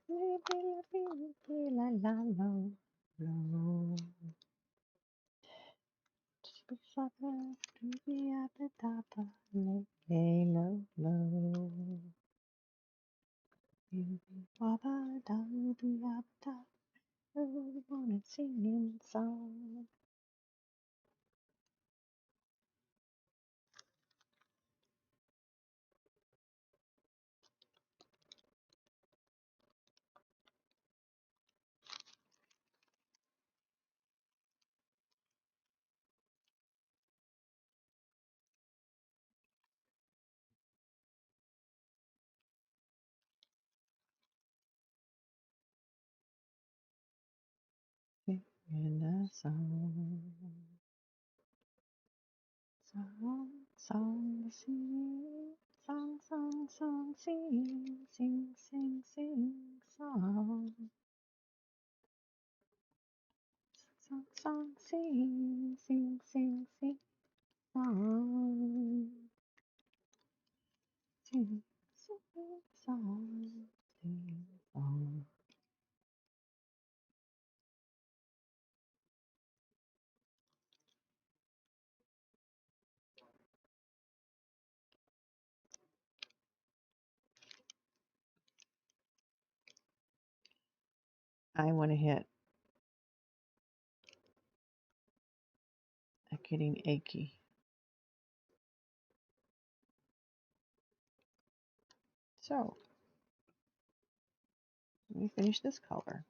La la la la. supper to be at the top of lay low, low. You be wabba da be up top. Oh, wanna singing song. In a song, song, song, sing, song, song, song, sing, sing, sing, sing, song, song, song, sing, sing, sing, sing, song, sing, sing, song, sing, song. I want to hit. I'm getting achy. So let me finish this color.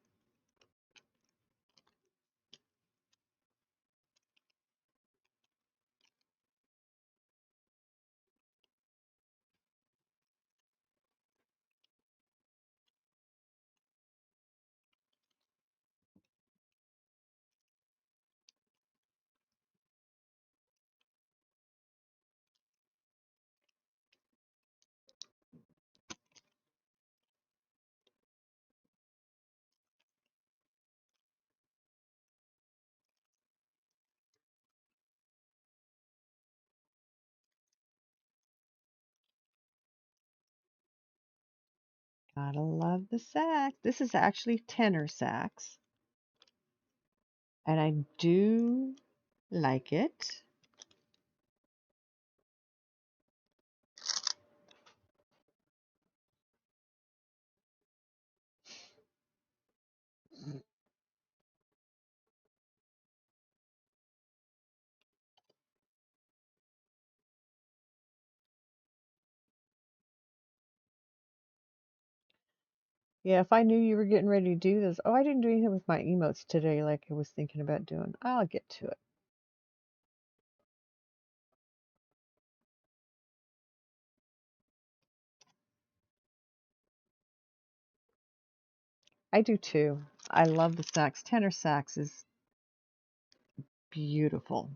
Gotta love the sax. This is actually tenor sax, and I do like it. Yeah, if I knew you were getting ready to do this, oh, I didn't do anything with my emotes today like I was thinking about doing. I'll get to it. I do too. I love the sax. Tenor sax is beautiful.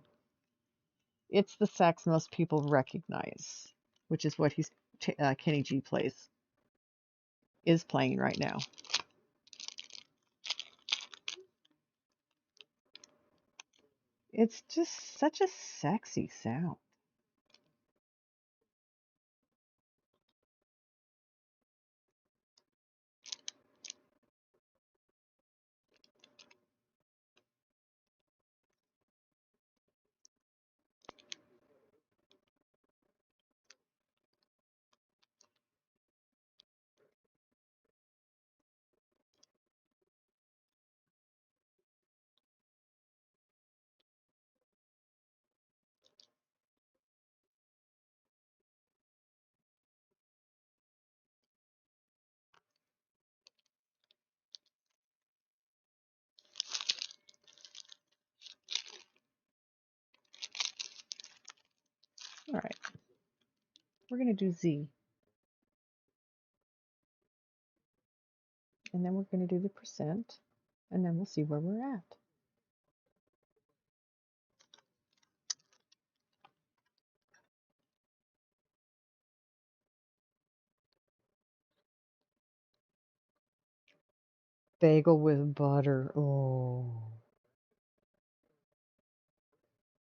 It's the sax most people recognize, which is what Kenny G is playing right now. It's just such a sexy sound. All right, we're going to do Z, and then we're going to do the percent, and then we'll see where we're at. Bagel with butter. Oh.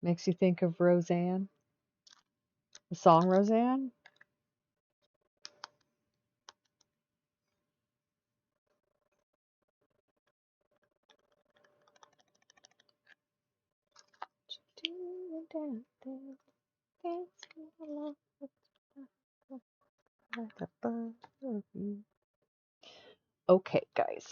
Makes you think of Roseanne. The song Roseanne? down there, dancing along like above you. Okay, guys.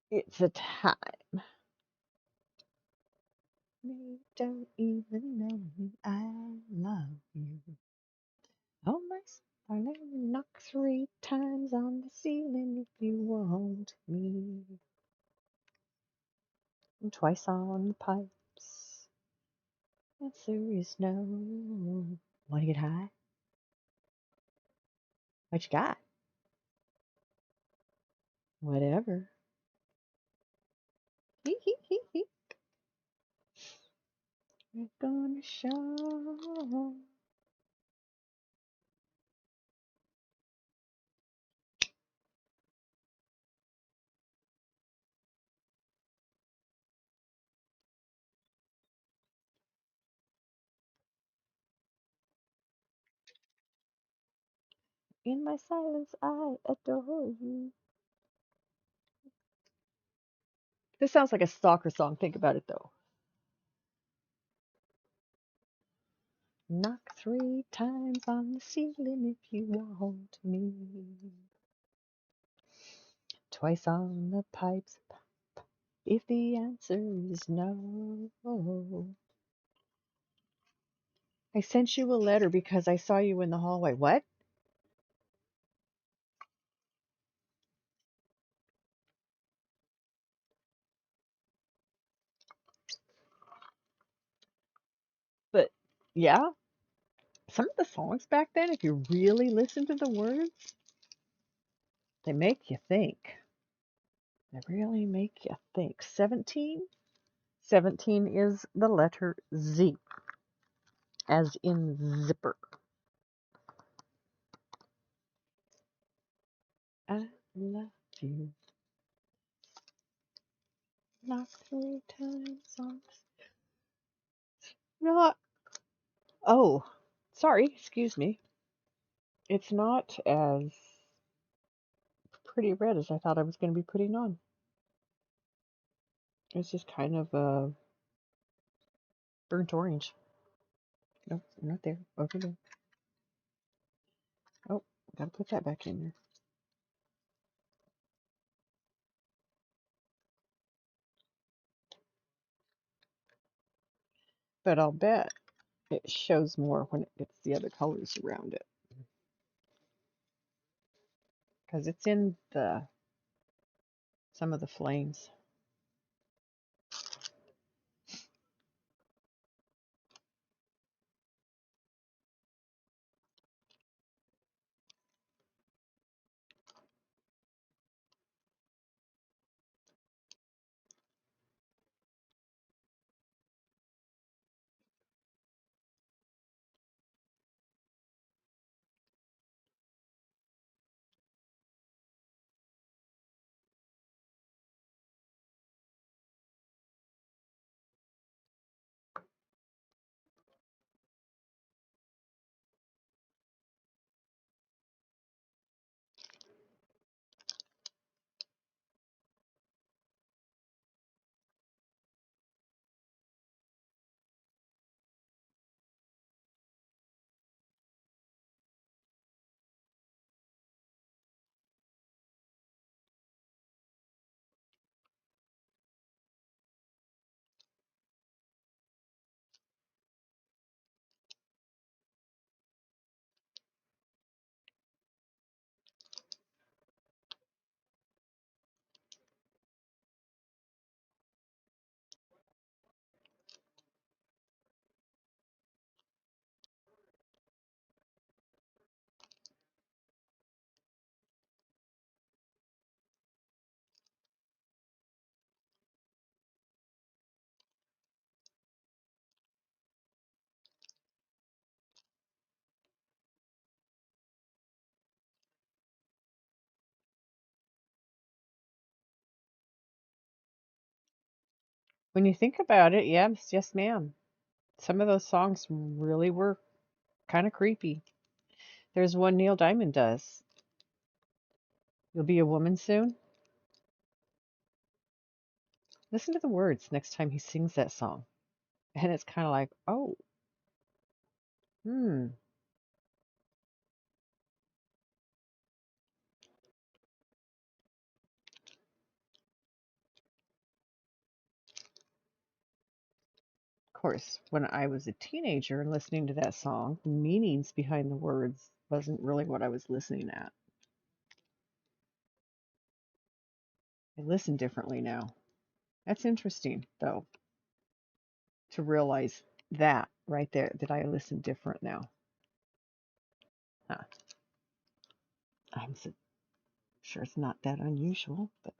It's a time. You don't even know me. I love you. Oh, my darling, knock 3 times on the ceiling if you want me. And twice on the pipes. Answer is no. Want to get high? What you got? Whatever. Hee hee hee hee. We're gonna show. In my silence, I adore you. This sounds like a stalker song. Think about it, though. Knock 3 times on the ceiling if you want me. Twice on the pipes if the answer is no. I sent you a letter because I saw you in the hallway. What? But yeah, some of the songs back then, if you really listen to the words, they make you think. They really make you think. 17? 17 is the letter Z, as in zipper. I love you. Knock 3 times on. Not. Oh, sorry. Excuse me. It's not as pretty red as I thought I was going to be putting on. It's just kind of a burnt orange. Nope, not there. Over there. Oh, gotta put that back in there. But I'll bet it shows more when it gets the other colors around it. Because it's in some of the flames. When you think about it, yes, ma'am. Some of those songs really were kind of creepy. There's one Neil Diamond does. You'll be a woman soon. Listen to the words next time he sings that song. And it's kind of like, oh, hmm. Of course, when I was a teenager and listening to that song, the meanings behind the words wasn't really what I was listening at. I listen differently now. That's interesting, though, to realize that right there, that I listen different now. Huh. I'm so sure it's not that unusual, but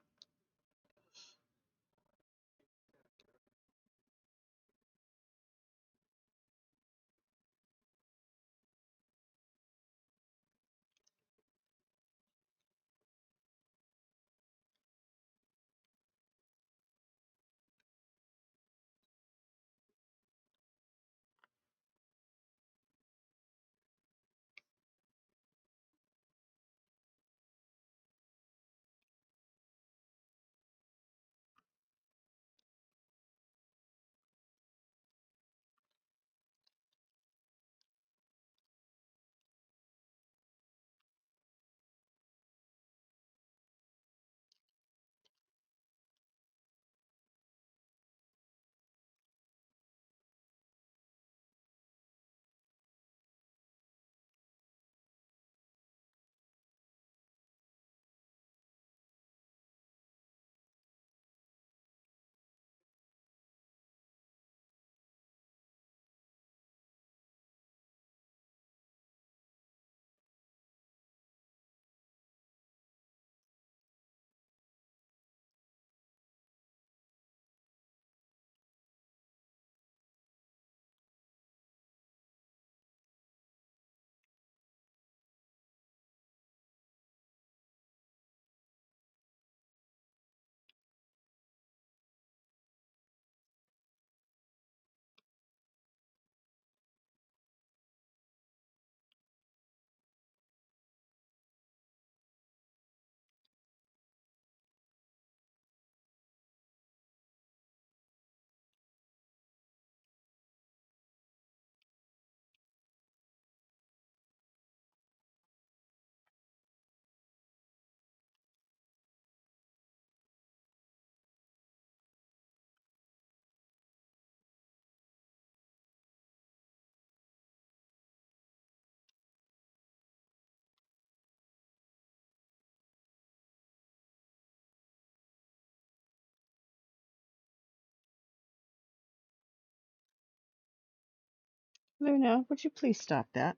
Luna, would you please stop that?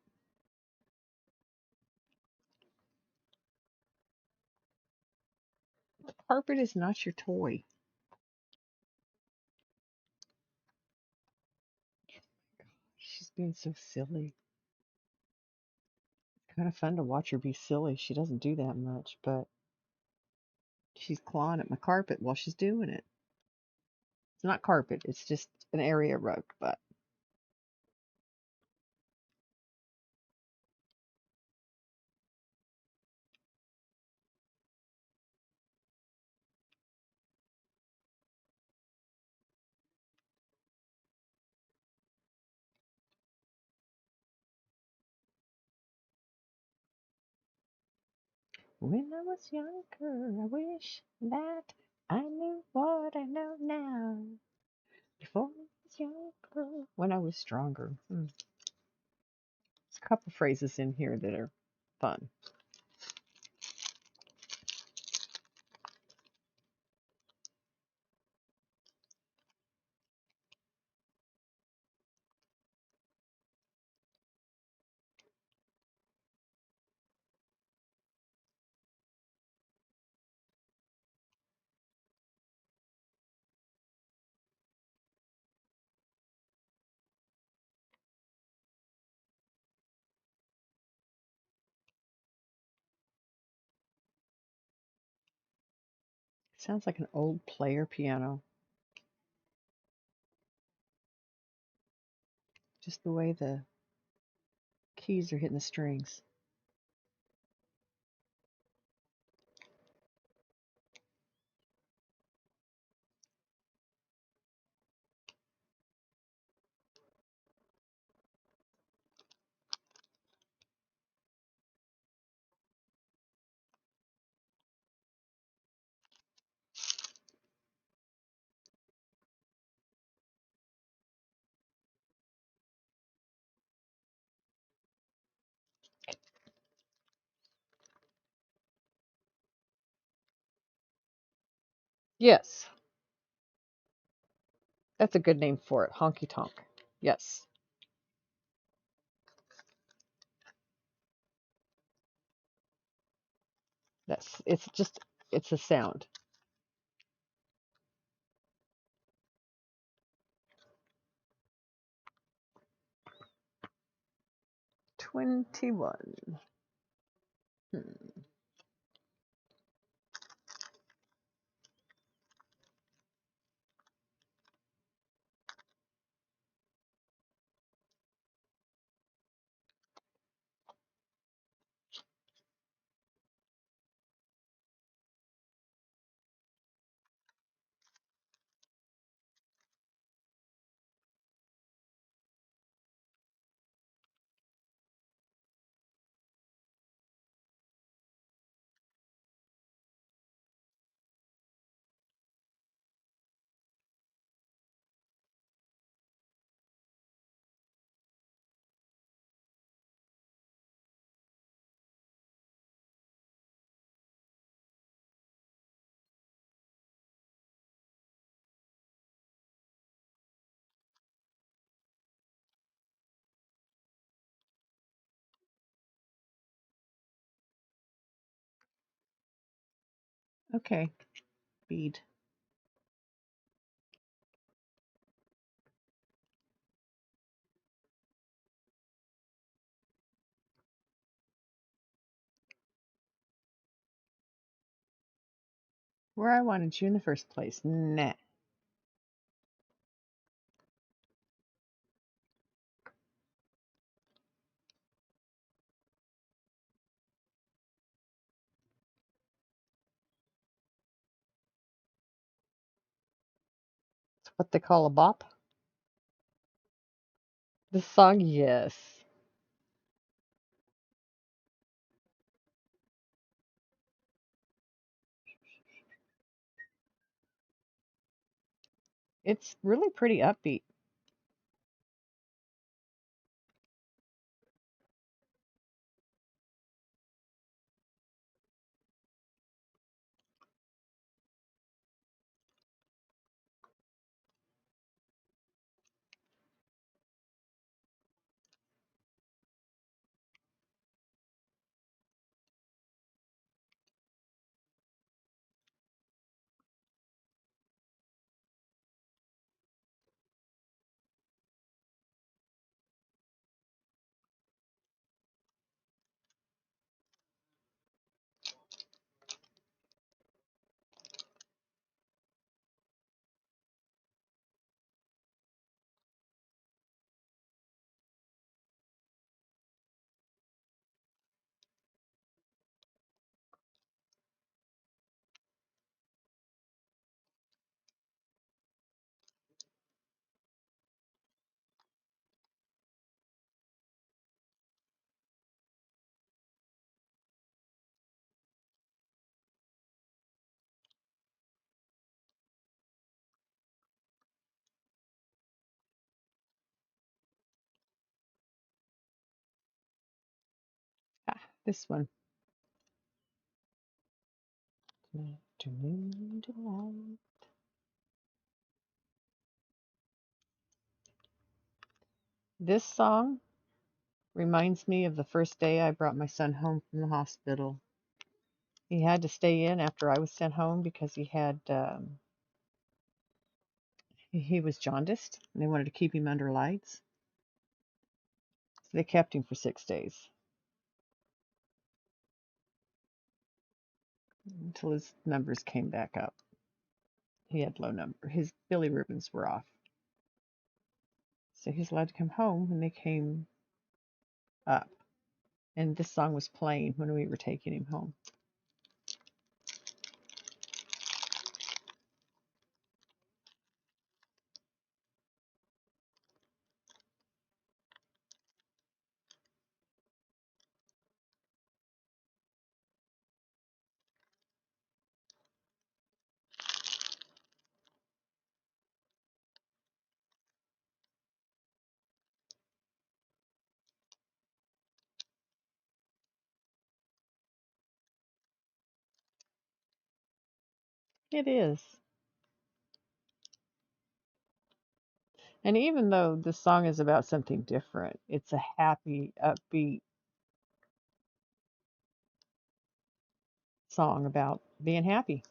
The carpet is not your toy. She's being so silly. Kind of fun to watch her be silly. She doesn't do that much, but she's clawing at my carpet while she's doing it. It's not carpet, it's just an area rug, but when I was younger, I wish that I knew what I know now. Before I was younger, when I was stronger. There's a couple phrases in here that are fun. Sounds like an old player piano, just the way the keys are hitting the strings. Yes, that's a good name for it. Honky tonk. Yes. It's a sound. 21. Hmm. Okay, bead. Where I wanted you in the first place. Nah. It's what they call a bop. This song, yes. It's really pretty upbeat. Ah, this one. Afternoon delight. This song reminds me of the first day I brought my son home from the hospital. He had to stay in after I was sent home because he was jaundiced and they wanted to keep him under lights. So they kept him for 6 days until his numbers came back up. He had low number. His bilirubins were off. So he was allowed to come home when they came up. And this song was playing when we were taking him home. It is. And even though the song is about something different, it's a happy, upbeat song about being happy.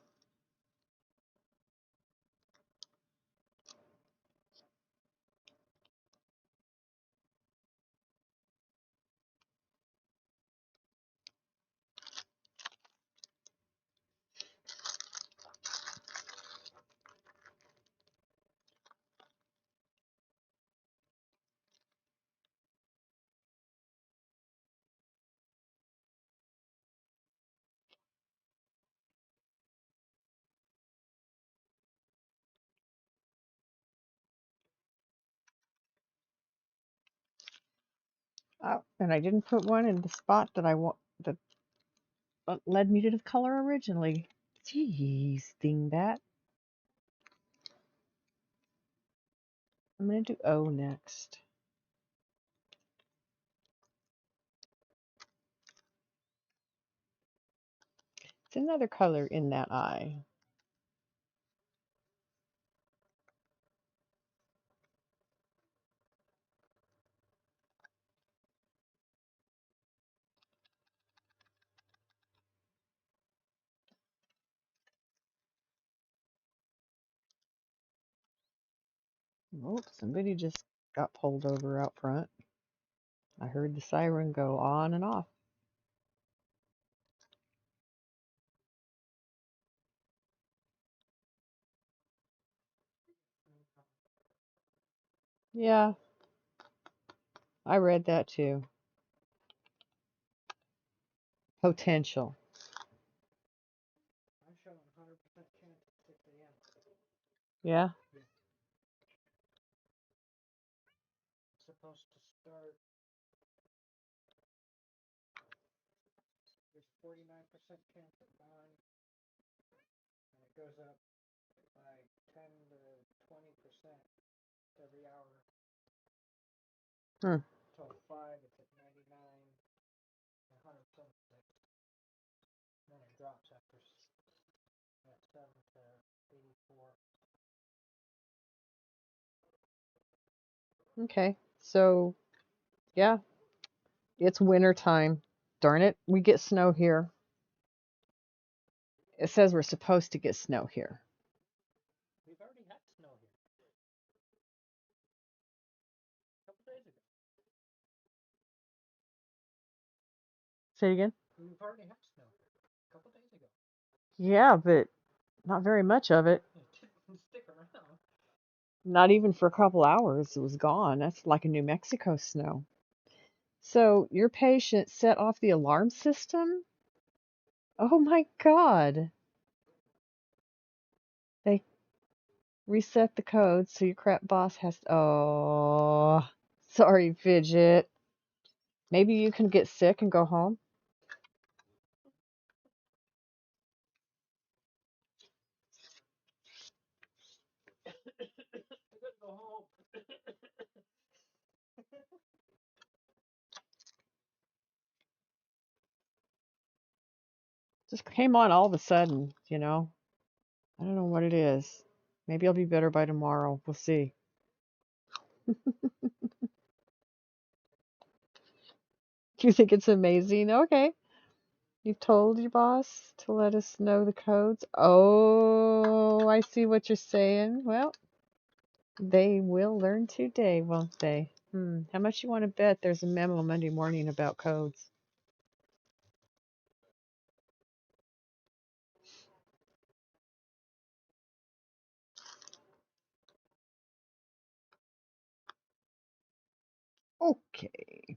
Oh, and I didn't put one in the spot that I want that led me to the color originally. Jeez, dingbat. I'm gonna do O next. It's another color in that eye. Oh, somebody just got pulled over out front. I heard the siren go on and off. Yeah, I read that too. Potential. I'm showing 100% chance at 6 a.m. Yeah. Yeah. It's supposed to start. There's 49% chance at 9, and it goes up by 10 to 20% every hour. Hmm. Till 5, it's at 99, 100%. Then it drops after at 7 to 84. Okay. So, yeah, it's winter time. Darn it, we get snow here. It says we're supposed to get snow here. We've already had snow here a couple days ago. Say it again? We've already had snow here a couple days ago. Yeah, but not very much of it. It didn't stick around. Not even for a couple hours. It was gone. That's like a New Mexico snow. So your patient set off the alarm system? Oh my God. They reset the code so your crap boss has to. Oh, sorry, Fidget. Maybe you can get sick and go home? I gotta go home. Just came on all of a sudden, you know? I don't know what it is. Maybe I'll be better by tomorrow. We'll see. You think it's amazing? Okay. You've told your boss to let us know the codes? Oh, I see what you're saying. Well, they will learn today, won't they? How much you want to bet there's a memo Monday morning about codes? Okay.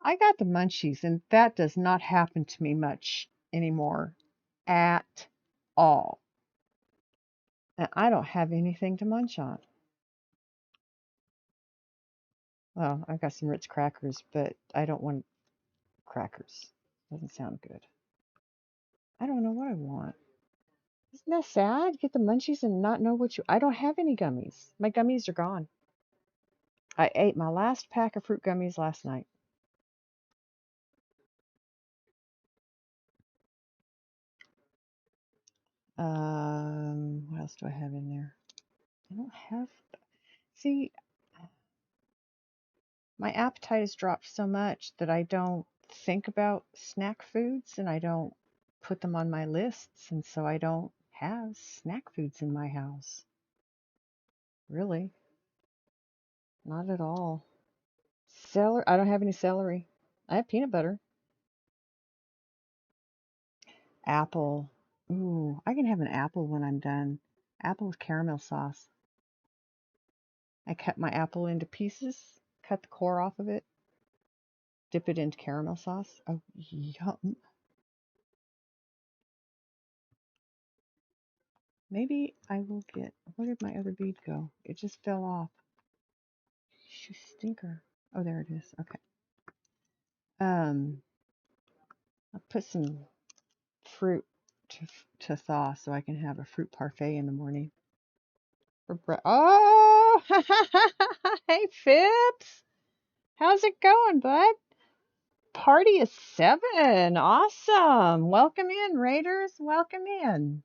I got the munchies, and that does not happen to me much anymore at all. And I don't have anything to munch on. Well, I've got some Ritz crackers, but I don't want crackers. Doesn't sound good. I don't know what I want. Isn't that sad? Get the munchies and not know what you. I don't have any gummies. My gummies are gone. I ate my last pack of fruit gummies last night. What else do I have in there? I don't have. See, my appetite has dropped so much that I don't think about snack foods and I don't put them on my lists, and so I don't have snack foods in my house. Really, not at all. Celery. I don't have any celery. I have peanut butter. Apple. Ooh, I can have an apple when I'm done. Apple with caramel sauce. I cut my apple into pieces, cut the core off of it, dip it into caramel sauce. Oh, yum. Maybe I will get. Where did my other bead go? It just fell off. You stinker. Oh, there it is. Okay. I'll put some fruit to thaw so I can have a fruit parfait in the morning for Oh, hey Phipps, how's it going, bud? Party is 7. Awesome. Welcome in, Raiders. Welcome in.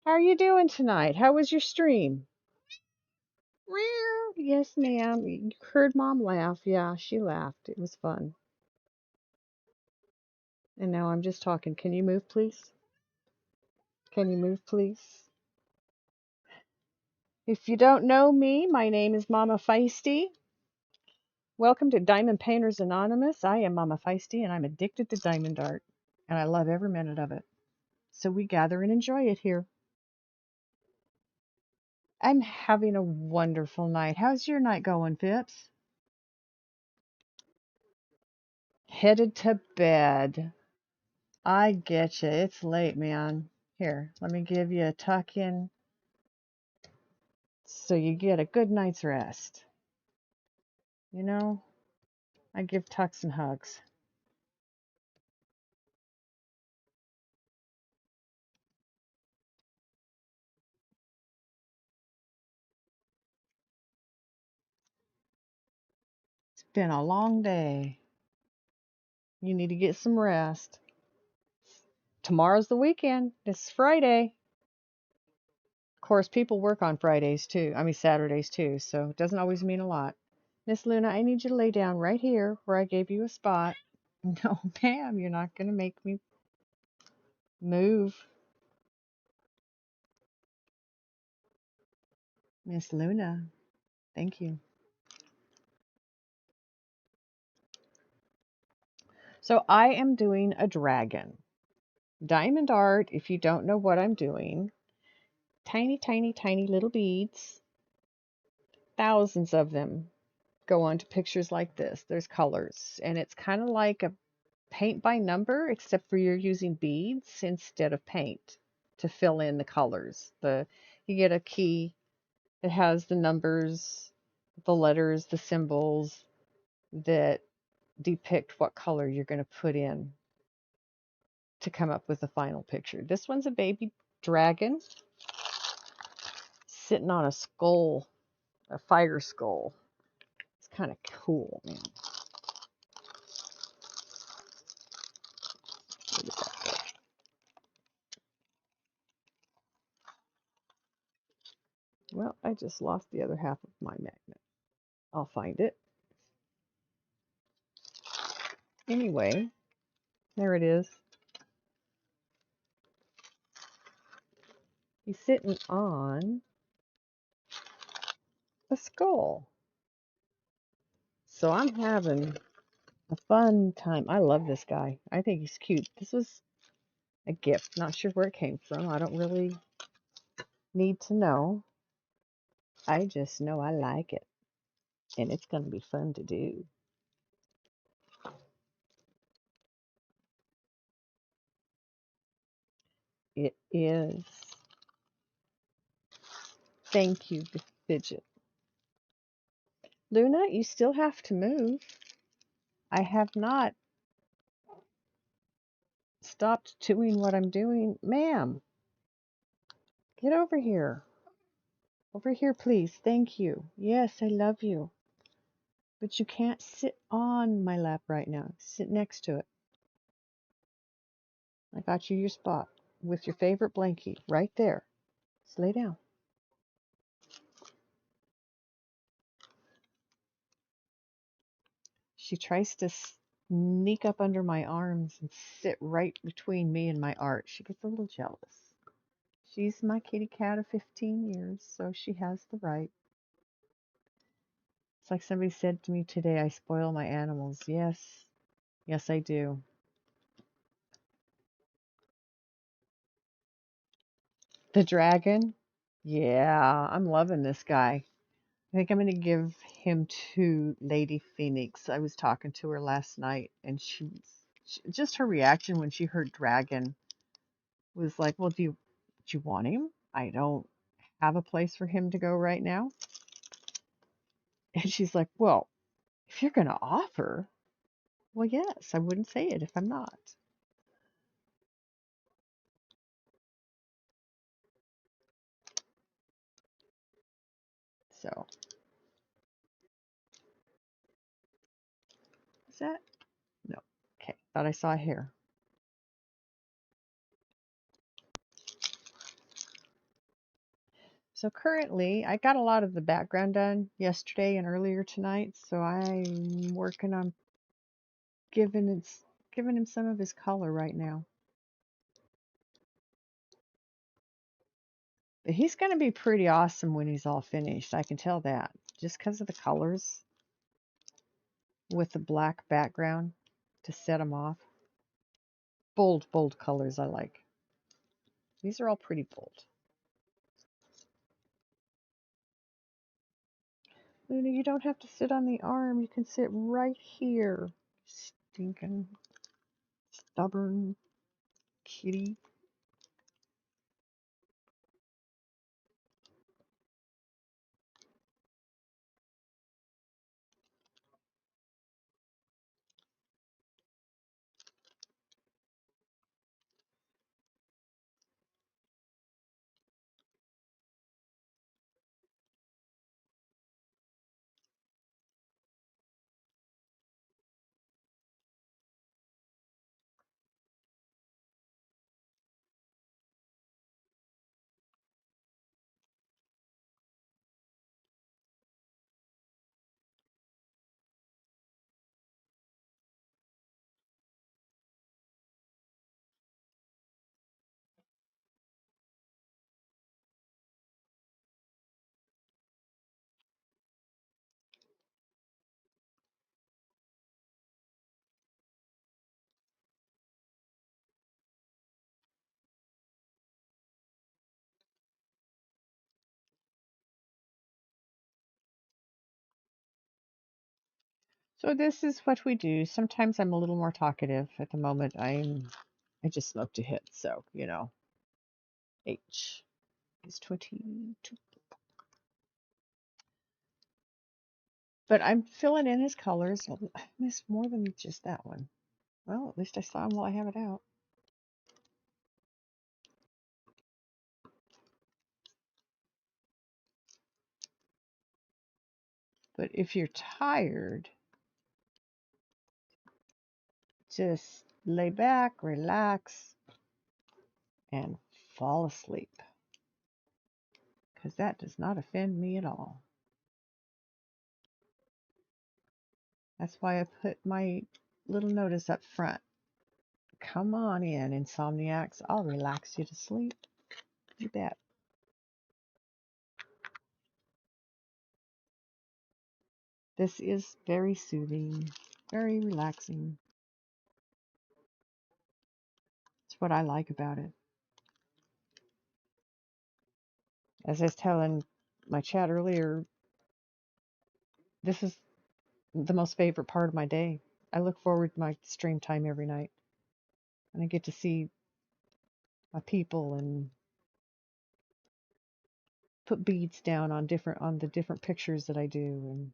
How are you doing tonight? How was your stream? Yes, ma'am. You heard Mom laugh. Yeah, she laughed. It was fun. And now I'm just talking. Can you move, please? Can you move, please? If you don't know me, my name is Mama Feisty. Welcome to Diamond Painters Anonymous. I am Mama Feisty, and I'm addicted to diamond art, and I love every minute of it. So we gather and enjoy it here. I'm having a wonderful night. How's your night going, Phipps? Headed to bed. I get you. It's late, man. Here, let me give you a tuck in so you get a good night's rest. You know, I give tucks and hugs. It's been a long day. You need to get some rest. Tomorrow's the weekend. It's Friday. Of course, people work on Fridays too. I mean, Saturdays too, so it doesn't always mean a lot. Miss Luna, I need you to lay down right here where I gave you a spot. No, ma'am, you're not going to make me move. Miss Luna, thank you. So I am doing a dragon. Diamond art, if you don't know what I'm doing, tiny, tiny, tiny little beads, thousands of them go onto pictures like this. There's colors, and it's kind of like a paint by number, except for you're using beads instead of paint to fill in the colors. You get a key that has the numbers, the letters, the symbols that depict what color you're going to put in to come up with the final picture. This one's a baby dragon sitting on a skull, a fire skull. It's kind of cool, man. Well, I just lost the other half of my magnet. I'll find it. Anyway, there it is. He's sitting on a skull. So I'm having a fun time. I love this guy. I think he's cute. This was a gift. Not sure where it came from. I don't really need to know. I just know I like it. And it's going to be fun to do. It is. Thank you, Fidget. Luna, you still have to move. I have not stopped doing what I'm doing. Ma'am, get over here. Over here, please. Thank you. Yes, I love you. But you can't sit on my lap right now. Sit next to it. I got you your spot with your favorite blankie right there. Just lay down. She tries to sneak up under my arms and sit right between me and my art. She gets a little jealous. She's my kitty cat of 15 years, so she has the right. It's like somebody said to me today, I spoil my animals. Yes, yes, I do. The dragon? Yeah, I'm loving this guy. I think I'm going to give him to Lady Phoenix. I was talking to her last night, and just her reaction when she heard dragon was like, well, do you want him? I don't have a place for him to go right now. And she's like, well, if you're going to offer, well, yes, I wouldn't say it if I'm not. So, is that? No. Okay, thought I saw a hair. So currently, I got a lot of the background done yesterday and earlier tonight, so I'm working on giving him some of his color right now. But he's going to be pretty awesome when he's all finished. I can tell that just because of the colors with the black background to set him off. Bold, bold colors I like. These are all pretty bold. Luna, you don't have to sit on the arm. You can sit right here. Stinking, stubborn kitty. So this is what we do. Sometimes I'm a little more talkative. At the moment, I just smoked a hit, so H is 22. But I'm filling in his colors. I missed more than just that one. Well, at least I saw him while I have it out. But if you're tired, just lay back, relax, and fall asleep. Because that does not offend me at all. That's why I put my little notice up front. Come on in, insomniacs. I'll relax you to sleep. You bet. This is very soothing, very relaxing. It's what I like about it. As I was telling my chat earlier, this is the most favorite part of my day. I look forward to my stream time every night. And I get to see my people and put beads down on the different pictures that I do and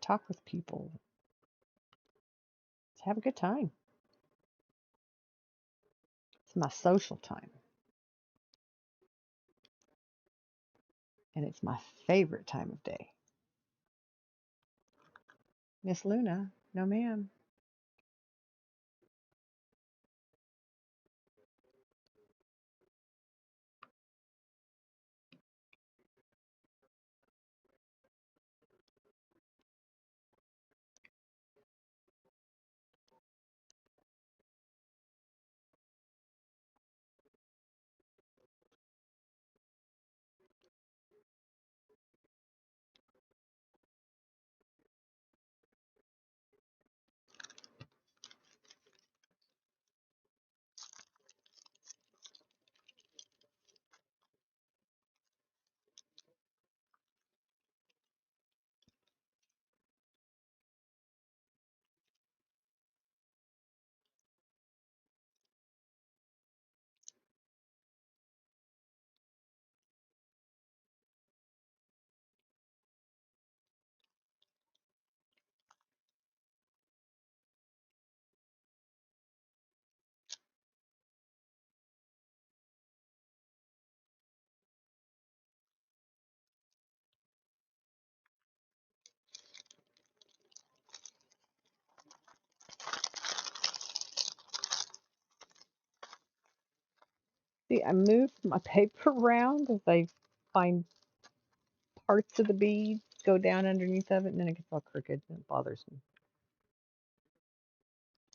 talk with people. Have a good time. It's my social time. And it's my favorite time of day. Miss Luna, no ma'am. See, I move my paper around as I find parts of the bead go down underneath of it, and then it gets all crooked and it bothers me.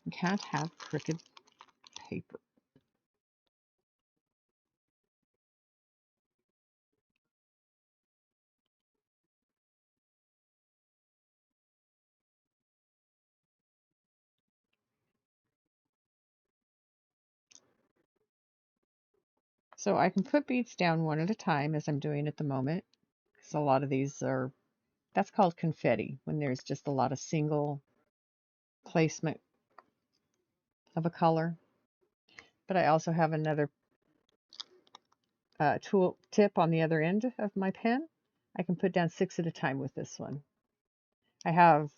You can't have crooked paper. So I can put beads down one at a time as I'm doing at the moment. Because a lot of these are, that's called confetti, when there's just a lot of single placement of a color. But I also have another tool tip on the other end of my pen. I can put down 6 at a time with this one. I have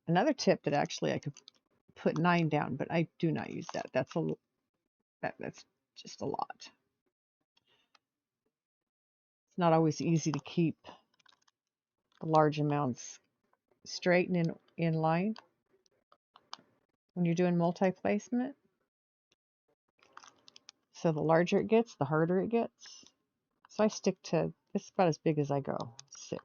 another tip that actually I could put 9 down, but I do not use that. That's just a lot. It's not always easy to keep the large amounts straight and in line when you're doing multi-placement. So the larger it gets, the harder it gets. So I stick to, it's about as big as I go, 6.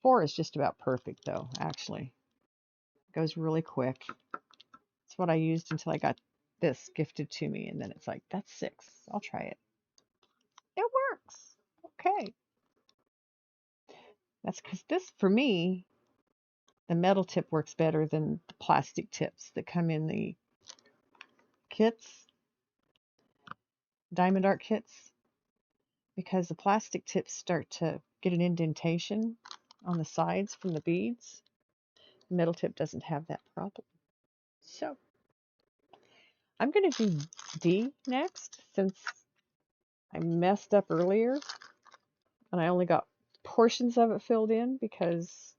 4 is just about perfect though, actually. It goes really quick. It's what I used until I got this gifted to me, and then it's like, that's 6. I'll try it. It works. Okay. That's because this, for me, the metal tip works better than the plastic tips that come in the kits, diamond art kits, because the plastic tips start to get an indentation on the sides from the beads. The metal tip doesn't have that problem. So I'm going to do D next, since I messed up earlier and I only got portions of it filled in because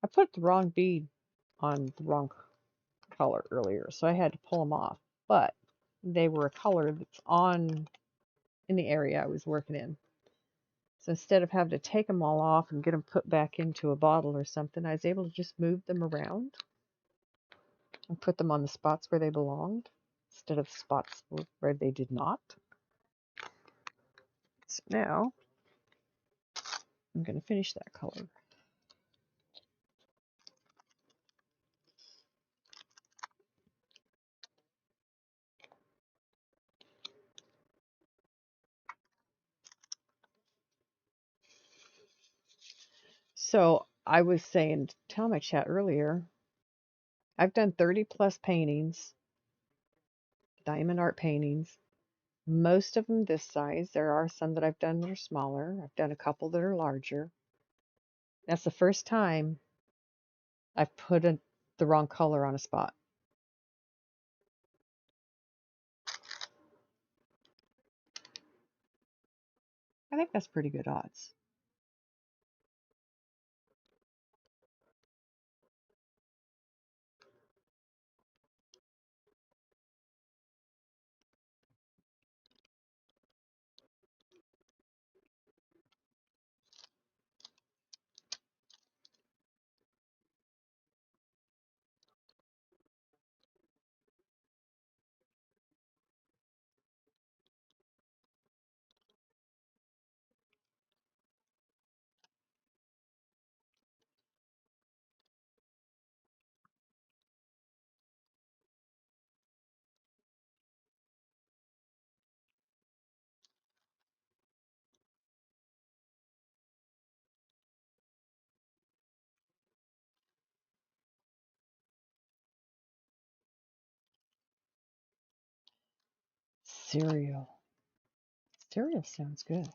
I put the wrong bead on the wrong color earlier, so I had to pull them off. But they were a color that's on in the area I was working in. So instead of having to take them all off and get them put back into a bottle or something, I was able to just move them around and put them on the spots where they belonged instead of spots where they did not. So now I'm going to finish that color. So I was saying, tell my chat earlier, I've done 30 plus paintings, diamond art paintings, most of them this size. There are some that I've done that are smaller. I've done a couple that are larger. That's the first time I've put the wrong color on a spot. I think that's pretty good odds. Cereal. Cereal sounds good. A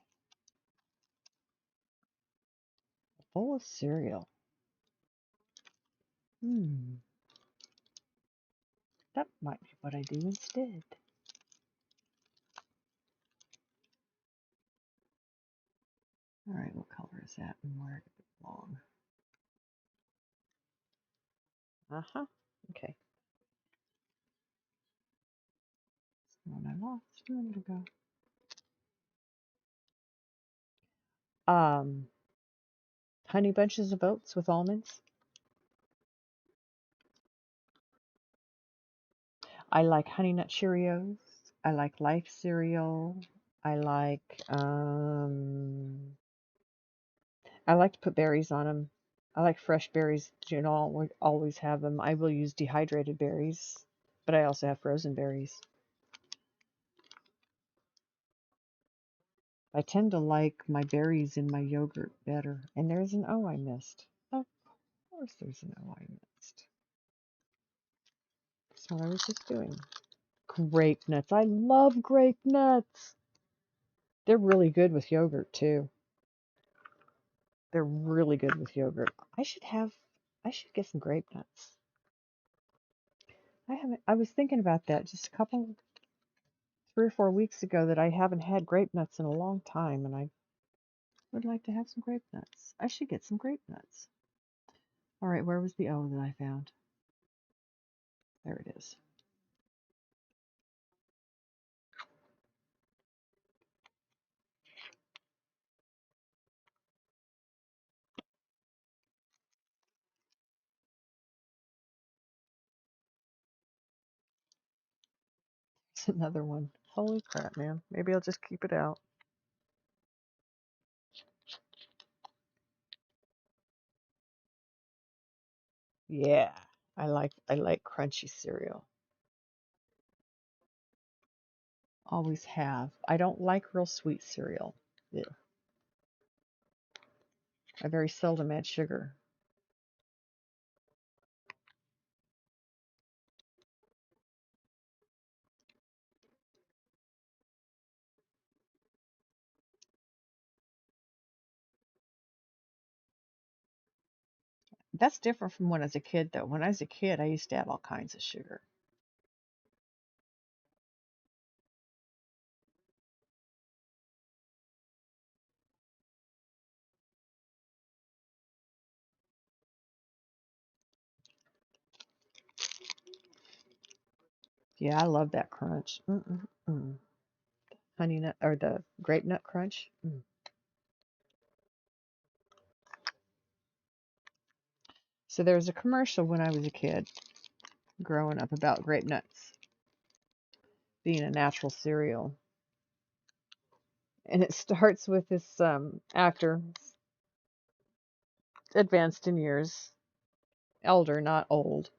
bowl of cereal. Hmm. That might be what I do instead. All right, what color is that and where does it belong? Uh-huh. Okay. The one I lost a minute ago. Um, Honey Bunches of Oats with almonds. I like Honey Nut Cheerios. I like Life cereal. I like I like to put berries on them. I like fresh berries. You know, we always have them. I will use dehydrated berries, but I also have frozen berries. I tend to like my berries in my yogurt better. And there's an O I missed. Of course there's an O I missed. That's what I was just doing. Grape nuts. I love grape nuts. They're really good with yogurt too. They're really good with yogurt. I should get some grape nuts. I was thinking about that just a couple 3 or 4 weeks ago that I haven't had grape nuts in a long time and I would like to have some grape nuts. I should get some grape nuts. All right, where was the O that I found? There it is. It's another one. Holy crap, man. Maybe I'll just keep it out. Yeah, I like crunchy cereal. Always have. I don't like real sweet cereal. Yeah. I very seldom add sugar. That's different from when I was a kid, though. When I was a kid, I used to add all kinds of sugar. Yeah, I love that crunch. Mm-mm-mm. Honey nut or the grape nut crunch. Mm. So there was a commercial when I was a kid growing up about grape nuts being a natural cereal. And it starts with this actor, advanced in years, elder, not old,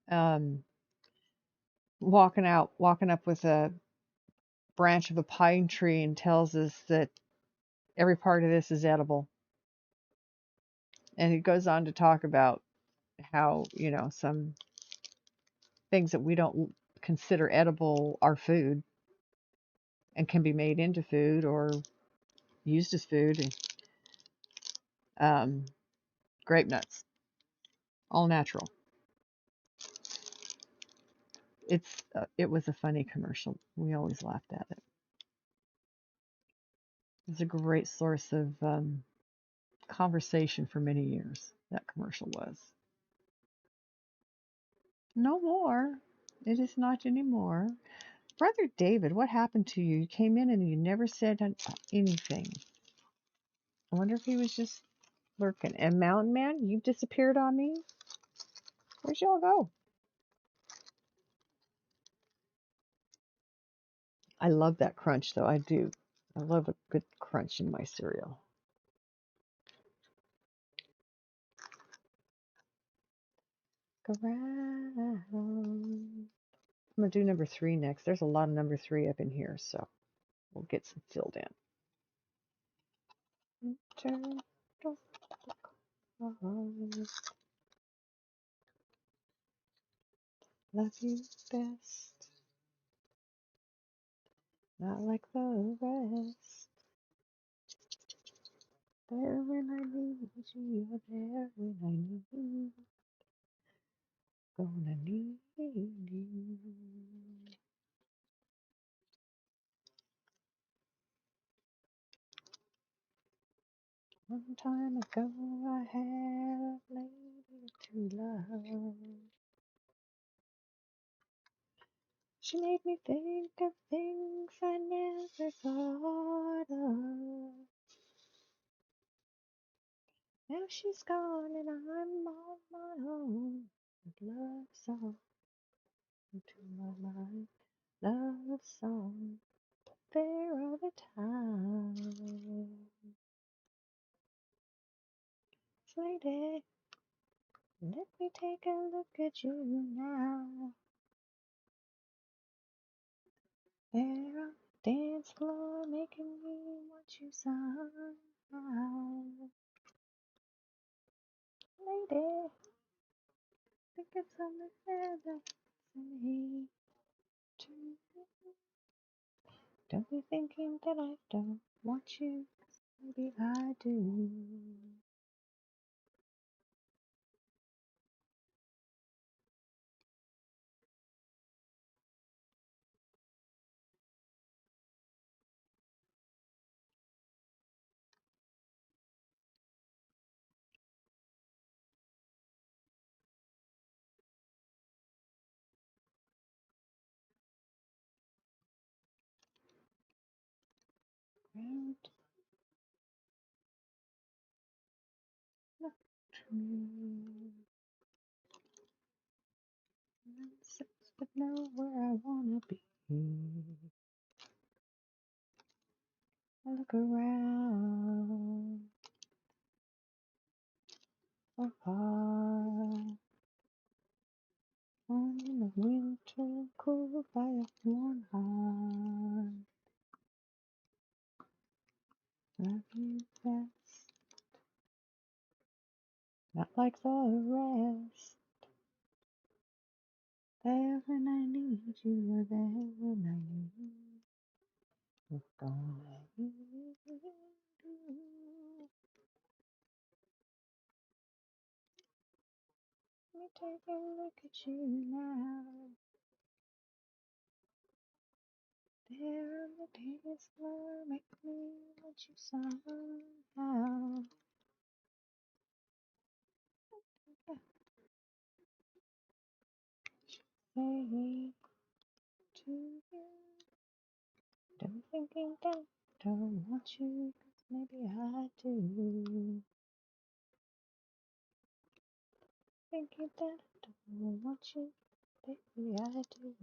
um, walking up with a branch of a pine tree and tells us that every part of this is edible. And it goes on to talk about how, some things that we don't consider edible are food and can be made into food or used as food. And, grape nuts, all natural. It was a funny commercial. We always laughed at it. It's a great source of conversation for many years. That commercial was. No more. It is not anymore. Brother David, what happened to you? You came in and you never said anything. I wonder if he was just lurking. And Mountain Man, you disappeared on me. Where'd y'all go? I love that crunch, though. I do. I love a good crunch in my cereal. Go round. I'm going to do number 3 next. There's a lot of number 3 up in here, so we'll get some filled in. Love you best, not like the rest. There when I need you, you're there when I need you. Gonna need you. One time ago I had a lady to love. She made me think of things I never thought of. Now she's gone and I'm on my own. Love song into my mind. Love song there all the time. Lady, let me take a look at you now. There on the dance floor, making me want you somehow. Lady, think it's on the feather. Say to me, don't be thinking that I don't want you. Maybe I do. Round to me. But know where I wanna be. I look around for far. On in the winter, cool by a warm heart. Love you best, not like the rest. There when I need you, you're there when I need you. We're gonna need you. Let me take a look at you now. There on the dance floor, make me want you somehow. Say to you, don't thinking that don't want you, 'cause maybe I do. Thinking that I don't want you, maybe I do.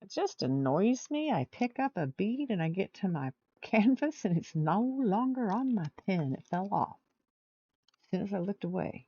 It just annoys me. I pick up a bead and I get to my canvas and it's no longer on my pen. It fell off. soon as I looked away.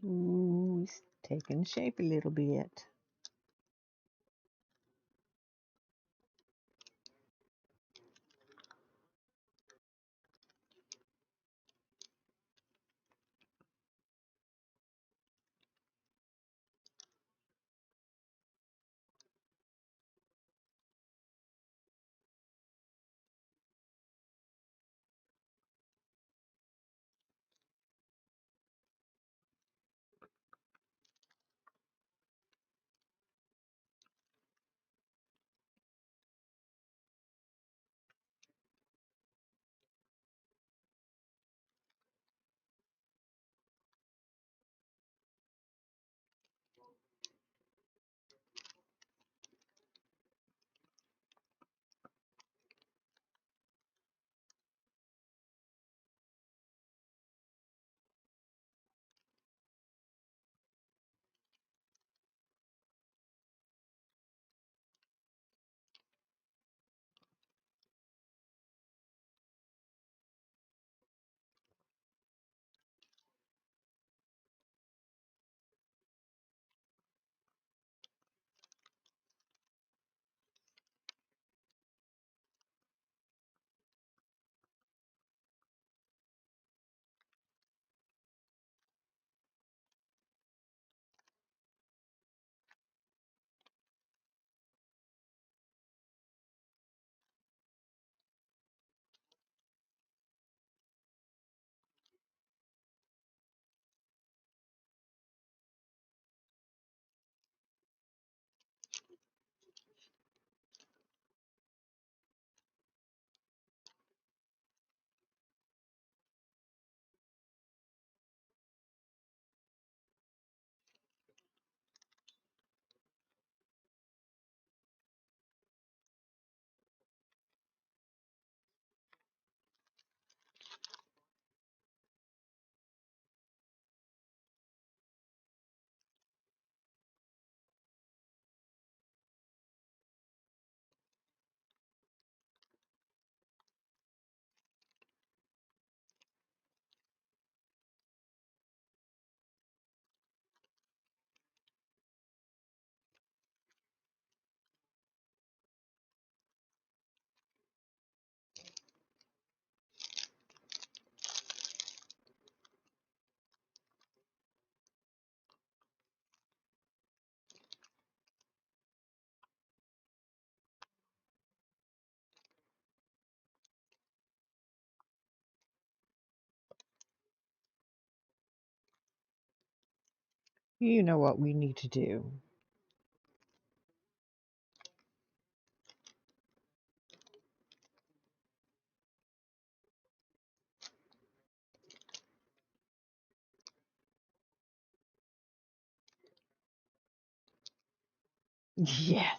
Ooh, he's taking shape a little bit. You know what we need to do. Yes.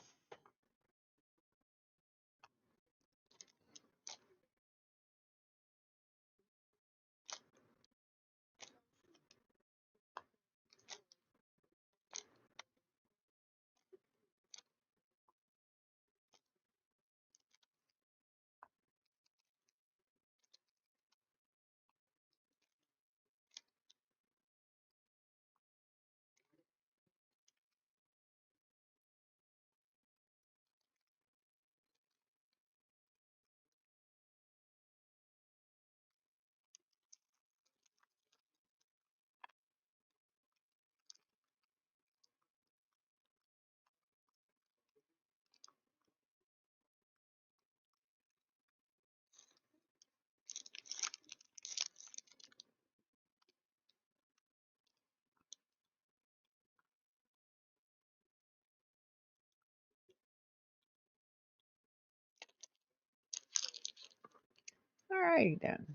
All right then.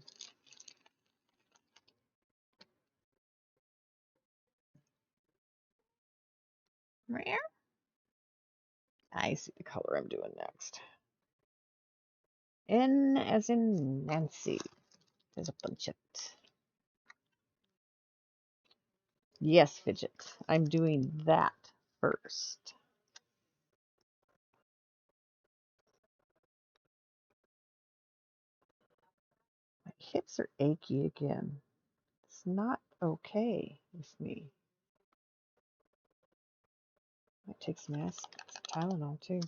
Meow. I see the color I'm doing next. N as in Nancy. There's a bunch of it. Yes, Fidget. I'm doing that first. My hips are achy again. It's not okay with me. Might take some Tylenol too.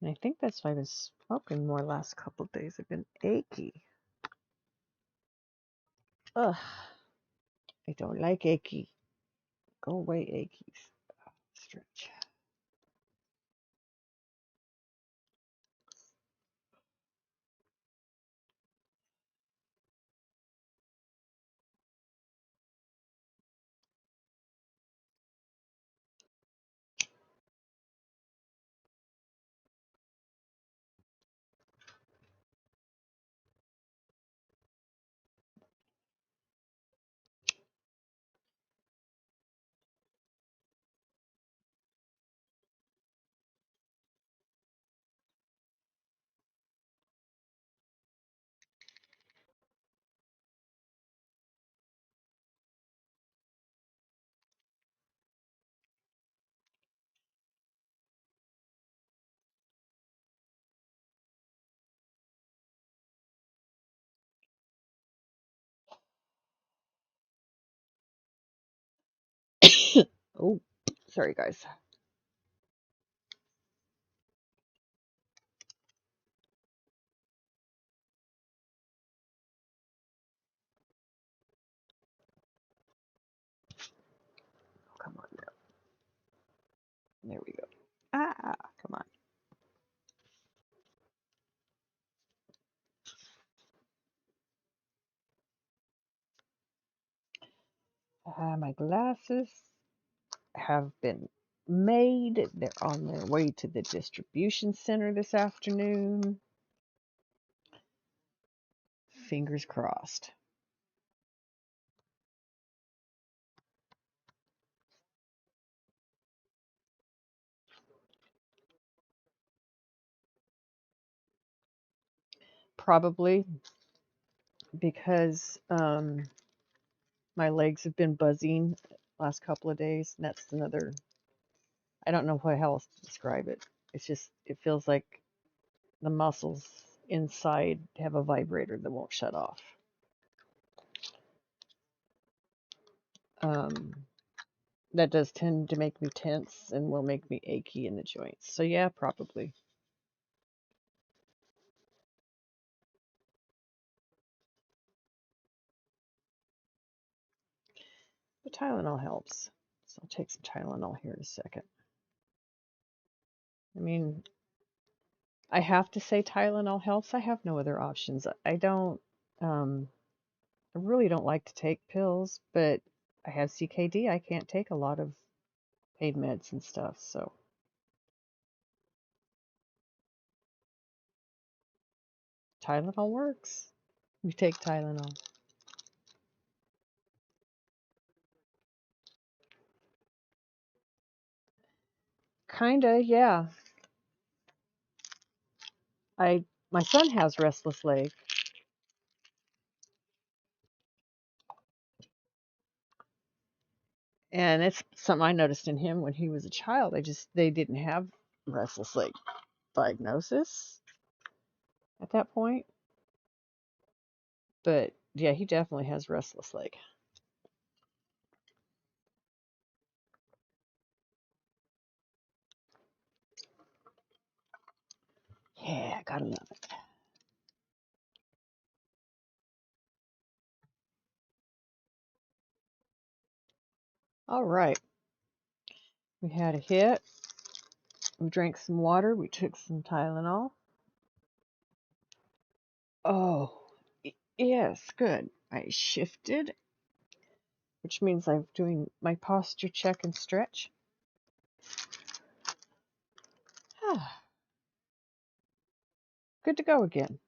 And I think that's why I've been smoking more last couple of days. I've been achy. Ugh, I don't like achy. Go away, achies. Stretch. Oh, sorry guys. Oh, come on now. There we go. Ah, come on. My glasses have been made. They're on their way to the distribution center this afternoon. Fingers crossed. Probably because my legs have been buzzing last couple of days. And that's another, I don't know how else to describe it. It's just, it feels like the muscles inside have a vibrator that won't shut off. Um, that does tend to make me tense and will make me achy in the joints. So yeah, probably. But Tylenol helps. So I'll take some Tylenol here in a second. I mean, I have to say Tylenol helps. I have no other options. I don't, um, I really don't like to take pills, but I have CKD. I can't take a lot of pain meds and stuff, so Tylenol works. We take Tylenol. Kinda, yeah. My son has restless leg, and it's something I noticed in him when he was a child. They didn't have restless leg diagnosis at that point, but yeah, he definitely has restless leg. Yeah, gotta love it. All right, we had a hit. We drank some water. We took some Tylenol. Oh, yes, good. I shifted, which means I'm doing my posture check and stretch. Good to go again.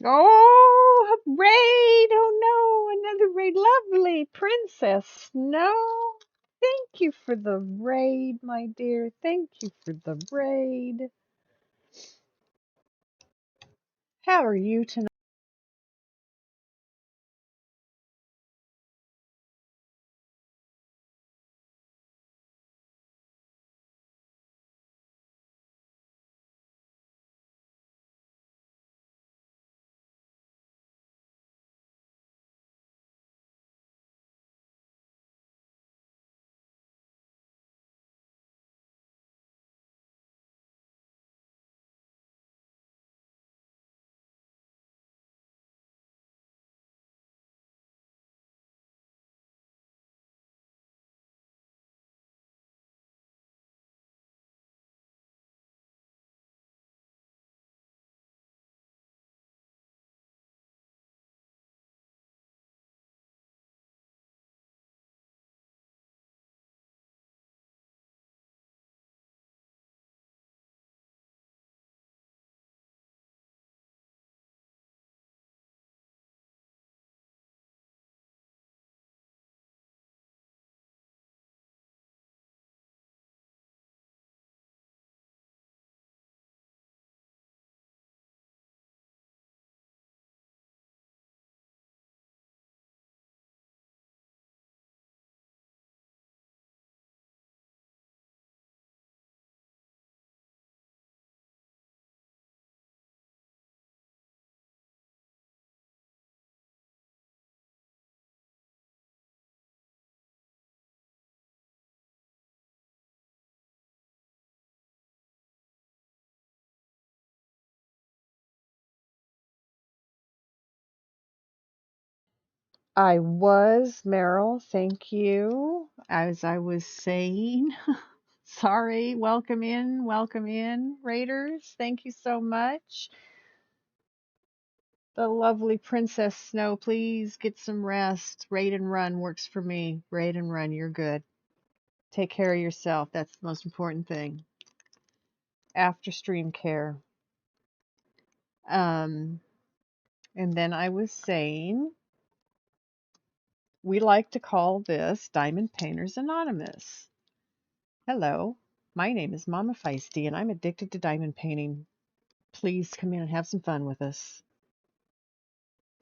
Oh, a raid! Oh no, another raid. Lovely Princess Snow. Thank you for the raid, my dear. Thank you for the raid. How are you tonight? I was, Meryl. Thank you. As I was saying, sorry. Welcome in, Raiders. Thank you so much. The lovely Princess Snow, please get some rest. Raid and run works for me. Raid and run, you're good. Take care of yourself. That's the most important thing. After stream care. Um, and then I was saying, we like to call this Diamond Painters Anonymous. Hello, my name is Mama Feisty, and I'm addicted to diamond painting. Please come in and have some fun with us. Is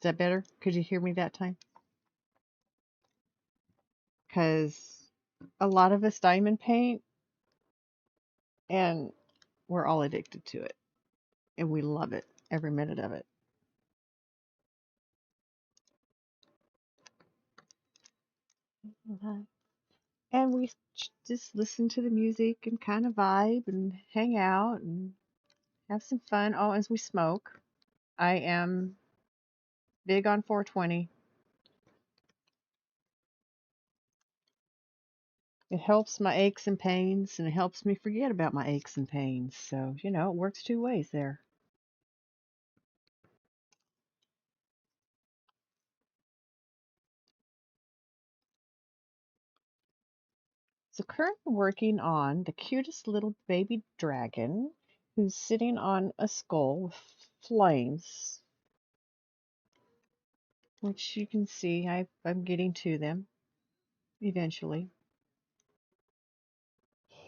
that better? Could you hear me that time? Because a lot of us diamond paint, and we're all addicted to it, and we love it, every minute of it. And we just listen to the music and kind of vibe and hang out and have some fun. Oh, as we smoke. I am big on 420. It helps my aches and pains and it helps me forget about my aches and pains. So, it works two ways there. So, currently working on the cutest little baby dragon who's sitting on a skull with flames, which you can see I'm getting to them eventually.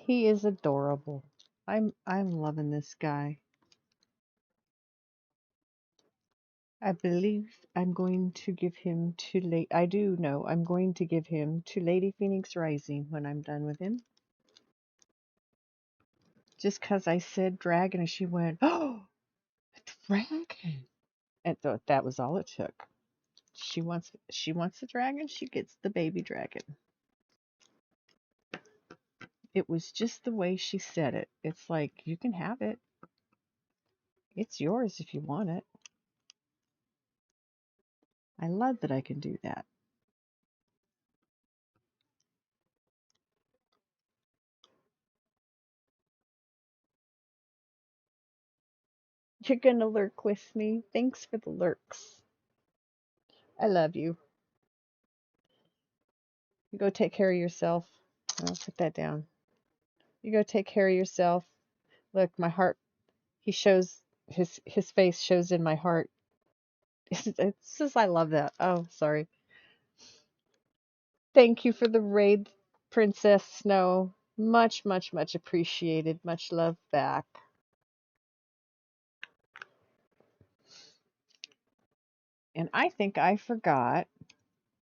He is adorable. I'm loving this guy. I believe I'm going to give him to I do know I'm going to give him to Lady Phoenix Rising when I'm done with him. Just 'cause I said dragon and she went, "Oh, a dragon." And that was all it took. She wants the dragon, she gets the baby dragon. It was just the way she said it. It's like, you can have it. It's yours if you want it. I love that I can do that. You're gonna lurk with me. Thanks for the lurks. I love you. You go take care of yourself. I'll put that down. You go take care of yourself. Look, my heart. He shows his face shows in my heart. It's just I love that. Oh, sorry. Thank you for the raid, Princess Snow. Much, much, much appreciated. Much love back. And I think I forgot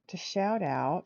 to shout out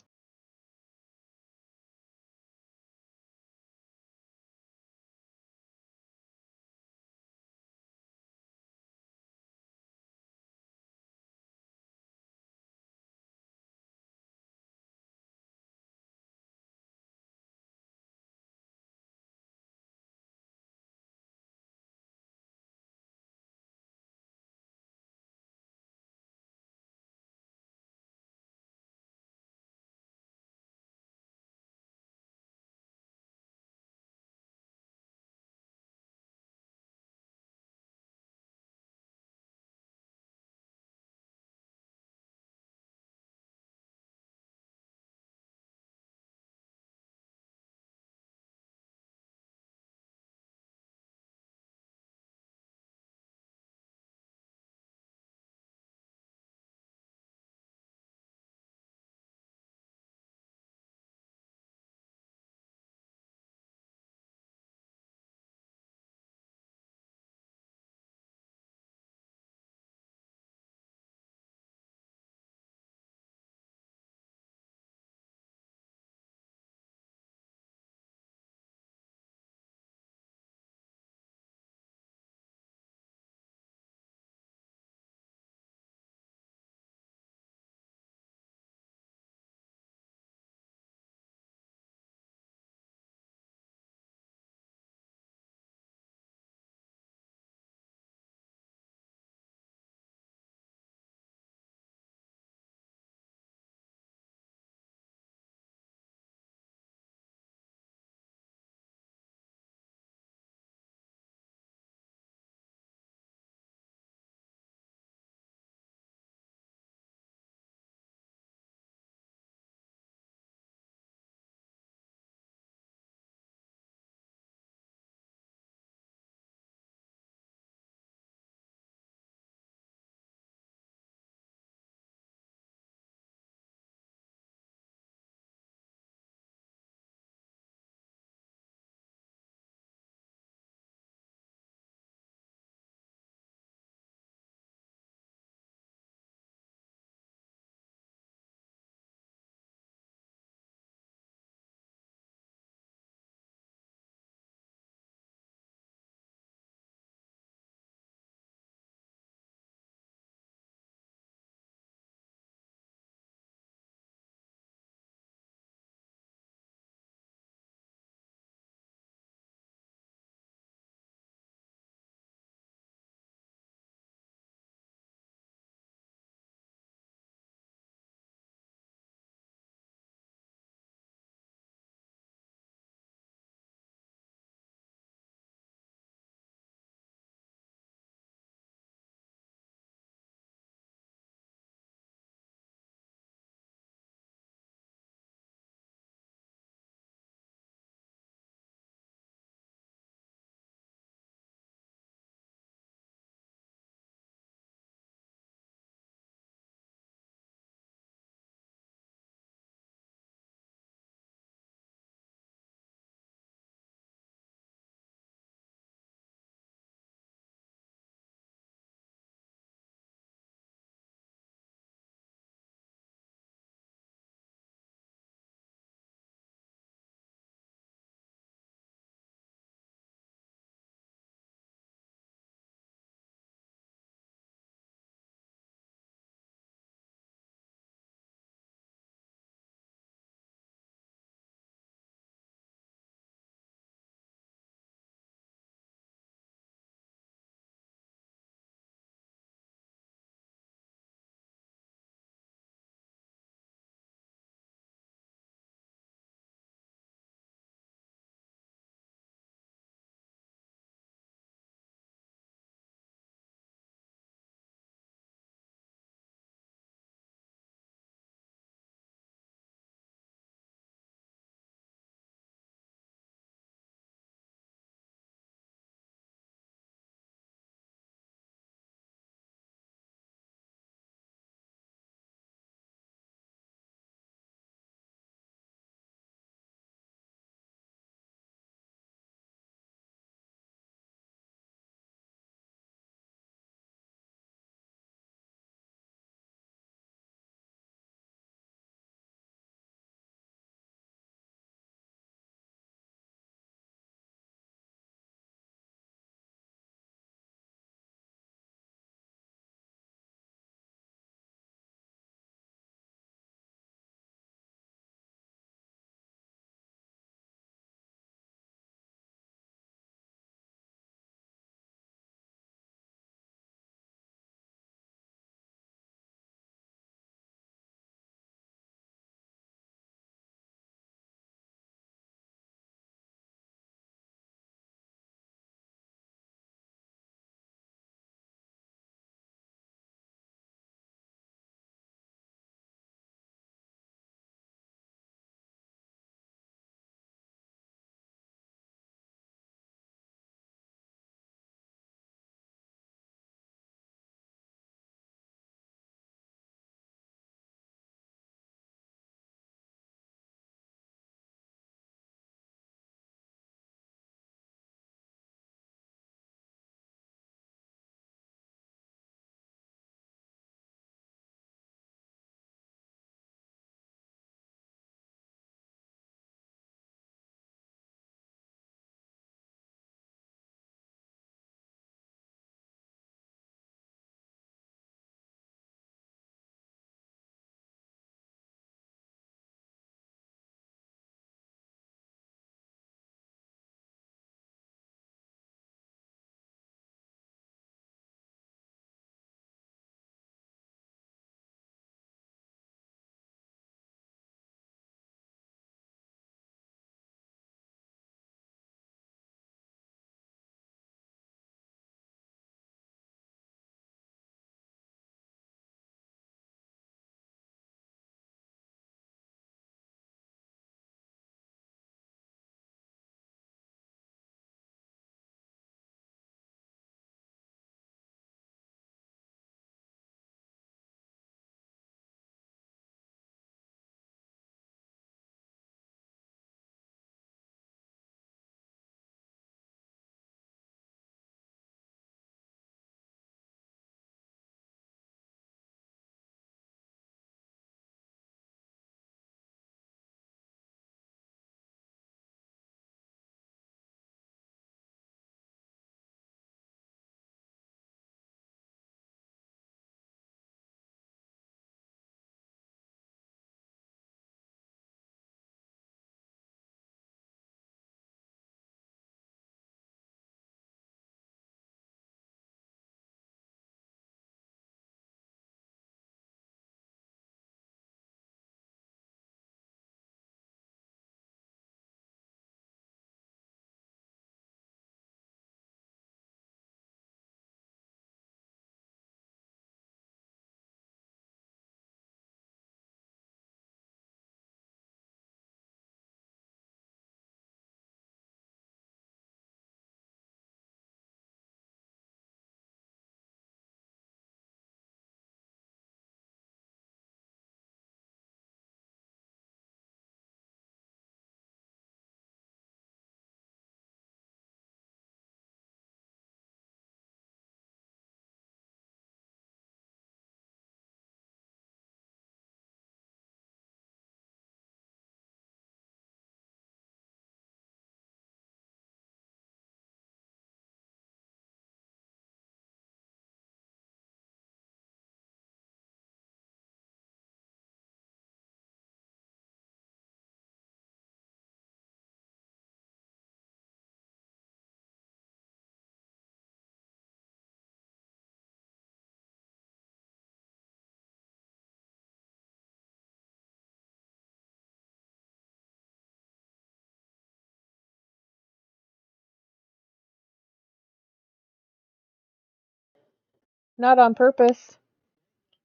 not on purpose.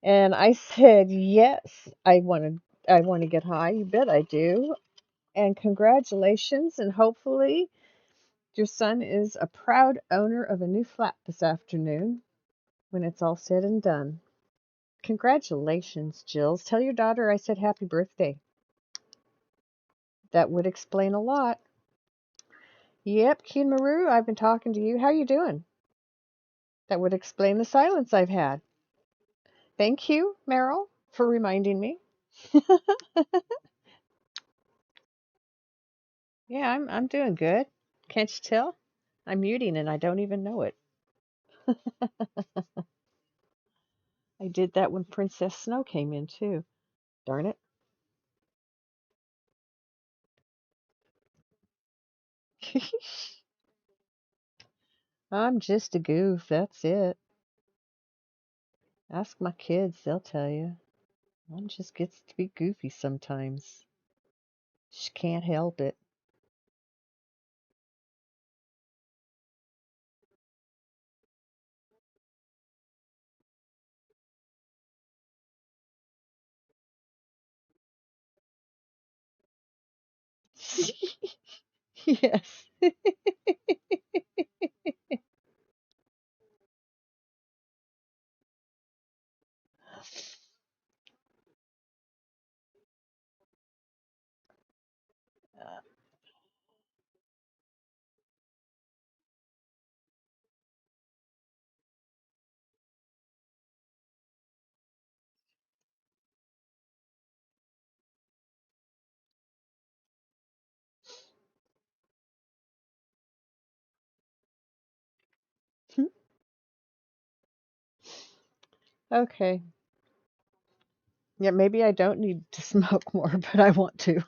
And I said, yes, I want to get high. You bet I do. And congratulations. And hopefully your son is a proud owner of a new flat this afternoon when it's all said and done. Congratulations, Jills. Tell your daughter I said happy birthday. That would explain a lot. Yep, Keen Maru, I've been talking to you. How you doing? That would explain the silence I've had. Thank you, Meryl, for reminding me. Yeah, I'm doing good. Can't you tell? I'm muting and I don't even know it. I did that when Princess Snow came in too. Darn it. I'm just a goof, that's it. Ask my kids, they'll tell you. One just gets to be goofy sometimes. Just can't help it. Yes. Okay. Yeah, maybe I don't need to smoke more, but I want to.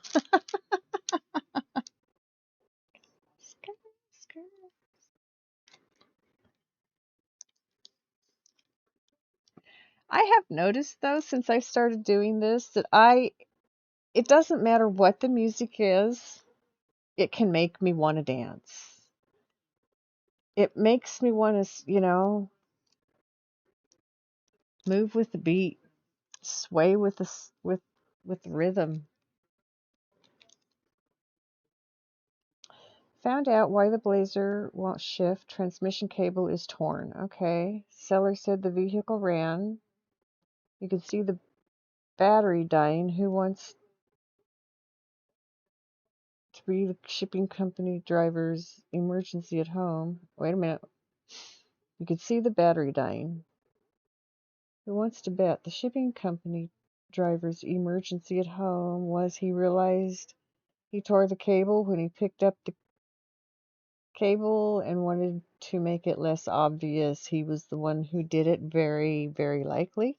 I have noticed though since I started doing this that it doesn't matter what the music is, it can make me want to dance. It makes me want to, move with the beat, sway with with the rhythm. Found out why the Blazer won't shift. Transmission cable is torn. Okay. Seller said the vehicle ran. You can see the battery dying. Who wants to be the shipping company driver's emergency at home? Wait a minute. You can see the battery dying. Who wants to bet the shipping company driver's emergency at home was he realized he tore the cable when he picked up the cable and wanted to make it less obvious he was the one who did it? Very, very likely,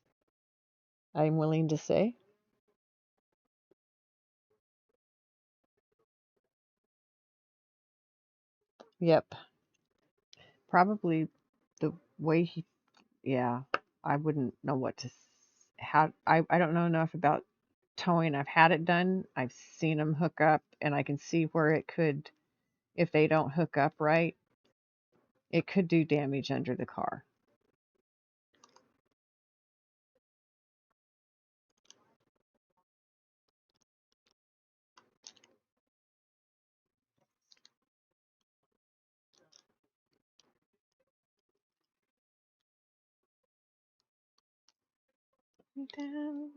I'm willing to say. Yep. Probably the way he, yeah, I wouldn't know what to, how, I don't know enough about towing. I've had it done. I've seen them hook up and I can see where it could, if they don't hook up right, it could do damage under the car. Down,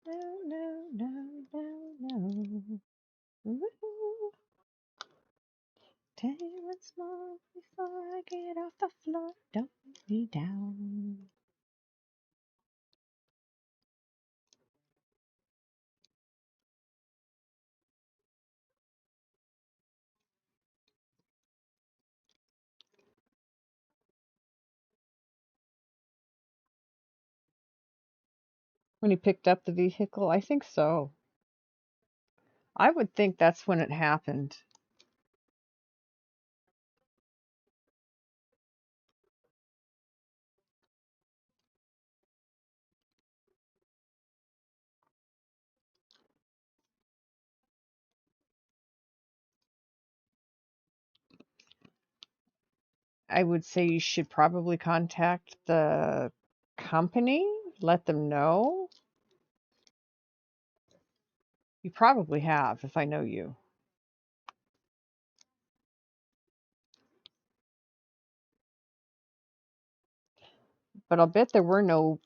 no, no, no, no, no. Woo. Tell you once more before I get off the floor. Don't let me down. When he picked up the vehicle, I think so. I would think that's when it happened. I would say you should probably contact the company, let them know. You probably have, if I know you. But I'll bet there were no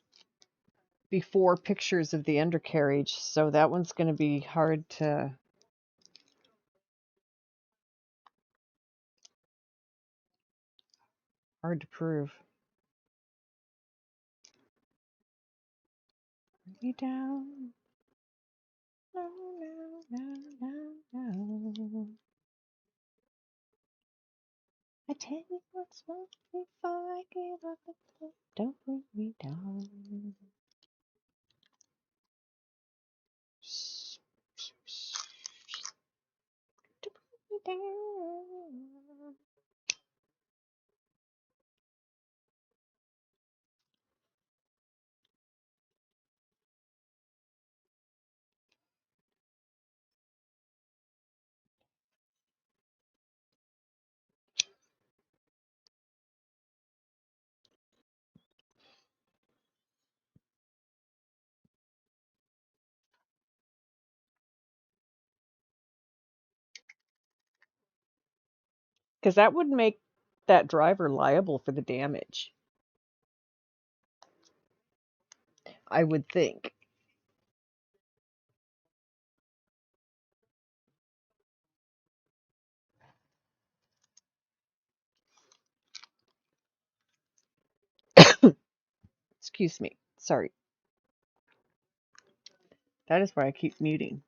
before pictures of the undercarriage, so that one's going to be hard to prove. Bring me down. No, no, no, no, no. I tell you what's wrong before I get off the floor. Don't bring me down. Don't bring me down. Because that would make that driver liable for the damage, I would think. Excuse me. Sorry. That is why I keep muting,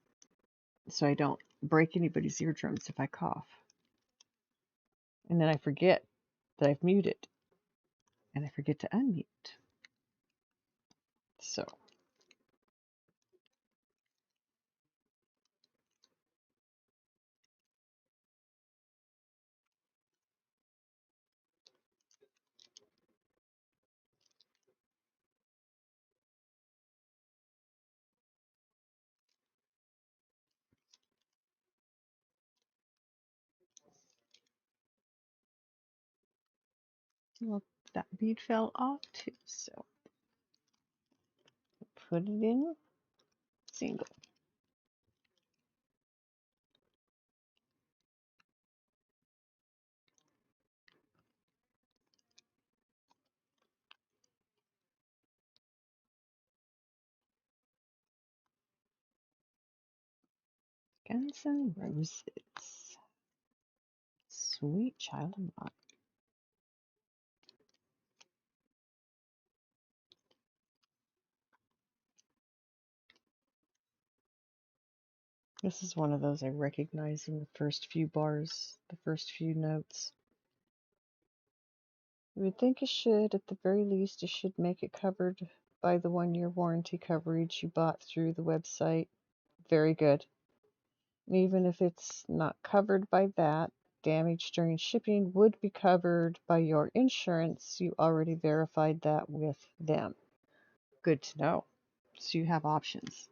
so I don't break anybody's eardrums if I cough. And then I forget that I've muted, and I forget to unmute. So, well, that bead fell off too, so put it in single. Guns N' Roses. Sweet child of mine. This is one of those I recognize in the first few bars, the first few notes. You would think it should, at the very least, it should make it covered by the 1-year warranty coverage you bought through the website. Very good. And even if it's not covered by that, damage during shipping would be covered by your insurance. You already verified that with them. Good to know. So you have options.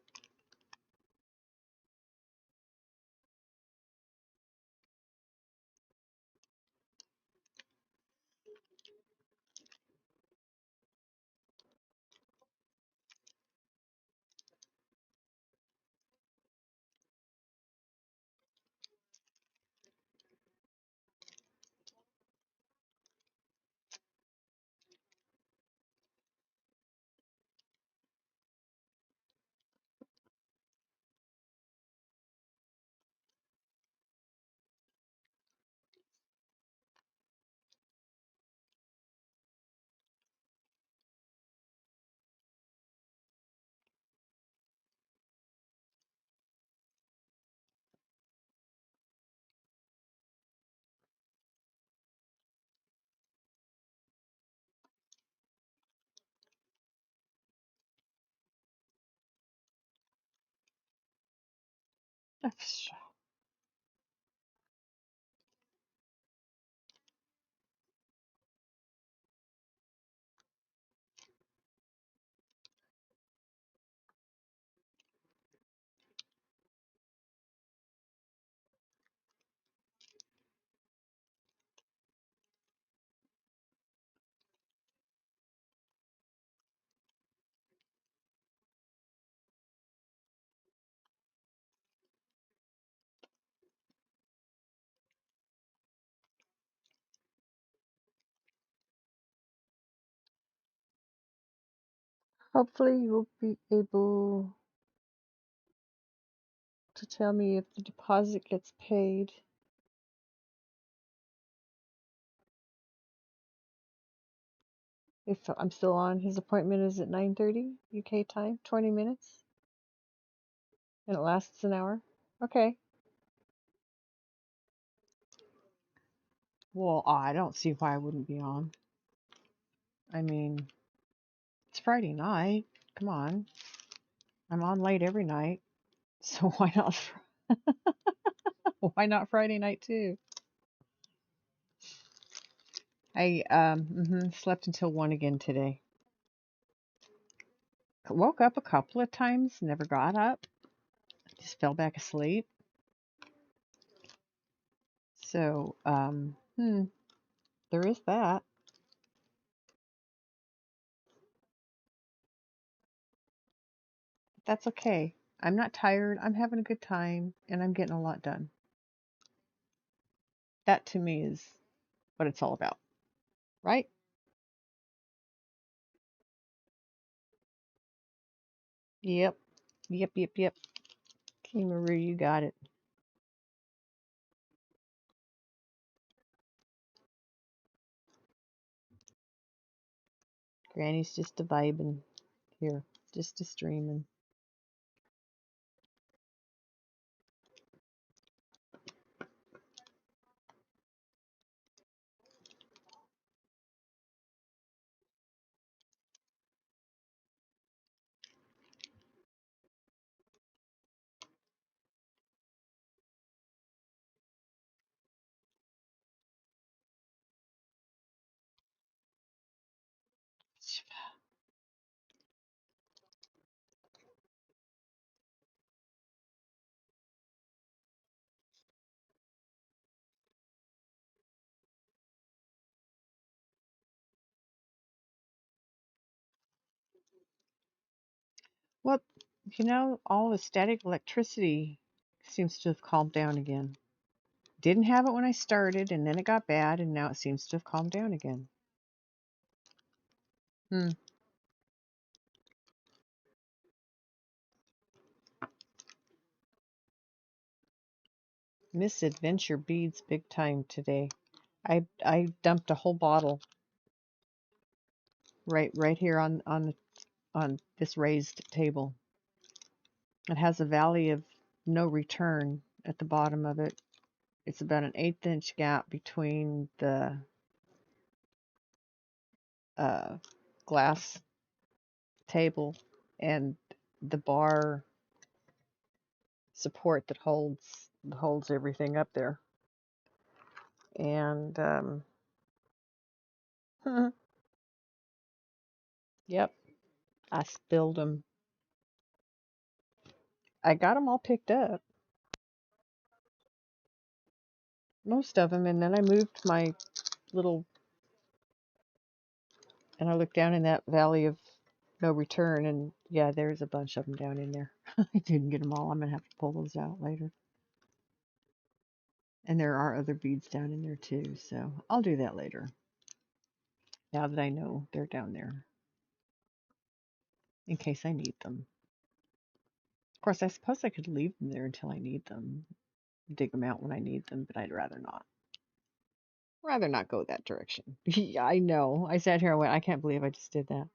Hopefully you'll be able to tell me if the deposit gets paid. If I'm still on, his appointment is at 9:30 UK time, 20 minutes, and it lasts an hour. Okay. Well, I don't see why I wouldn't be on. I mean, it's Friday night. Come on. I'm on late every night. So why not Friday night too? I slept until 1 again today. Woke up a couple of times, never got up. Just fell back asleep. So, there is that. That's okay. I'm not tired. I'm having a good time and I'm getting a lot done. That to me is what it's all about, right? Yep. Yep, yep, yep. Okay, Marie, you got it. Granny's just a vibing here, just a streaming. Well, all the static electricity seems to have calmed down again. Didn't have it when I started, and then it got bad, and now it seems to have calmed down again. Hmm. Misadventure beads big time today. I dumped a whole bottle right here on this raised table. It has a valley of no return at the bottom of it. It's about an 1/8 inch gap between the uh, glass table and the bar support that holds everything up there. And yep, I spilled them. I got them all picked up, most of them, and then I moved my little, and I looked down in that valley of no return, and yeah, there's a bunch of them down in there. I didn't get them all. I'm gonna have to pull those out later. And there are other beads down in there too, so I'll do that later. Now that I know they're down there, in case I need them. Of course, I suppose I could leave them there until I need them, dig them out when I need them, but I'd rather not. Rather not go that direction. Yeah, I know. I sat here and went, I can't believe I just did that.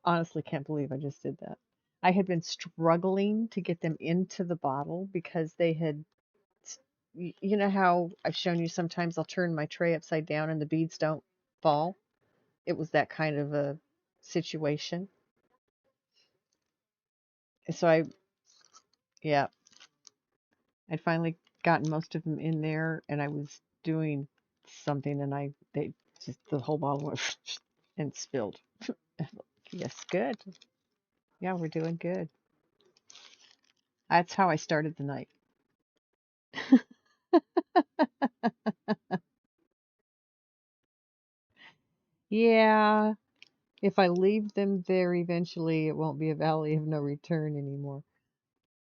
Honestly, can't believe I just did that. I had been struggling to get them into the bottle because they had, you know how I've shown you sometimes I'll turn my tray upside down and the beads don't fall? It was that kind of a situation. So yeah, I'd finally gotten most of them in there, and I was doing something, and they just the whole bottle went and spilled. Yes, good. Yeah, we're doing good. That's how I started the night. Yeah, if I leave them there eventually, it won't be a valley of no return anymore.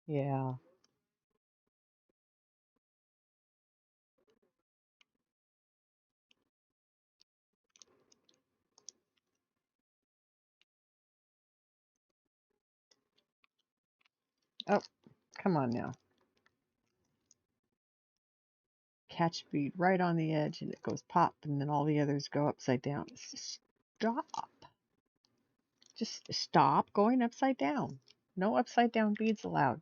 Yeah. Oh, come on now. Catch bead right on the edge and it goes pop and then all the others go upside down. Stop. Just stop going upside down. No upside down beads allowed.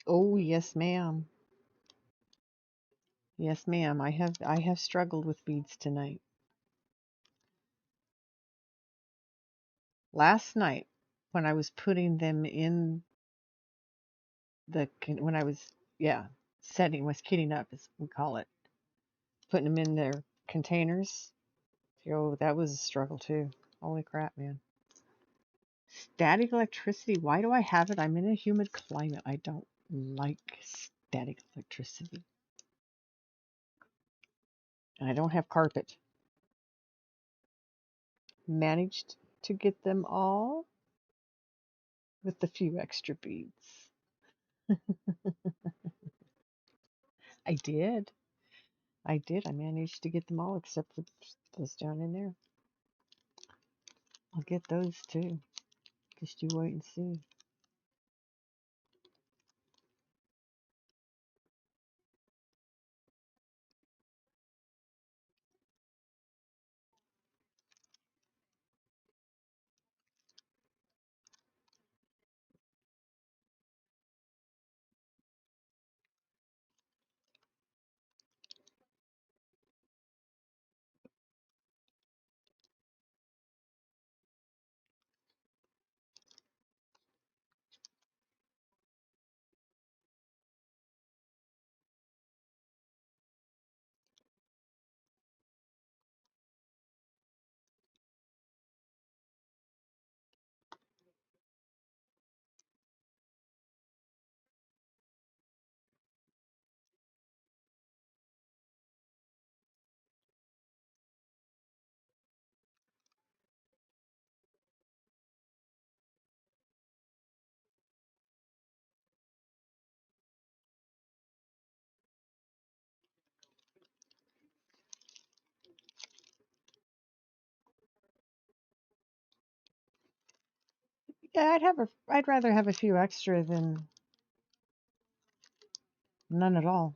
Oh, yes, ma'am. Yes, ma'am. I have struggled with beads tonight. Last night when I was putting them in when I was was kitting up as we call it, putting them in their containers. Yo, that was a struggle too. Holy crap, man. Static electricity. Why do I have it? I'm in a humid climate. I don't like static electricity. And I don't have carpet. Managed to get them all with a few extra beads. I did. I did. I managed to get them all except for those down in there. I'll get those too. Just you wait and see. Yeah, I'd rather have a few extra than none at all.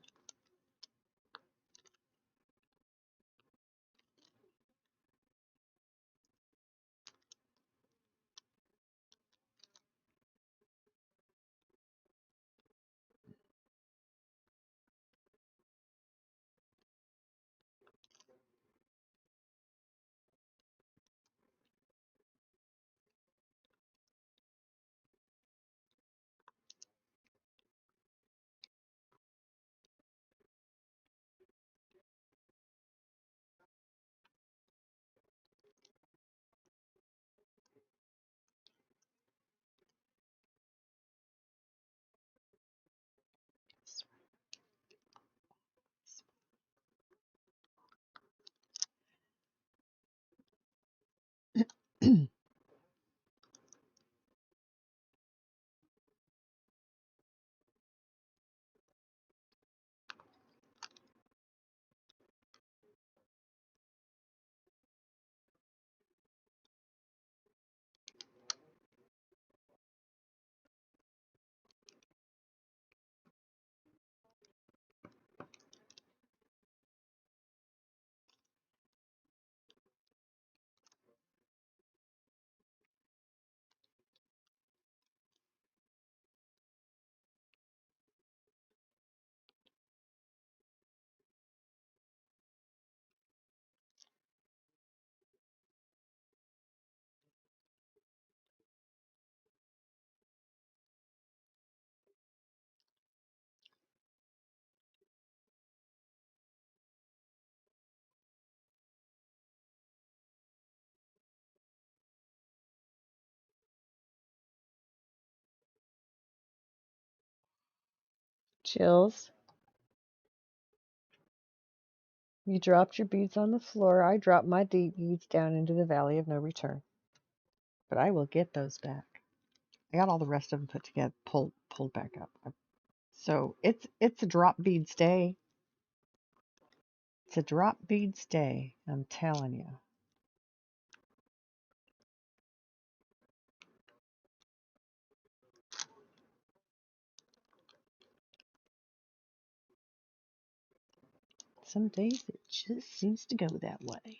Chills. You dropped your beads on the floor. I dropped my beads down into the valley of no return. But I will get those back. I got all the rest of them put together, pulled back up. So it's a drop beads day. It's a drop beads day. I'm telling you. Some days it just seems to go that way.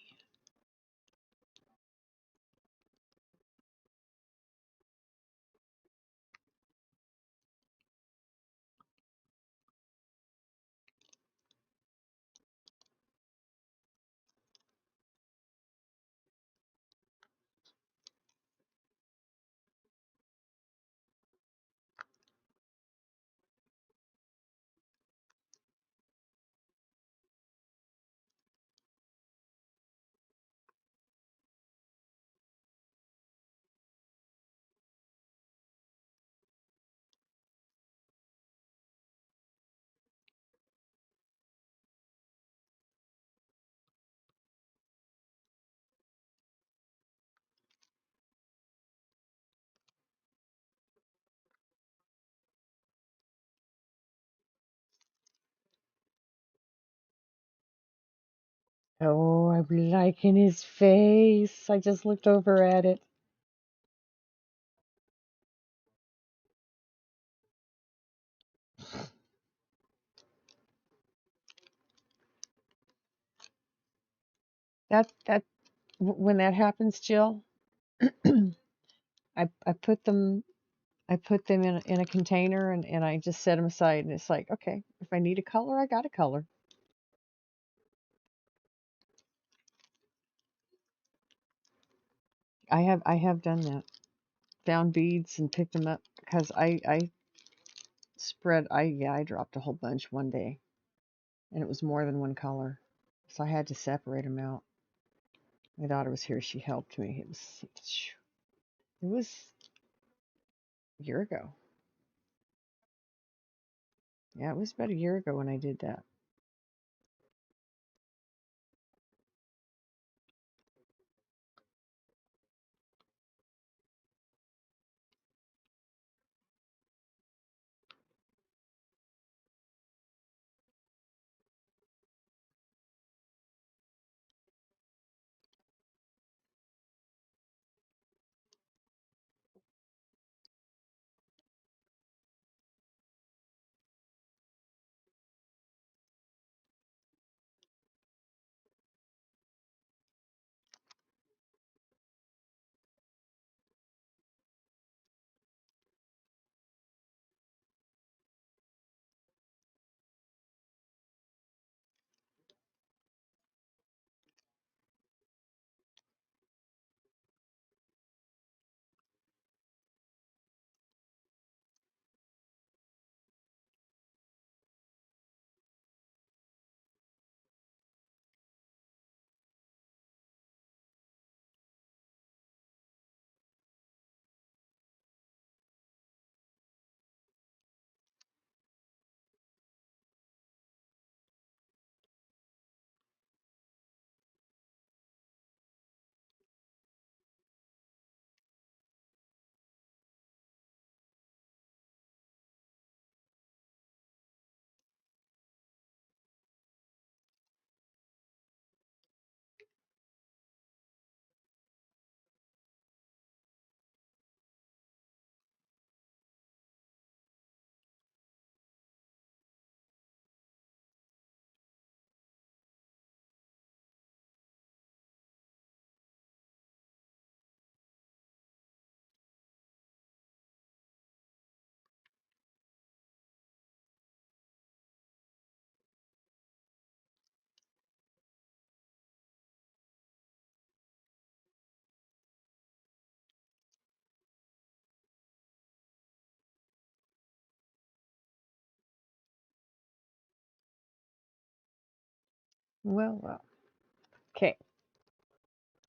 Oh, I'm liking his face. I just looked over at it. That when that happens, Jill, I put them in a container and I just set them aside and it's like, okay, if I need a color, I got a color. I have done that. Found beads and picked them up because I dropped a whole bunch one day and it was more than one color. So I had to separate them out. My daughter was here, she helped me. It was a year ago. Yeah, it was about a year ago when I did that. Well. Okay,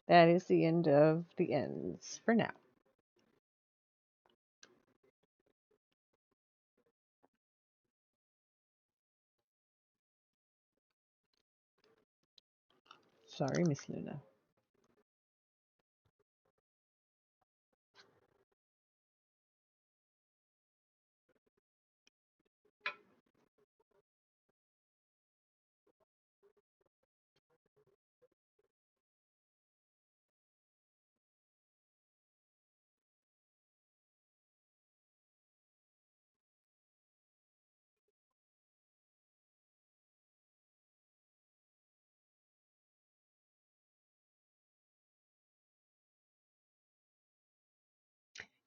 that is the end of the ends for now. Sorry, Miss Luna.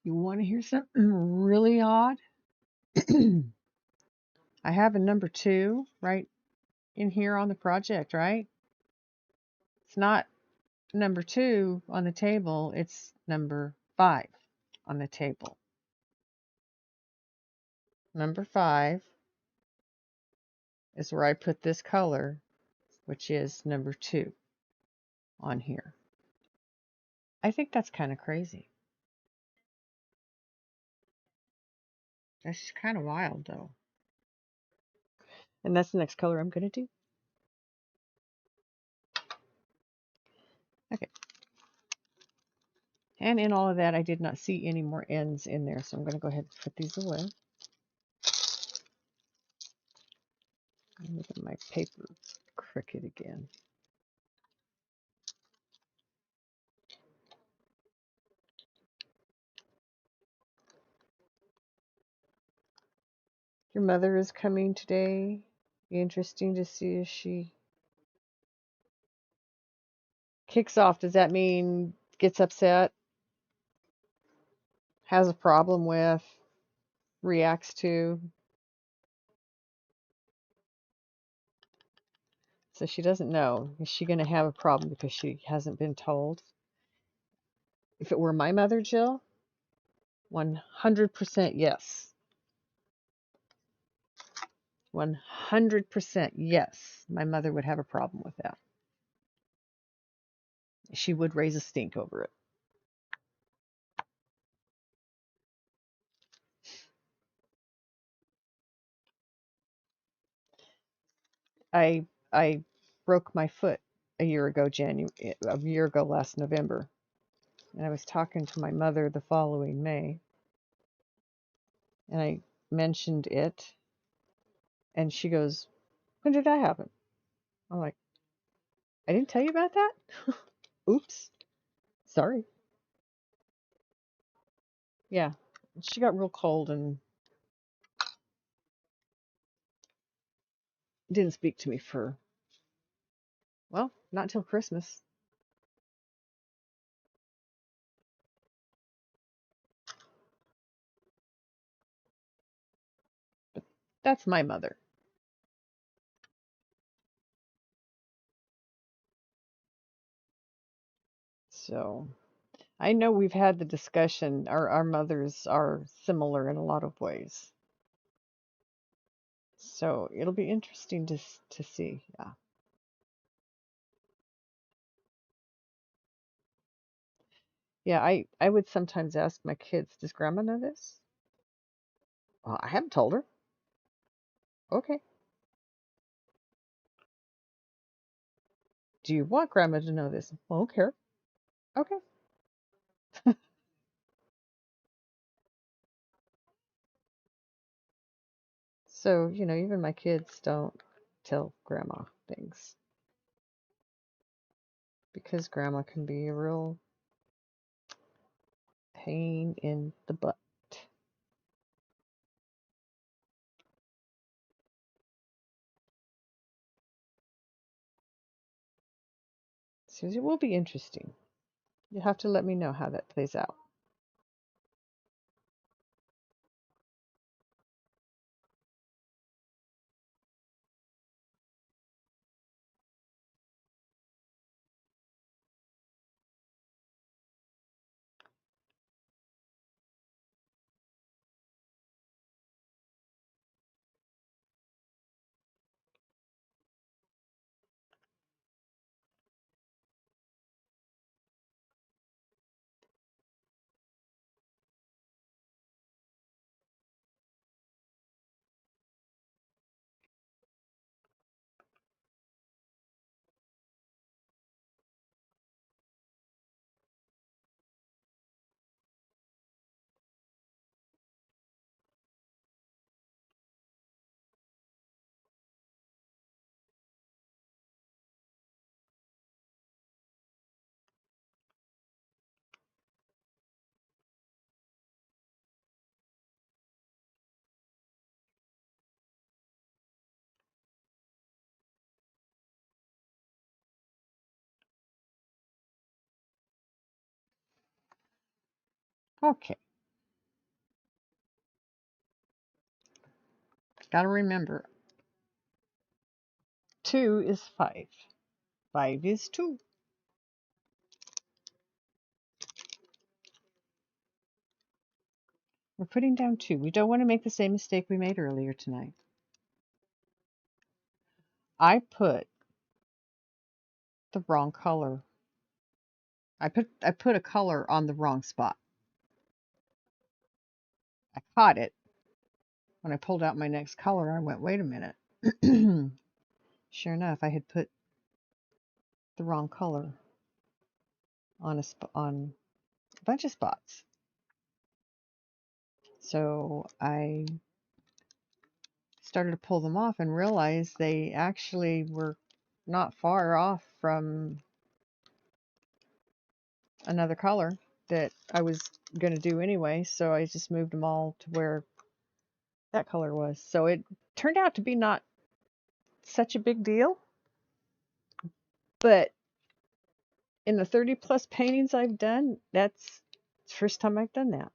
You want to hear something really odd? I have a number 2 right in here on the project, right? It's not number 2 on the table, it's number 5 on the table. Number 5 is where I put this color, which is number 2 on here. I think that's kind of crazy. That's kind of wild, though. And that's the next color I'm going to do. Okay. And in all of that, I did not see any more ends in there, so I'm going to go ahead and put these away. Look at my paper cricket again. Your mother is coming today. Interesting to see if she kicks off. Does that mean gets upset, has a problem with, reacts to? So she doesn't know. Is she going to have a problem because she hasn't been told? If it were my mother, Jill, 100% yes. 100% yes. My mother would have a problem with that. She would raise a stink over it. I broke my foot a year ago last November. And I was talking to my mother the following May. And I mentioned it. And she goes, "When did that happen?" I'm like, "I didn't tell you about that?" Oops. Sorry. Yeah. She got real cold and didn't speak to me for, well, not until Christmas. But that's my mother. So I know we've had the discussion. Our mothers are similar in a lot of ways. So it'll be interesting to see. Yeah. Yeah, I would sometimes ask my kids, "Does grandma know this?" "Well, I haven't told her." "Okay." "Do you want grandma to know this?" "I don't care." "Okay." So, even my kids don't tell grandma things because grandma can be a real pain in the butt. So it will be interesting. You'll have to let me know how that plays out. Okay. Gotta remember, 2 is 5. 5 is 2. We're putting down 2. We don't want to make the same mistake we made earlier tonight. I put the wrong color. I put a color on the wrong spot. I caught it. When I pulled out my next color, I went, wait a minute. Sure enough, I had put the wrong color on on a bunch of spots. So I started to pull them off and realized they actually were not far off from another color that I was going to do anyway. So I just moved them all to where that color was. So it turned out to be not such a big deal. But in the 30 plus paintings I've done, that's the first time I've done that.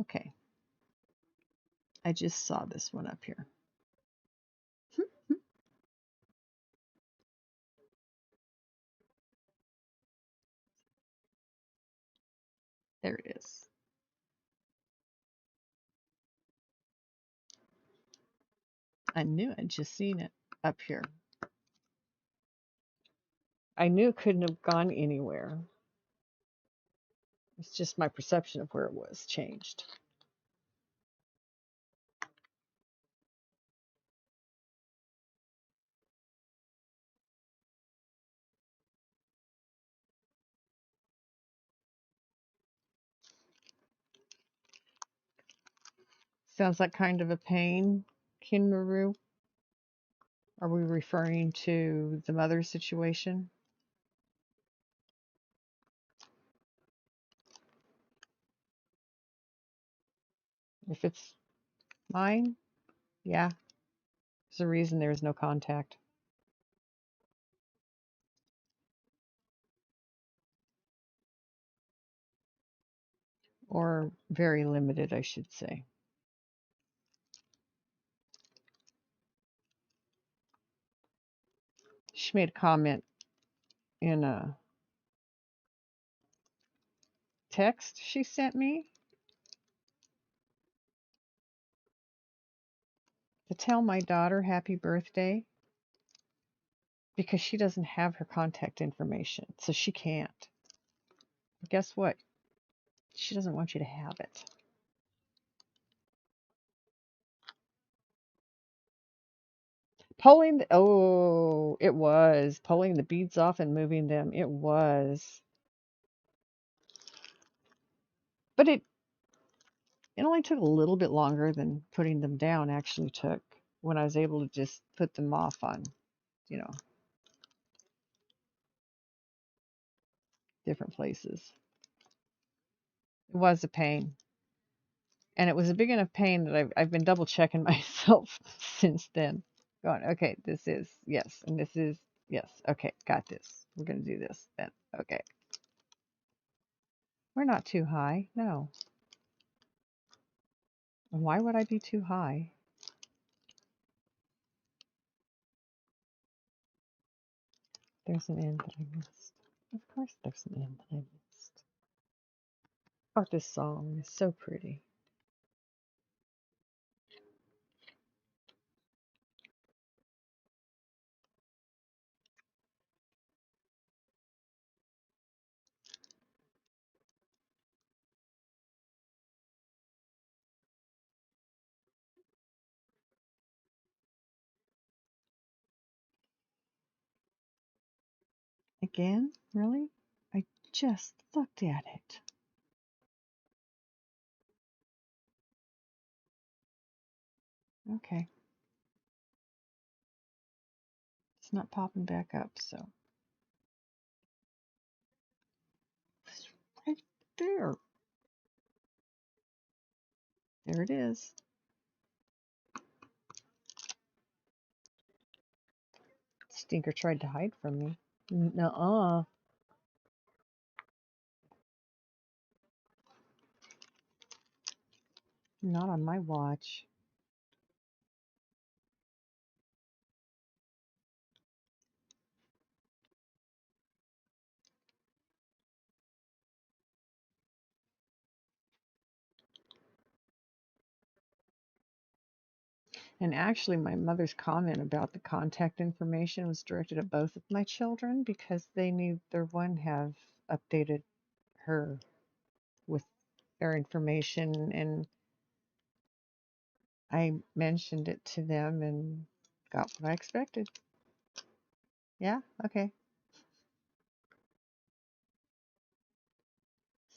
Okay. I just saw this one up here. There it is. I knew I'd just seen it up here. I knew it couldn't have gone anywhere. It's just my perception of where it was changed. Sounds like kind of a pain, Kinmaru. Are we referring to the mother situation? If it's mine, yeah. There's a reason there is no contact. Or very limited, I should say. She made a comment in a text she sent me to tell my daughter happy birthday because she doesn't have her contact information, so she can't. But guess what? She doesn't want you to have it. It was pulling the beads off and moving them. It was. But it only took a little bit longer than putting them down actually took when I was able to just put them off on, you know, different places. It was a pain. And it was a big enough pain that I've been double checking myself since then. Going, okay, this is, yes, and this is, yes, okay, got this. We're going to do this then. Okay. We're not too high, no. And why would I be too high? There's an end that I missed. Of course there's an end that I missed. Oh, this song is so pretty. Again? Really? I just looked at it. Okay. It's not popping back up, so. It's right there. There it is. Stinker tried to hide from me. Nuh-uh. Not on my watch. And actually, my mother's comment about the contact information was directed at both of my children because they neither one have updated her with their information. And I mentioned it to them and got what I expected. Yeah, okay.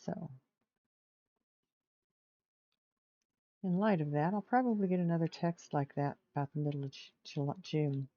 So, in light of that, I'll probably get another text like that about the middle of June.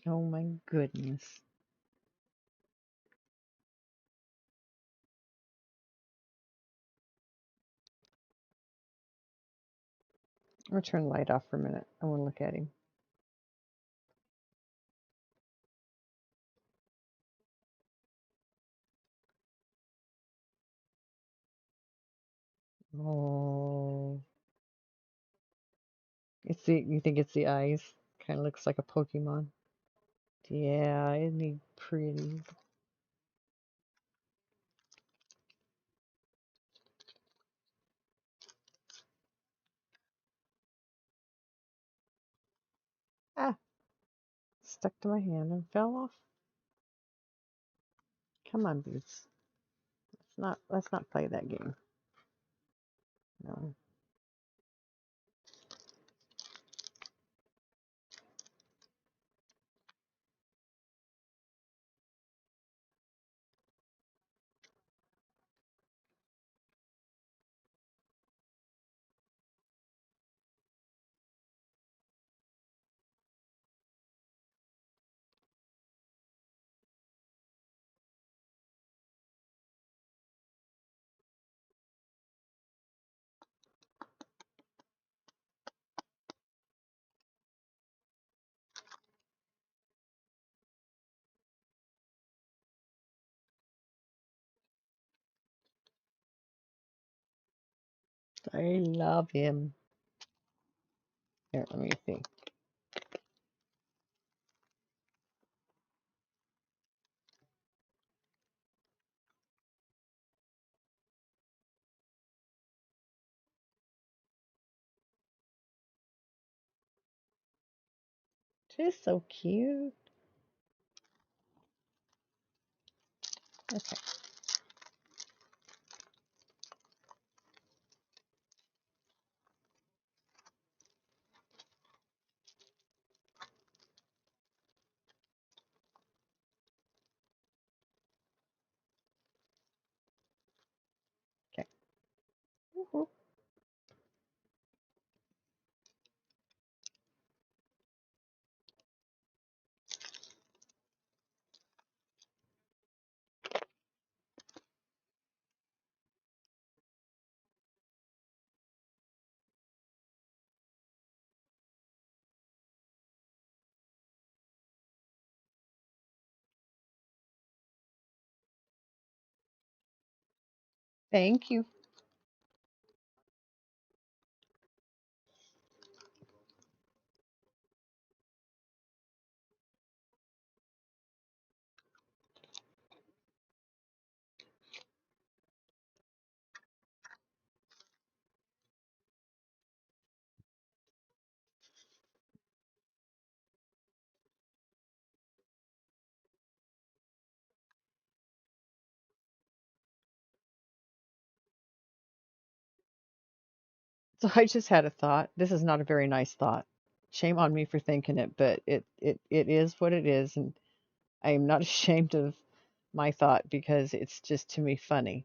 Oh my goodness. I'll turn the light off for a minute. I want to look at him. Oh, you think it's the eyes? Kind of looks like a Pokemon. Yeah, isn't he pretty? Ah, stuck to my hand and fell off. Come on, Boots. Let's not play that game. No. I love him. Here, let me see. She's so cute. Okay. Okay. Woohoo. Thank you. So I just had a thought. This is not a very nice thought. Shame on me for thinking it, but it is what it is, and I am not ashamed of my thought because it's just to me funny.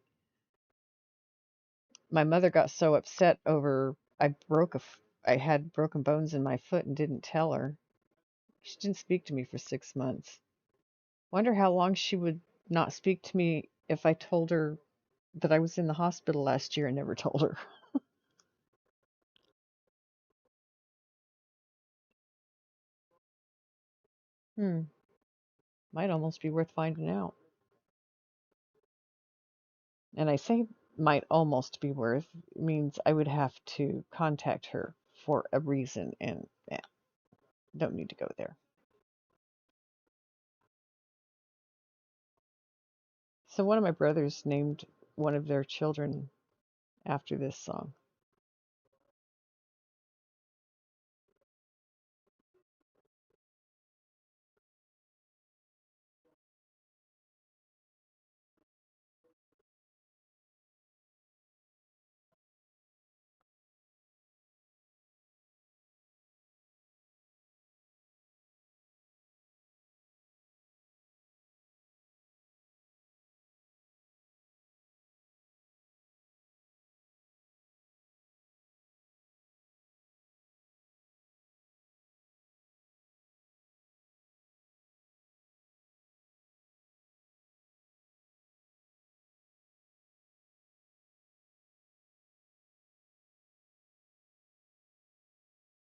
My mother got so upset over I had broken bones in my foot and didn't tell her. She didn't speak to me for 6 months. Wonder how long she would not speak to me if I told her that I was in the hospital last year and never told her. Hmm, might almost be worth finding out. And I say might almost be worth means I would have to contact her for a reason, and yeah, don't need to go there. So one of my brothers named one of their children after this song.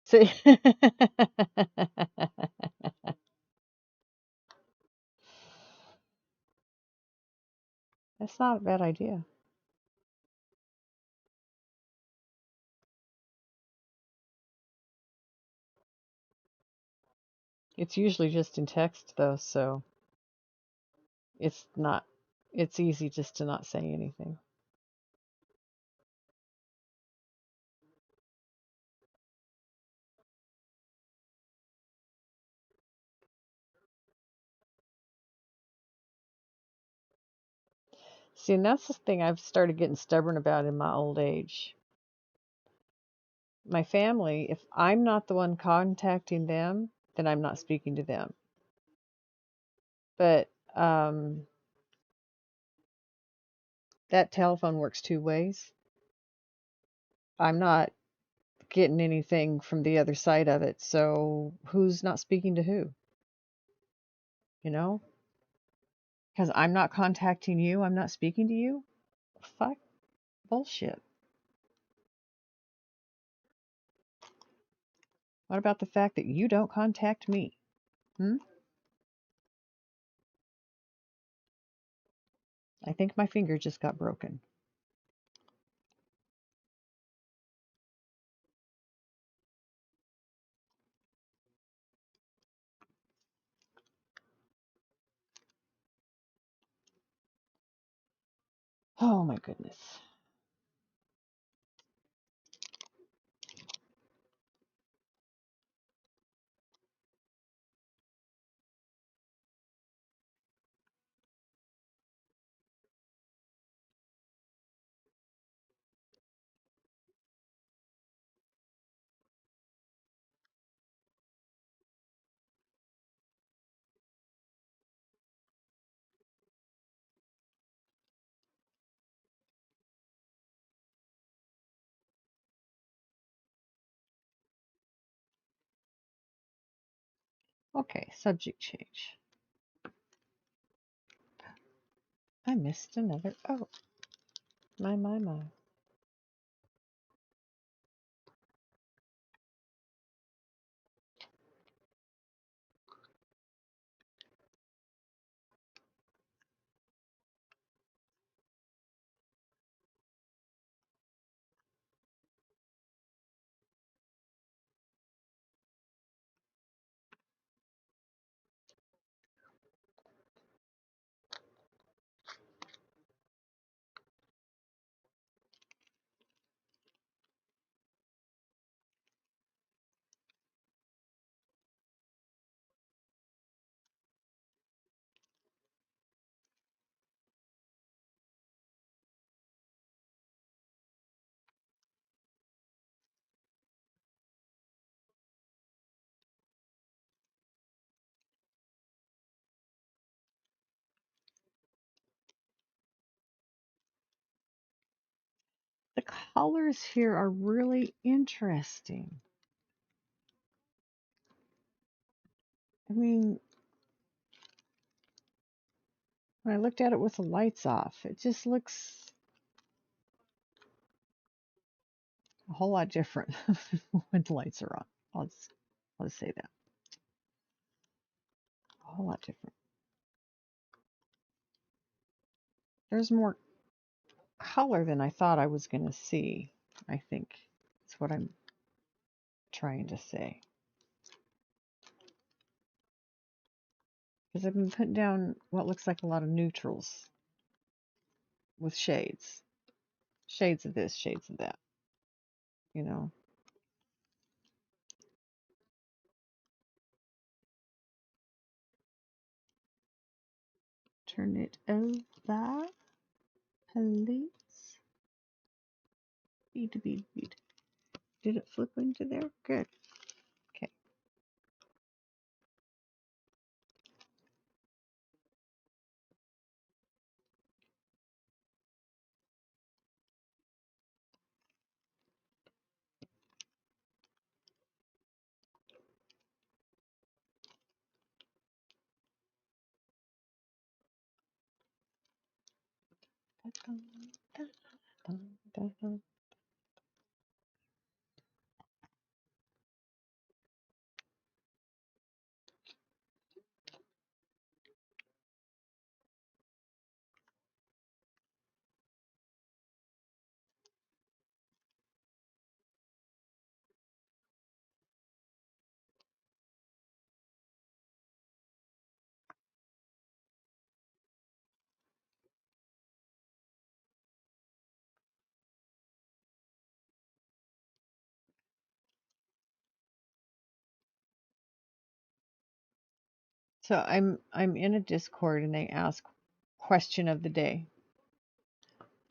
See, that's not a bad idea. It's usually just in text though, so it's not, it's easy just to not say anything. See, and that's the thing I've started getting stubborn about in my old age. My family, if I'm not the one contacting them, then I'm not speaking to them. But that telephone works two ways. I'm not getting anything from the other side of it, so who's not speaking to who? You know? Because I'm not contacting you, I'm not speaking to you? Fuck bullshit. What about the fact that you don't contact me? Hmm? I think my finger just got broken. Oh my goodness. Okay, subject change. I missed another. Oh, my. colors here are really interesting. I mean, when I looked at it with the lights off, it just looks a whole lot different when the lights are on. I'll just say that. A whole lot different. There's more color than I thought I was going to see, I think. That's what I'm trying to say. Because I've been putting down what looks like a lot of neutrals with shades. Shades of this, shades of that, you know. Turn it over, please. Bead, bead, bead. Did it flip into there? Good. Okay. So I'm in a Discord and they ask question of the day,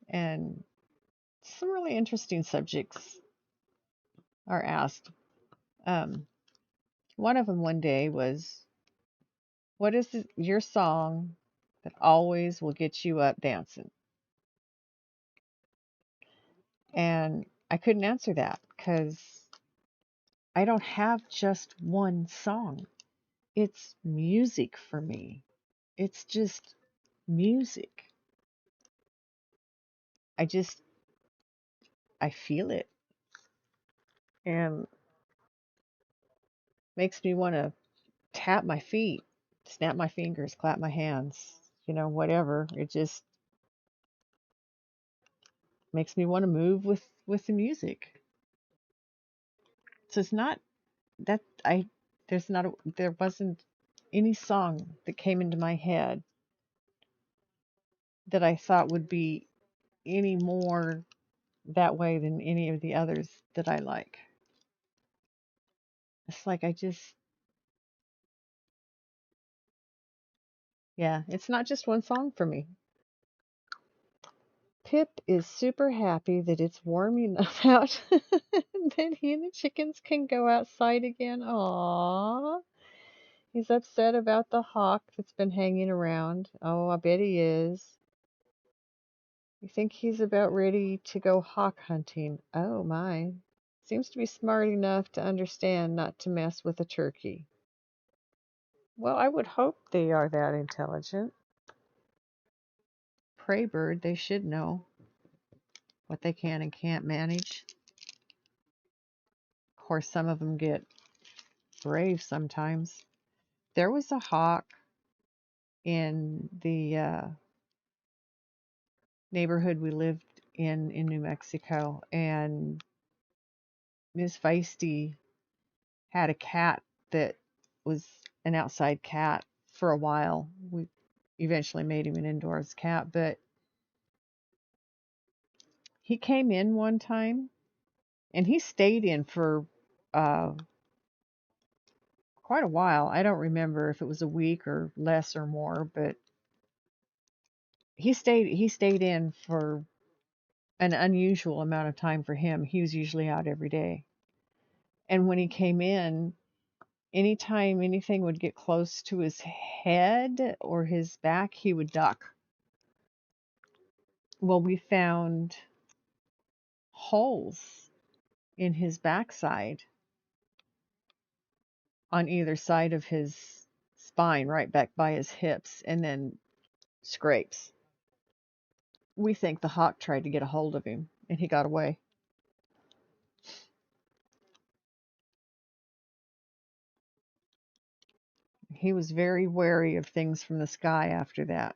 and some really interesting subjects are asked. One of them one day was, "What is your song that always will get you up dancing?" And I couldn't answer that because I don't have just one song. It's music for me. It's just music. I feel it, and makes me want to tap my feet, snap my fingers, clap my hands, whatever. It just makes me want to move with the music. So it's not that there wasn't any song that came into my head that I thought would be any more that way than any of the others that I like. It's like yeah, it's not just one song for me. Pip is super happy that it's warm enough out that he and the chickens can go outside again. Aww. He's upset about the hawk that's been hanging around. Oh, I bet he is. You think he's about ready to go hawk hunting. Oh my. Seems to be smart enough to understand not to mess with a turkey. Well, I would hope they are that intelligent. Prey bird, they should know what they can and can't manage. Of course, some of them get brave sometimes. There was a hawk in the neighborhood we lived in New Mexico, and Miss Feisty had a cat that was an outside cat for a while. We eventually made him an indoors cat, but he came in one time and he stayed in for uh, quite a while. I don't remember if it was a week or less or more, but he stayed in for an unusual amount of time for him. He was usually out every day. And when he came in, anytime anything would get close to his head or his back, he would duck. Well, we found holes in his backside on either side of his spine, right back by his hips, and then scrapes. We think the hawk tried to get a hold of him, and he got away. He was very wary of things from the sky after that.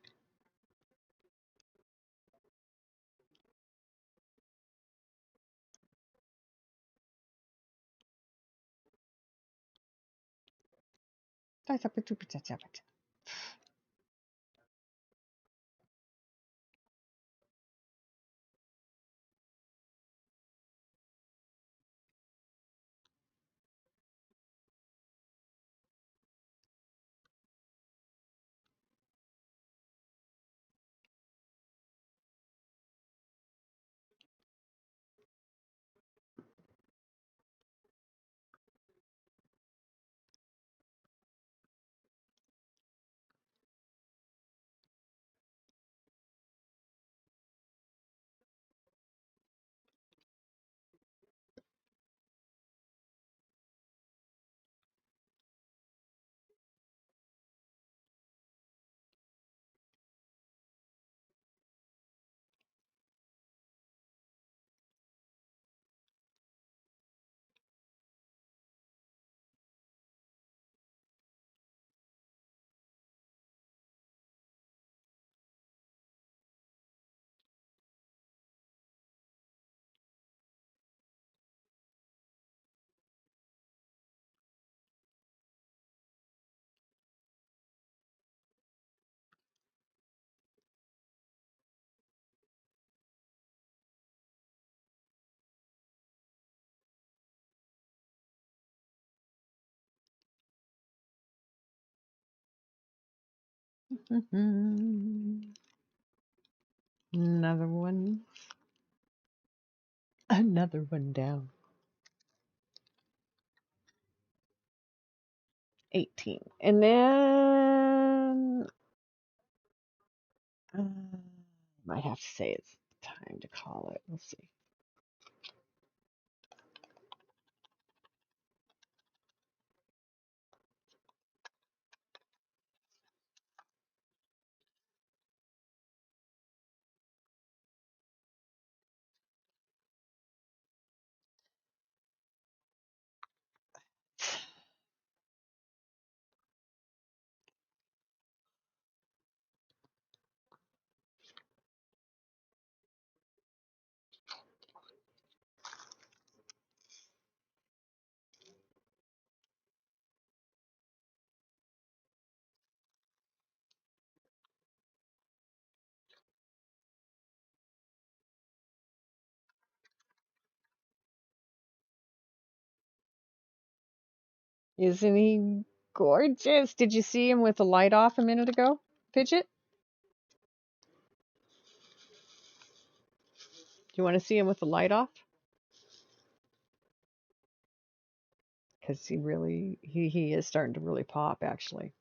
Another one. Another one down. 18. And then might have to say it's time to call it. We'll see. Isn't he gorgeous? Did you see him with the light off a minute ago, Fidget? Do you want to see him with the light off? Because he is starting to really pop, actually.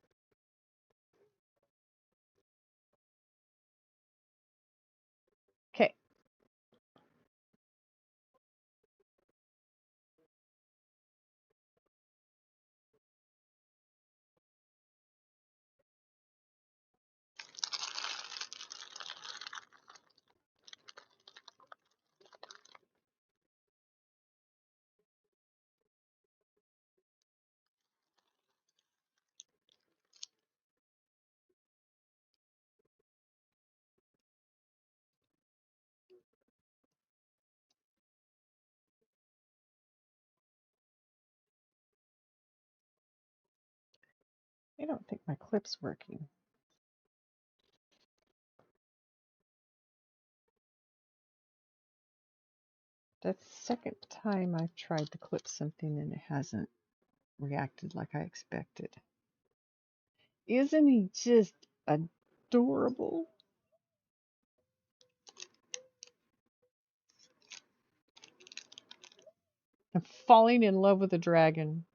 Okay. I don't think my clip's working. That's the second time I've tried to clip something and it hasn't reacted like I expected. Isn't he just adorable? I'm falling in love with a dragon.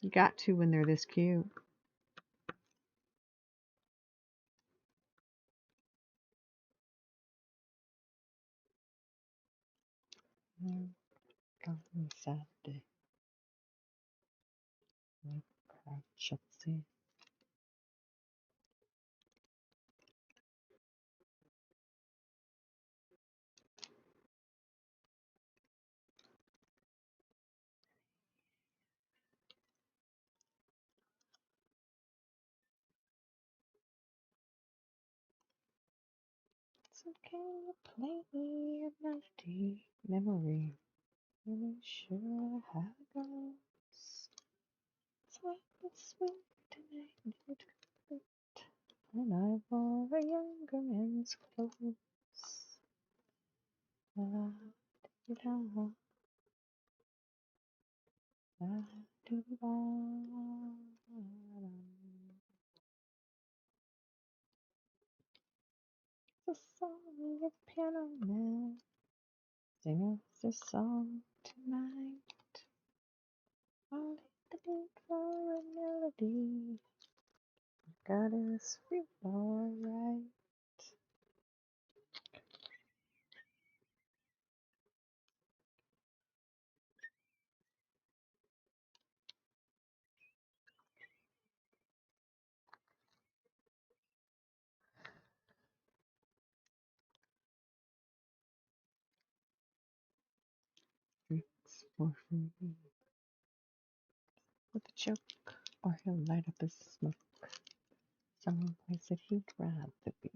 You got to when they're this cute. Come Saturday. Chelsea. So can you play me a melody, memory? Really sure how it goes. So I can sweet tonight, it could and I wore a younger man's clothes. La di da, la di da. The song of piano man, sing us a song tonight. I'll hit the beat for a melody. Got us feel alright. Drinks for free with a joke, or he'll light up his smoke someplace that he'd rather be.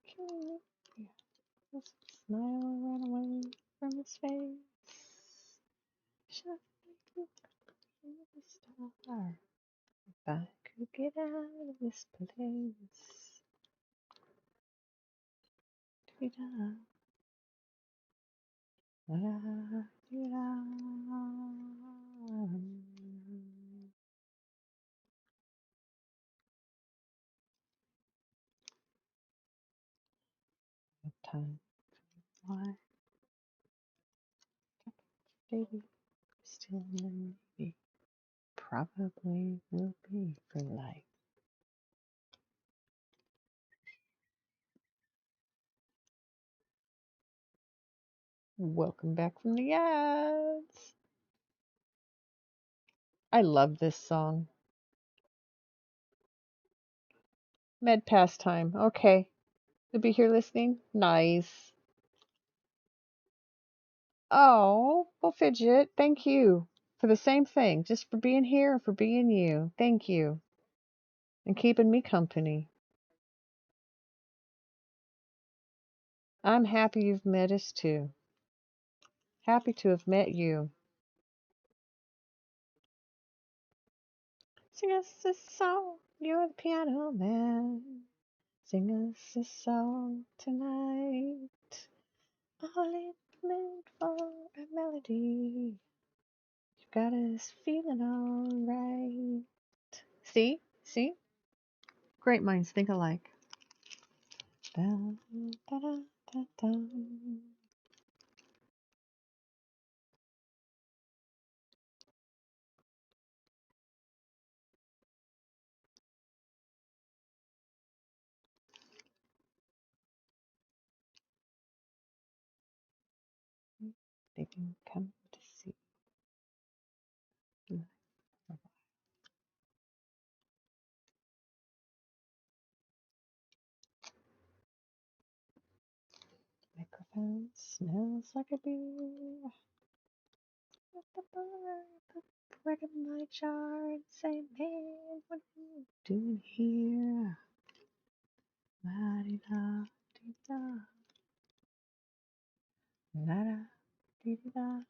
Killing me. The smile ran away from his face. Shut me the star. If I could get out of this place. Da-da, da-da-da-da. Time. Why, baby, still in the maybe. Probably will be for life. Welcome back from the ads. I love this song. Med pastime. Okay. You'll be here listening? Nice. Oh, well, Fidget, thank you for the same thing. Just for being here and for being you. Thank you. And keeping me company. I'm happy you've met us too. Happy to have met you. Sing us a song, you're the piano man. Sing us a song tonight. All in the mood for a melody. You've got us feeling alright. See? See? Great minds think alike. Da, da, da, da, da. They can come to see. Microphone smells like a beer. At the bar, put bread in my jar and say, man, what are you doing here? La di da di da, la da di di da.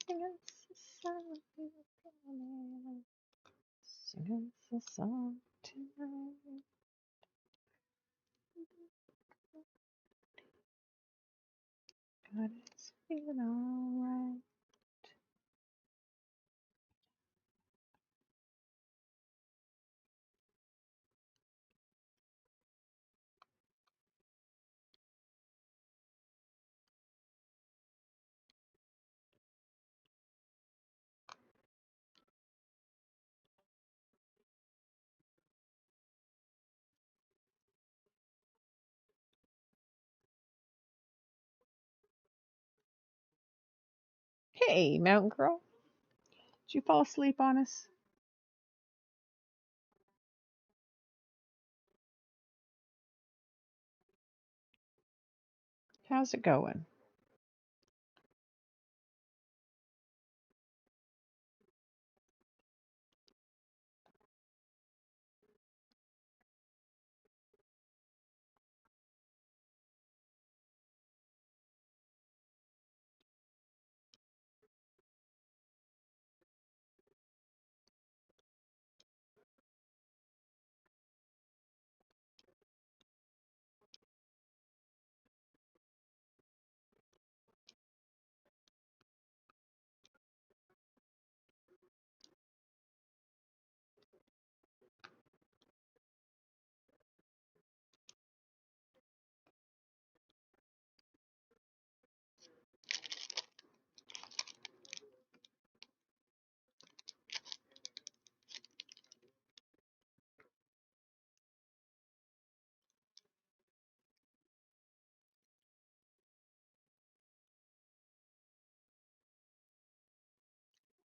Sing us a song, man. Sing us a song tonight. God is feeling alright. Hey, Mountain Girl. Did you fall asleep on us? How's it going?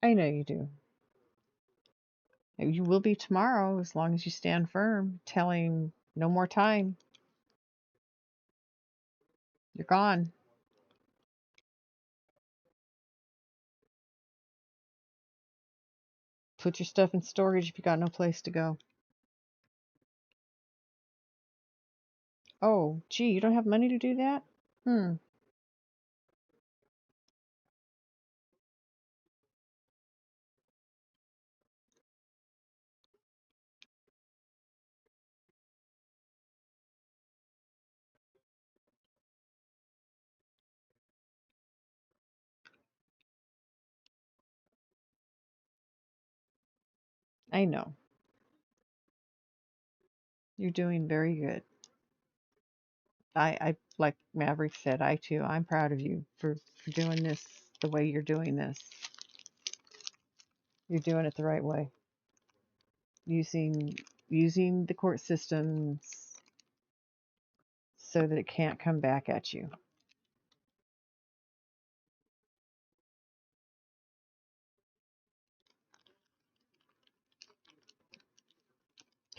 I know you do. You will be tomorrow as long as you stand firm, telling no more time. You're gone. Put your stuff in storage if you got no place to go. Oh, gee, you don't have money to do that? Hmm, I know. You're doing very good. Like Maverick said, I'm proud of you for doing this the way you're doing this. You're doing it the right way. Using using the court systems so that it can't come back at you.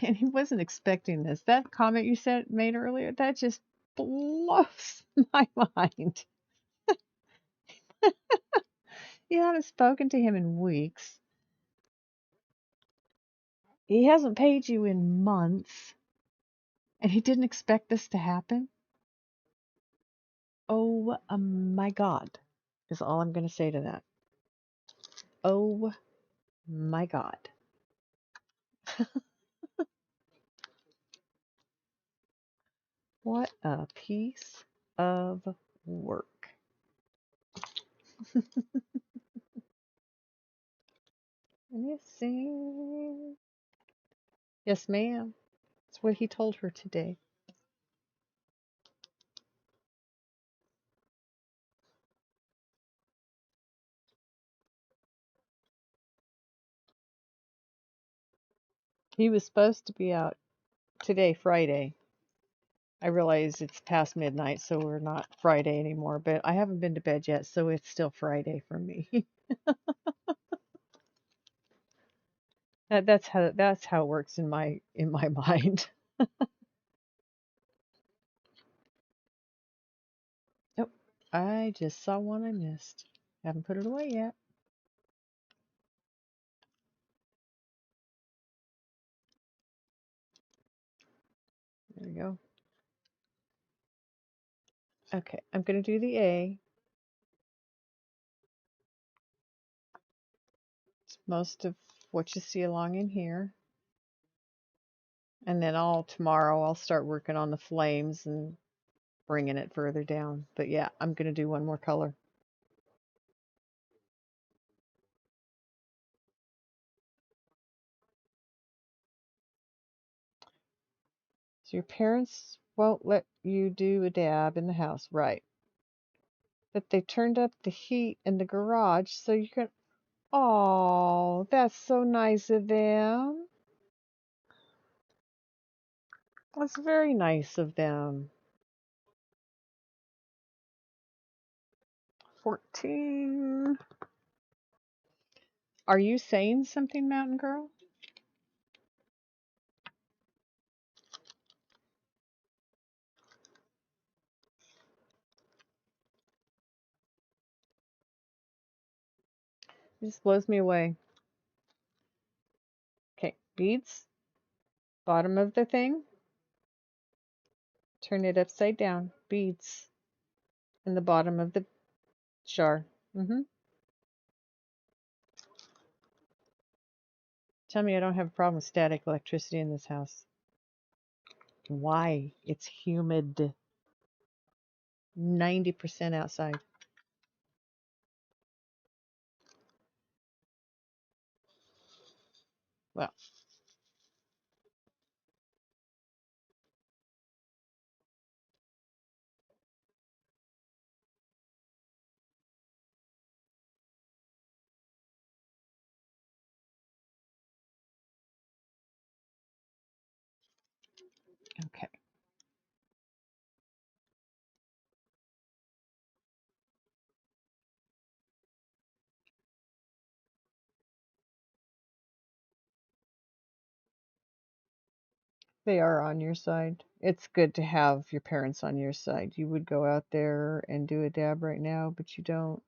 And he wasn't expecting this. That comment you said made earlier, that just blows my mind. You haven't spoken to him in weeks. He hasn't paid you in months, and he didn't expect this to happen. Oh my God, is all I'm going to say to that. Oh my God. What a piece of work. Let me see. Yes, ma'am. That's what he told her today. He was supposed to be out today, Friday. I realize it's past midnight, so we're not Friday anymore, but I haven't been to bed yet, so it's still Friday for me. That's how it works in my mind. Nope. I just saw one I missed. Haven't put it away yet. There we go. Okay, I'm gonna do the A. It's most of what you see along in here. And then tomorrow I'll start working on the flames and bringing it further down. But yeah, I'm gonna do one more color. So your parents won't let you do a dab in the house, right? But they turned up the heat in the garage so you can. Oh, that's so nice of them. That's very nice of them. 14. Are you saying something, Mountain Girl? It just blows me away. Okay, beads, bottom of the thing, turn it upside down. Beads in the bottom of the jar. Tell me I don't have a problem with static electricity in this house. Why? It's humid. 90% outside. Well, okay. They are on your side. It's good to have your parents on your side. You would go out there and do a dab right now, but you don't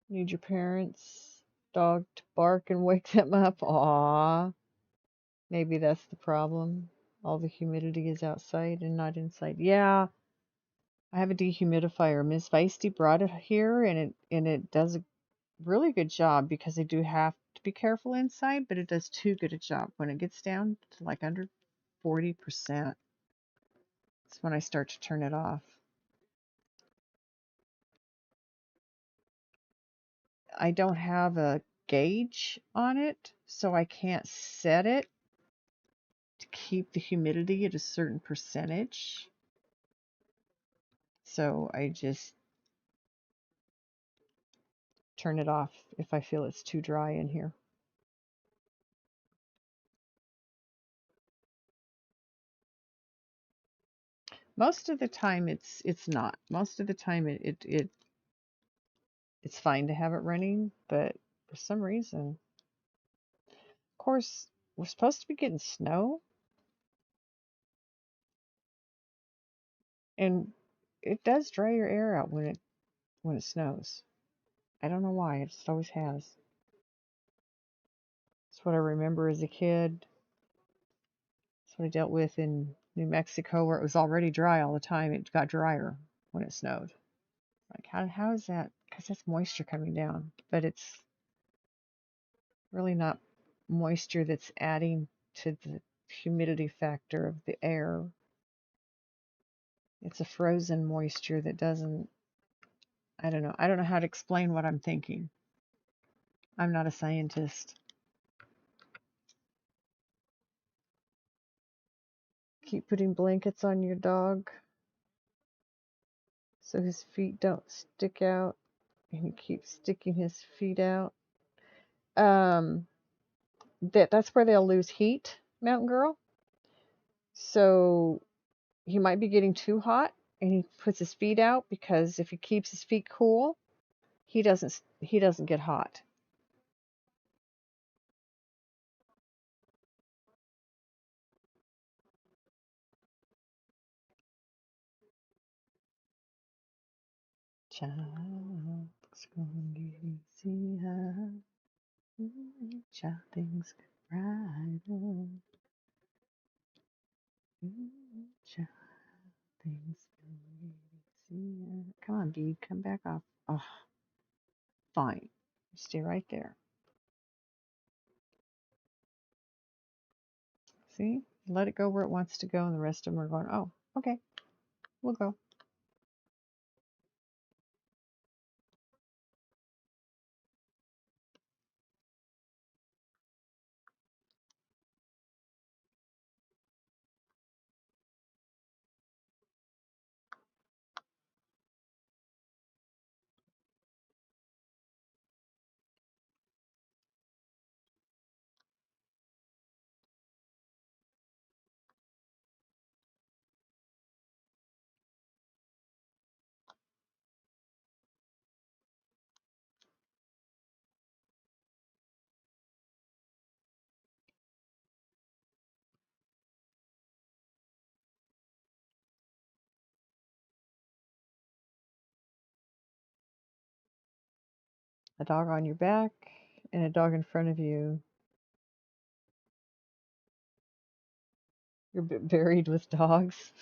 need your parents' dog to bark and wake them up. Aw, maybe that's the problem. All the humidity is outside and not inside. Yeah, I have a dehumidifier. Miss Feisty brought it here, and it does a really good job because I do have to be careful inside, but it does too good a job. When it gets down to like under 40%, it's when I start to turn it off. I don't have a gauge on it, so I can't set it to keep the humidity at a certain percentage. So I just turn it off if I feel it's too dry in here. Most of the time it's not. Most of the time it's fine to have it running, but for some reason, of course, we're supposed to be getting snow, and it does dry your air out when it snows. I don't know why. It just always has. It's what I remember as a kid. It's what I dealt with in New Mexico, where it was already dry all the time. It got drier when it snowed. Like, how is that? Because that's moisture coming down, but it's really not moisture that's adding to the humidity factor of the air. It's a frozen moisture that doesn't, I don't know. I don't know how to explain what I'm thinking. I'm not a scientist. Keep putting blankets on your dog so his feet don't stick out, and he keeps sticking his feet out. Um, that's where they'll lose heat, Mountain Girl. So he might be getting too hot, and he puts his feet out because if he keeps his feet cool, he doesn't get hot. Child, child things right on. Child things easier. Come on, Bee, come back off. Oh, fine. Stay right there. See? Let it go where it wants to go, and the rest of them are going, oh, okay, we'll go. a dog on your back, and a dog in front of you. You're buried with dogs.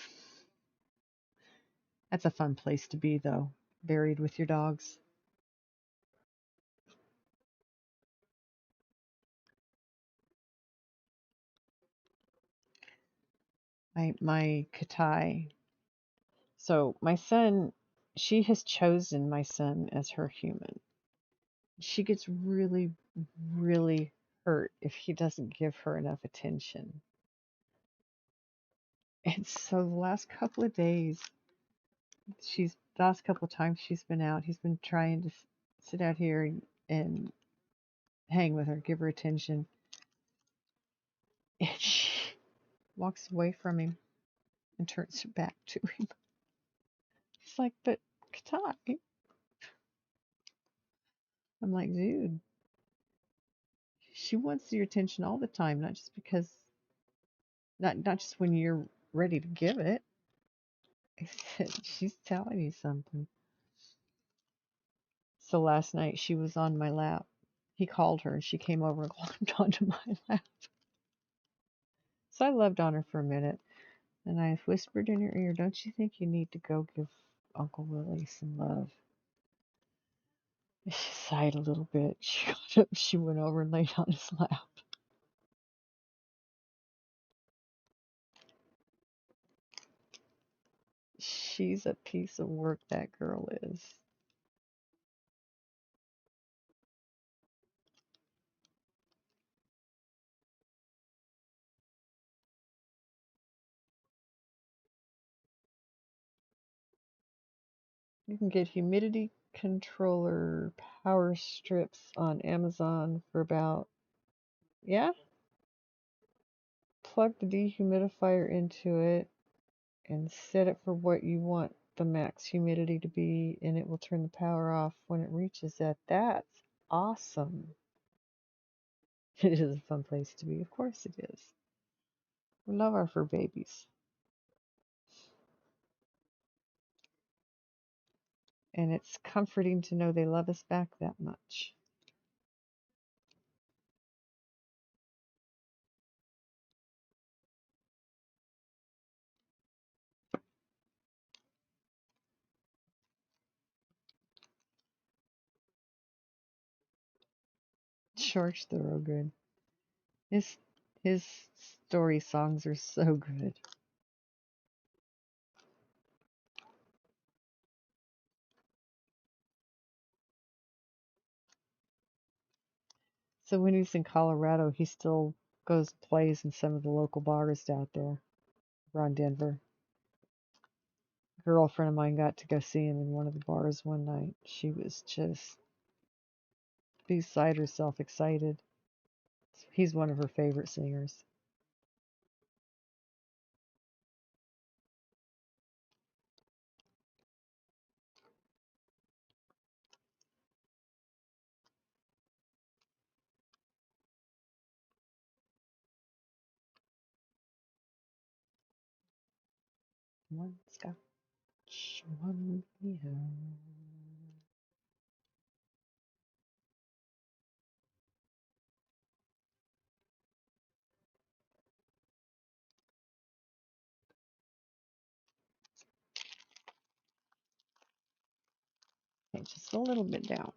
That's a fun place to be, though. Buried with your dogs. My Katai. So my son, she has chosen my son as her human. She gets really, really hurt if he doesn't give her enough attention. And so the last couple of days, the last couple of times she's been out, he's been trying to sit out here and hang with her, give her attention. And she walks away from him and turns her back to him. He's like, but Katai. I'm like, dude, she wants your attention all the time, not just because, not just when you're ready to give it. I said, she's telling you something. So last night she was on my lap. He called her and she came over and climbed onto my lap. So I loved on her for a minute and I whispered in her ear, don't you think you need to go give Uncle Willie some love? She sighed a little bit. She got up, she went over and laid on his lap. She's a piece of work, that girl is. You can get humidity controller power strips on Amazon for about, yeah, plug the dehumidifier into it and set it for what you want the max humidity to be, and it will turn the power off when it reaches that. That's awesome. It is a fun place to be. Of course it is. We love our fur babies. And it's comforting to know they love us back that much. George Thorogood. His story songs are so good. So when he's in Colorado, he still goes and plays in some of the local bars out there around Denver. A girlfriend of mine got to go see him in one of the bars one night. She was just beside herself excited. He's one of her favorite singers. One scotch, one beer. Okay, just a little bit down.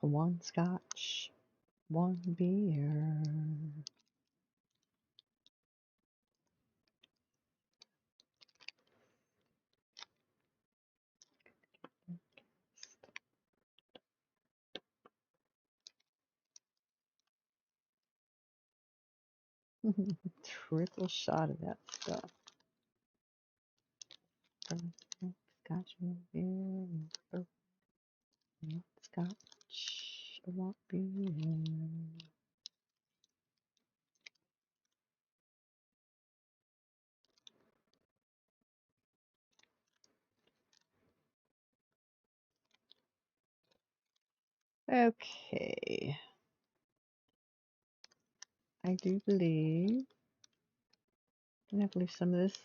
One scotch, one beer. Triple shot of that stuff. Scotch, one beer. Scotch, one beer. Okay. I do believe I'm going to leave some of this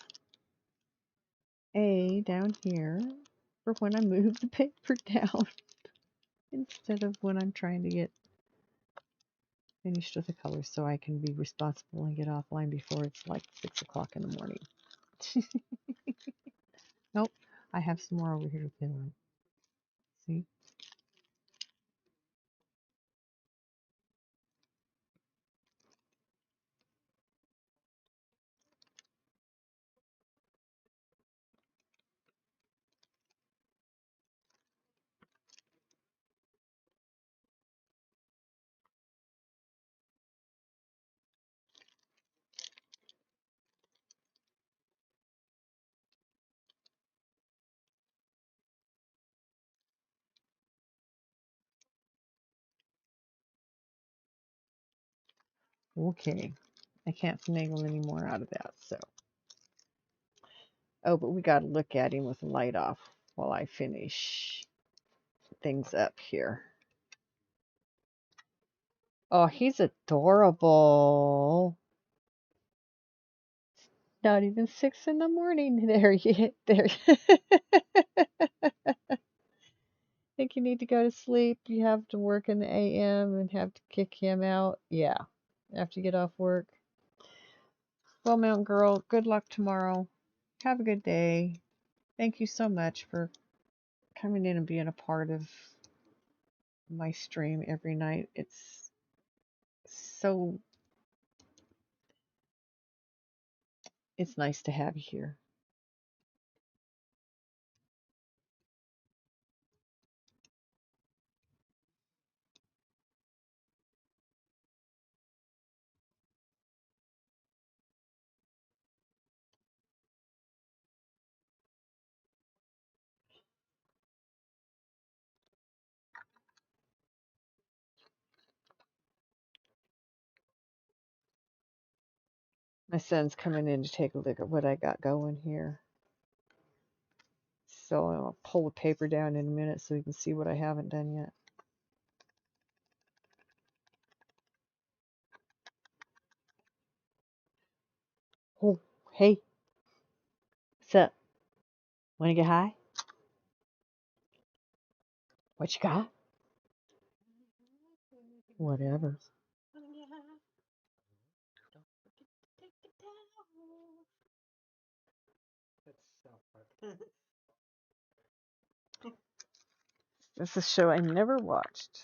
A down here for when I move the paper down instead of when I'm trying to get finished with the colors so I can be responsible and get offline before it's like 6 o'clock in the morning. Nope, I have some more over here to fill in. See? Okay, I can't finagle any more out of that, so. Oh, but we got to look at him with the light off while I finish things up here. Oh, he's adorable. Not even 6 in the morning there yet. There. Think you need to go to sleep. You have to work in the AM and have to kick him out. Yeah, after you get off work. Well, Mountain Girl, good luck tomorrow. Have a good day. Thank you so much for coming in and being a part of my stream every night. It's so, it's nice to have you here. My son's coming in to take a look at what I got going here. So I'll pull the paper down in a minute so you can see what I haven't done yet. Oh, hey. What's up? Want to get high? What you got? Whatever. That's South Park. This is a show I never watched.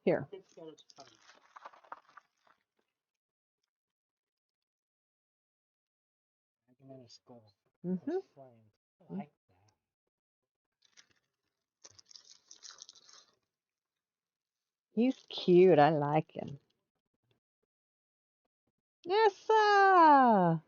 Here. This one's fun. Dragon and a skull. Mm-hmm. Flames. I like that. He's cute. I like him. Nessa!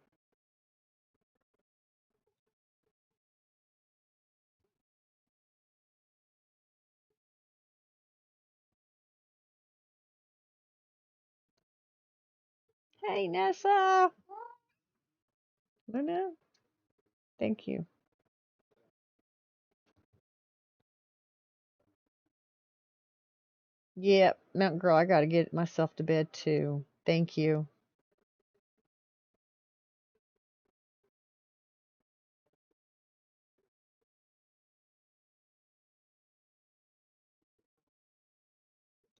Hey, Nessa! Luna? Thank you. Yep, Mountain Girl, I gotta get myself to bed too. Thank you.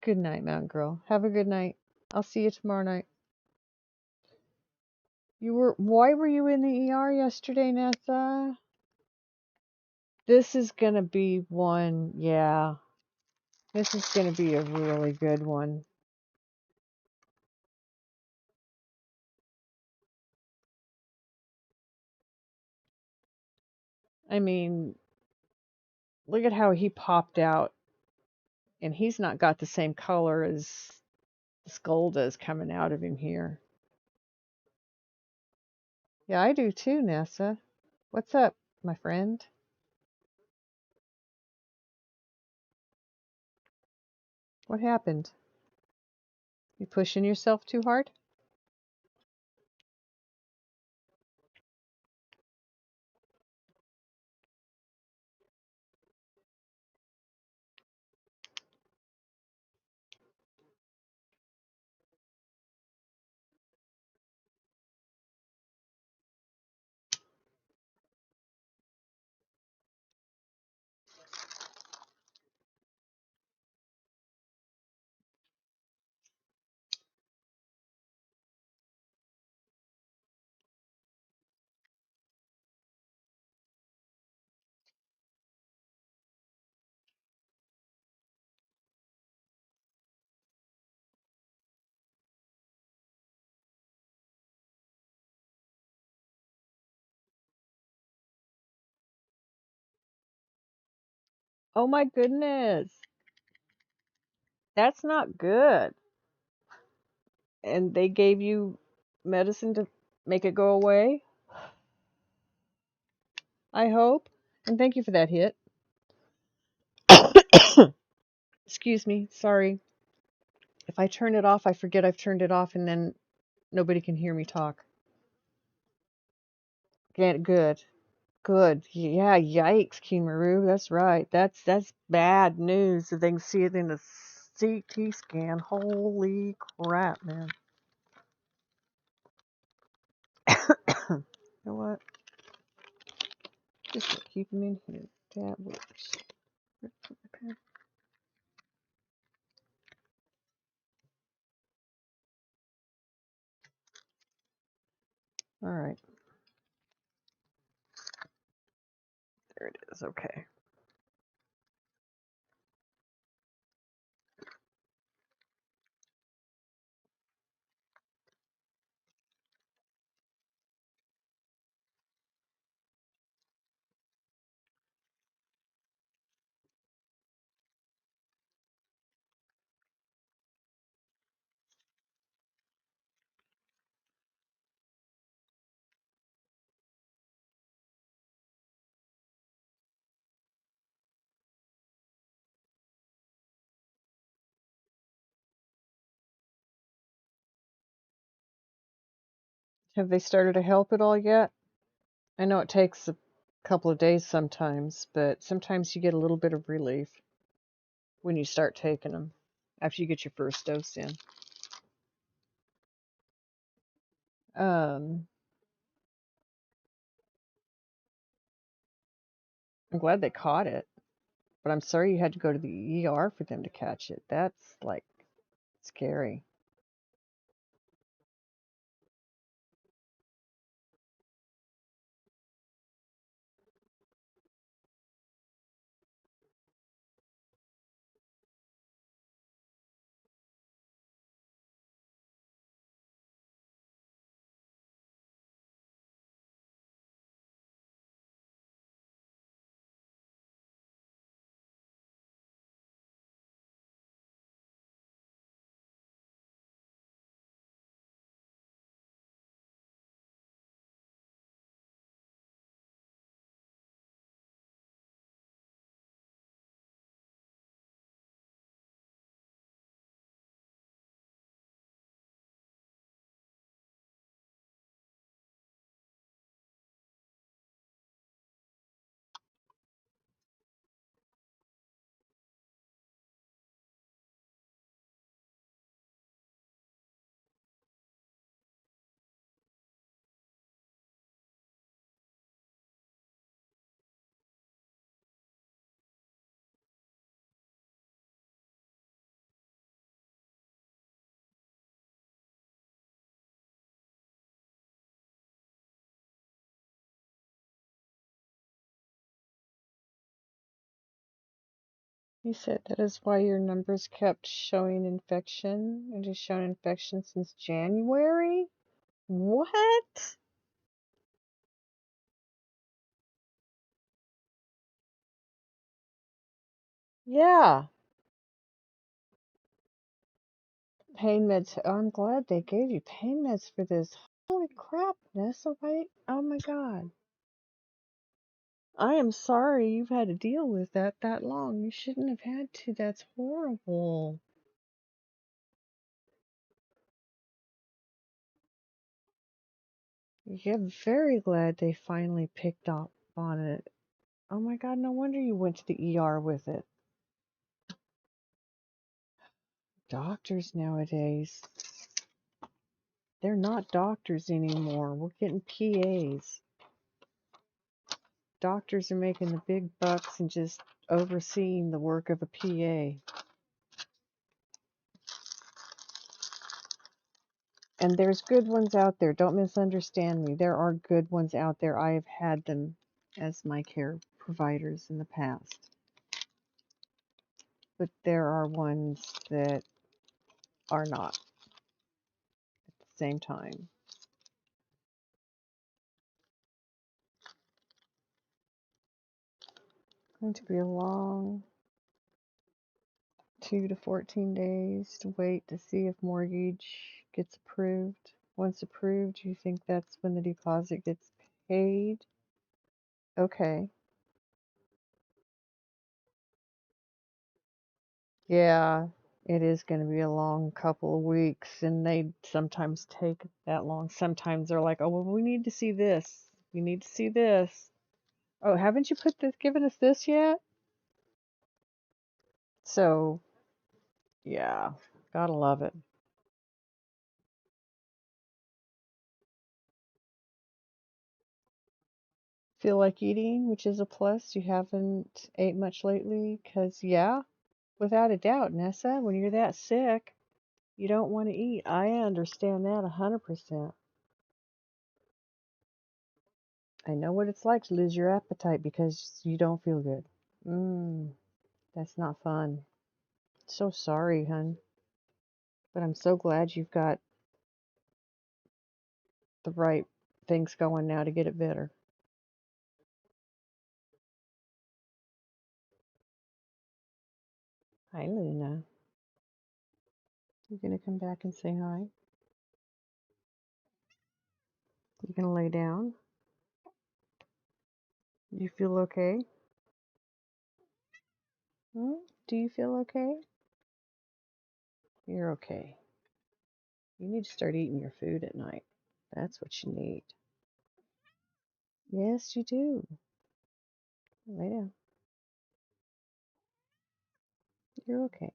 Good night, Mountain Girl. Have a good night. I'll see you tomorrow night. Why were you in the ER yesterday, Nessa? This is gonna be one, yeah. This is gonna be a really good one. I mean, look at how he popped out. And he's not got the same color as the skull does coming out of him here. Yeah, I do too, Nessa. What's up, my friend? What happened? You pushing yourself too hard? Oh my goodness. That's not good. And they gave you medicine to make it go away, I hope. And thank you for that hit. Excuse me. Sorry. If I turn it off, I forget I've turned it off and then nobody can hear me talk. Get good. Good. Yeah, yikes, Kimaru. That's right. That's bad news. If they can see it in a CT scan. Holy crap, man. You know what? Just keep them in here. That works. All right. There it is. Okay. Have they started to help at all yet? I know it takes a couple of days sometimes, but sometimes you get a little bit of relief when you start taking them after you get your first dose in. I'm glad they caught it, but I'm sorry you had to go to the ER for them to catch it. That's like scary. You said that is why your numbers kept showing infection. It has shown infection since January? What? Yeah. Pain meds. Oh, I'm glad they gave you pain meds for this. Holy crap, Nessa White. Oh my god. I am sorry you've had to deal with that long. You shouldn't have had to. That's horrible. Yeah, very glad they finally picked up on it. Oh my god, no wonder you went to the ER with it. Doctors nowadays, they're not doctors anymore. We're getting PAs. Doctors are making the big bucks and just overseeing the work of a PA. And there's good ones out there. Don't misunderstand me. There are good ones out there. I have had them as my care providers in the past. But there are ones that are not at the same time. Going to be a long 2 to 14 days to wait to see if mortgage gets approved. Once approved, you think that's when the deposit gets paid? Okay. Yeah, it is going to be a long couple of weeks, and they sometimes take that long. Sometimes they're like, "Oh, well, we need to see this. We need to see this. Oh, haven't you given us this yet?" So, yeah, gotta love it. Feel like eating, which is a plus. You haven't ate much lately, 'cause yeah, without a doubt, Nessa, when you're that sick, you don't want to eat. I understand that 100%. I know what it's like to lose your appetite because you don't feel good. That's not fun. So sorry, hun. But I'm so glad you've got the right things going now to get it better. Hi, Luna. You gonna come back and say hi? You gonna lay down? You feel okay? Hmm? Do you feel okay? You're okay. You need to start eating your food at night. That's what you need. Yes, you do. Lay down. You're okay.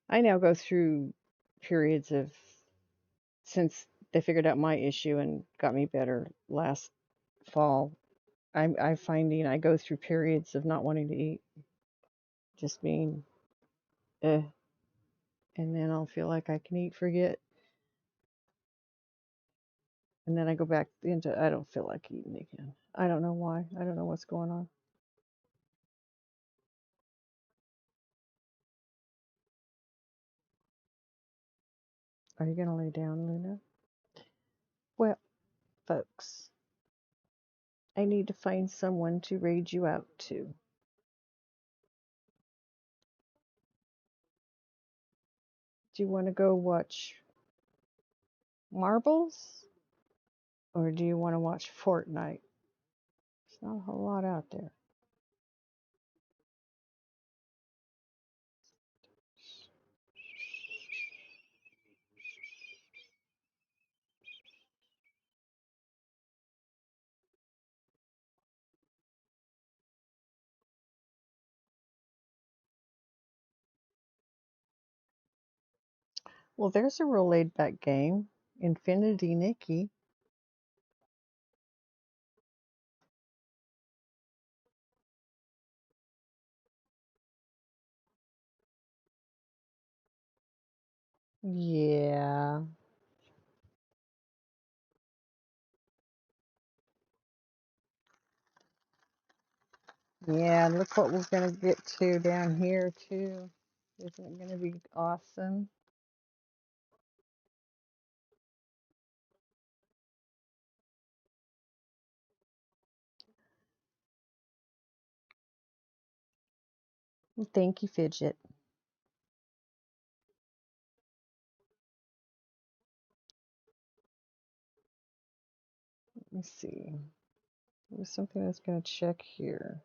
I now go through periods of, since they figured out my issue and got me better last fall, I'm finding I go through periods of not wanting to eat, just being, eh, and then I'll feel like I can eat, forget, and then I go back into, I don't feel like eating again. I don't know why. I don't know what's going on. Are you gonna lay down, Luna? Well, folks, I need to find someone to raid you out to. Do you want to go watch Marbles? Or do you want to watch Fortnite? There's not a whole lot out there. Well, there's a real laid back game. Infinity Nikki. Yeah. Yeah, look what we're going to get to down here, too. Isn't it going to be awesome? Thank you, Fidget. Let me see. There's something that's going to check here.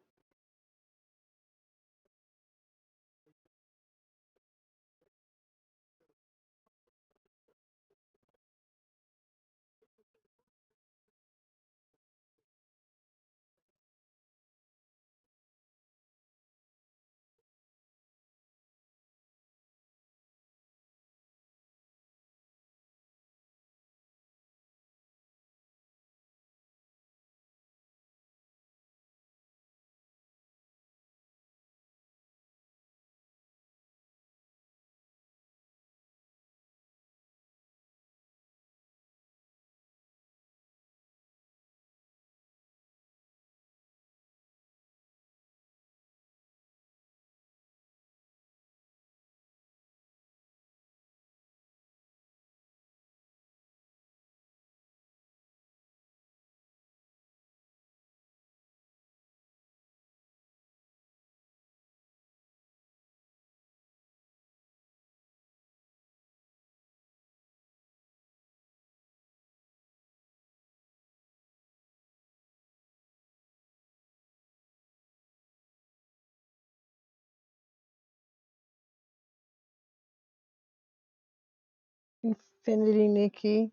Infinity Nikki.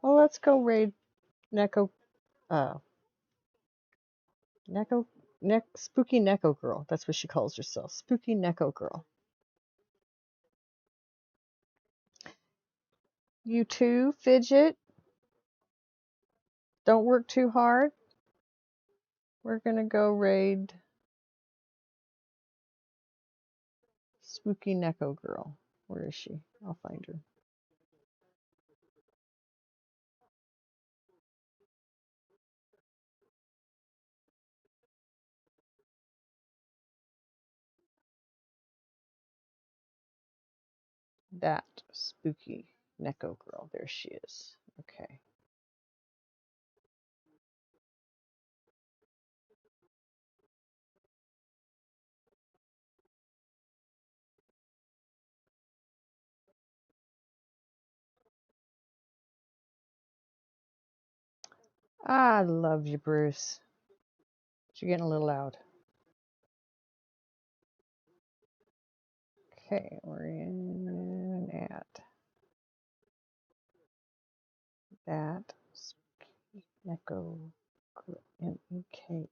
Well, let's go raid Neko. Neko. Spooky Neko Girl. That's what she calls herself. Spooky Neko Girl. You too, Fidget. Don't work too hard. We're gonna go raid Spooky Neko Girl. Where is she? I'll find her. That Spooky Neko Girl. There she is. Okay. I love you, Bruce. But you're getting a little loud. Okay, we're in at that Neko Neko.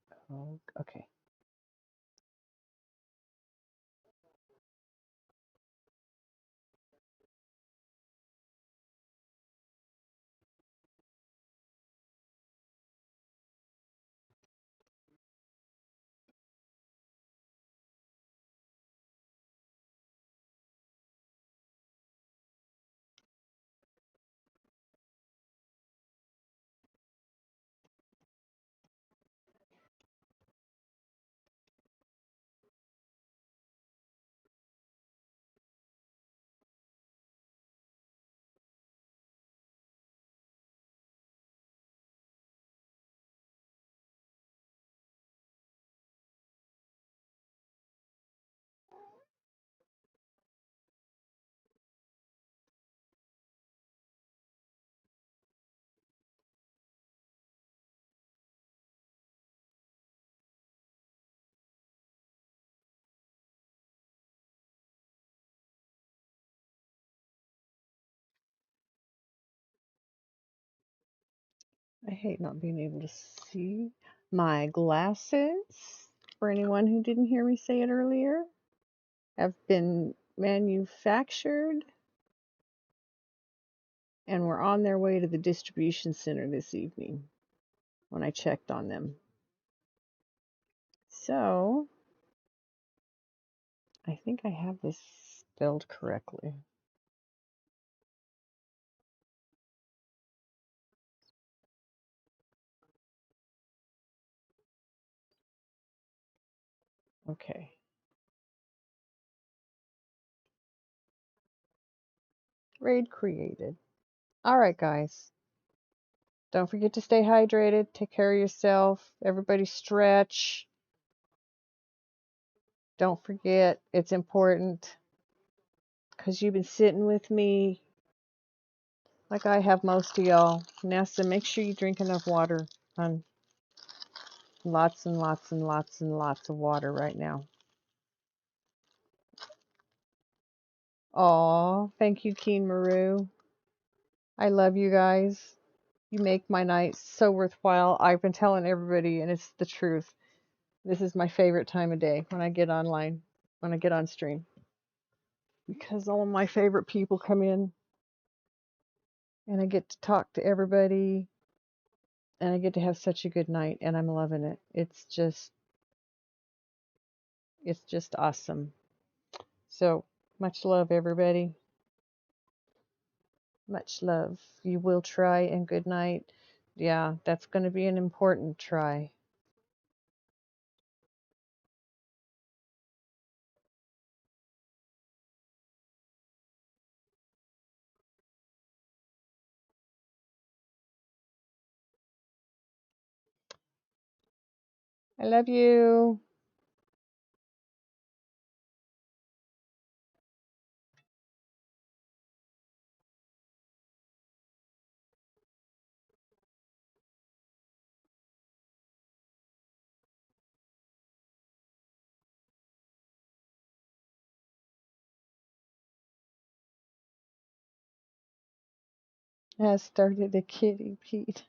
Okay. I hate not being able to see my glasses. For anyone who didn't hear me say it earlier, have been manufactured and were on their way to the distribution center this evening when I checked on them. So, I think I have this spelled correctly. Okay. Raid created. All right, guys. Don't forget to stay hydrated. Take care of yourself. Everybody stretch. Don't forget, it's important because you've been sitting with me like I have most of y'all. Nessa, make sure you drink enough water, hon. Lots and lots and lots and lots of water right now. Aw, thank you, Keen Maru. I love you guys. You make my night so worthwhile. I've been telling everybody, and it's the truth. This is my favorite time of day when I get online, when I get on stream. Because all of my favorite people come in, and I get to talk to everybody, and I get to have such a good night, and I'm loving it. It's just awesome. So, much love, everybody. Much love. You will try, and good night. Yeah, that's going to be an important try. I love you. Has started a kitty, Pete.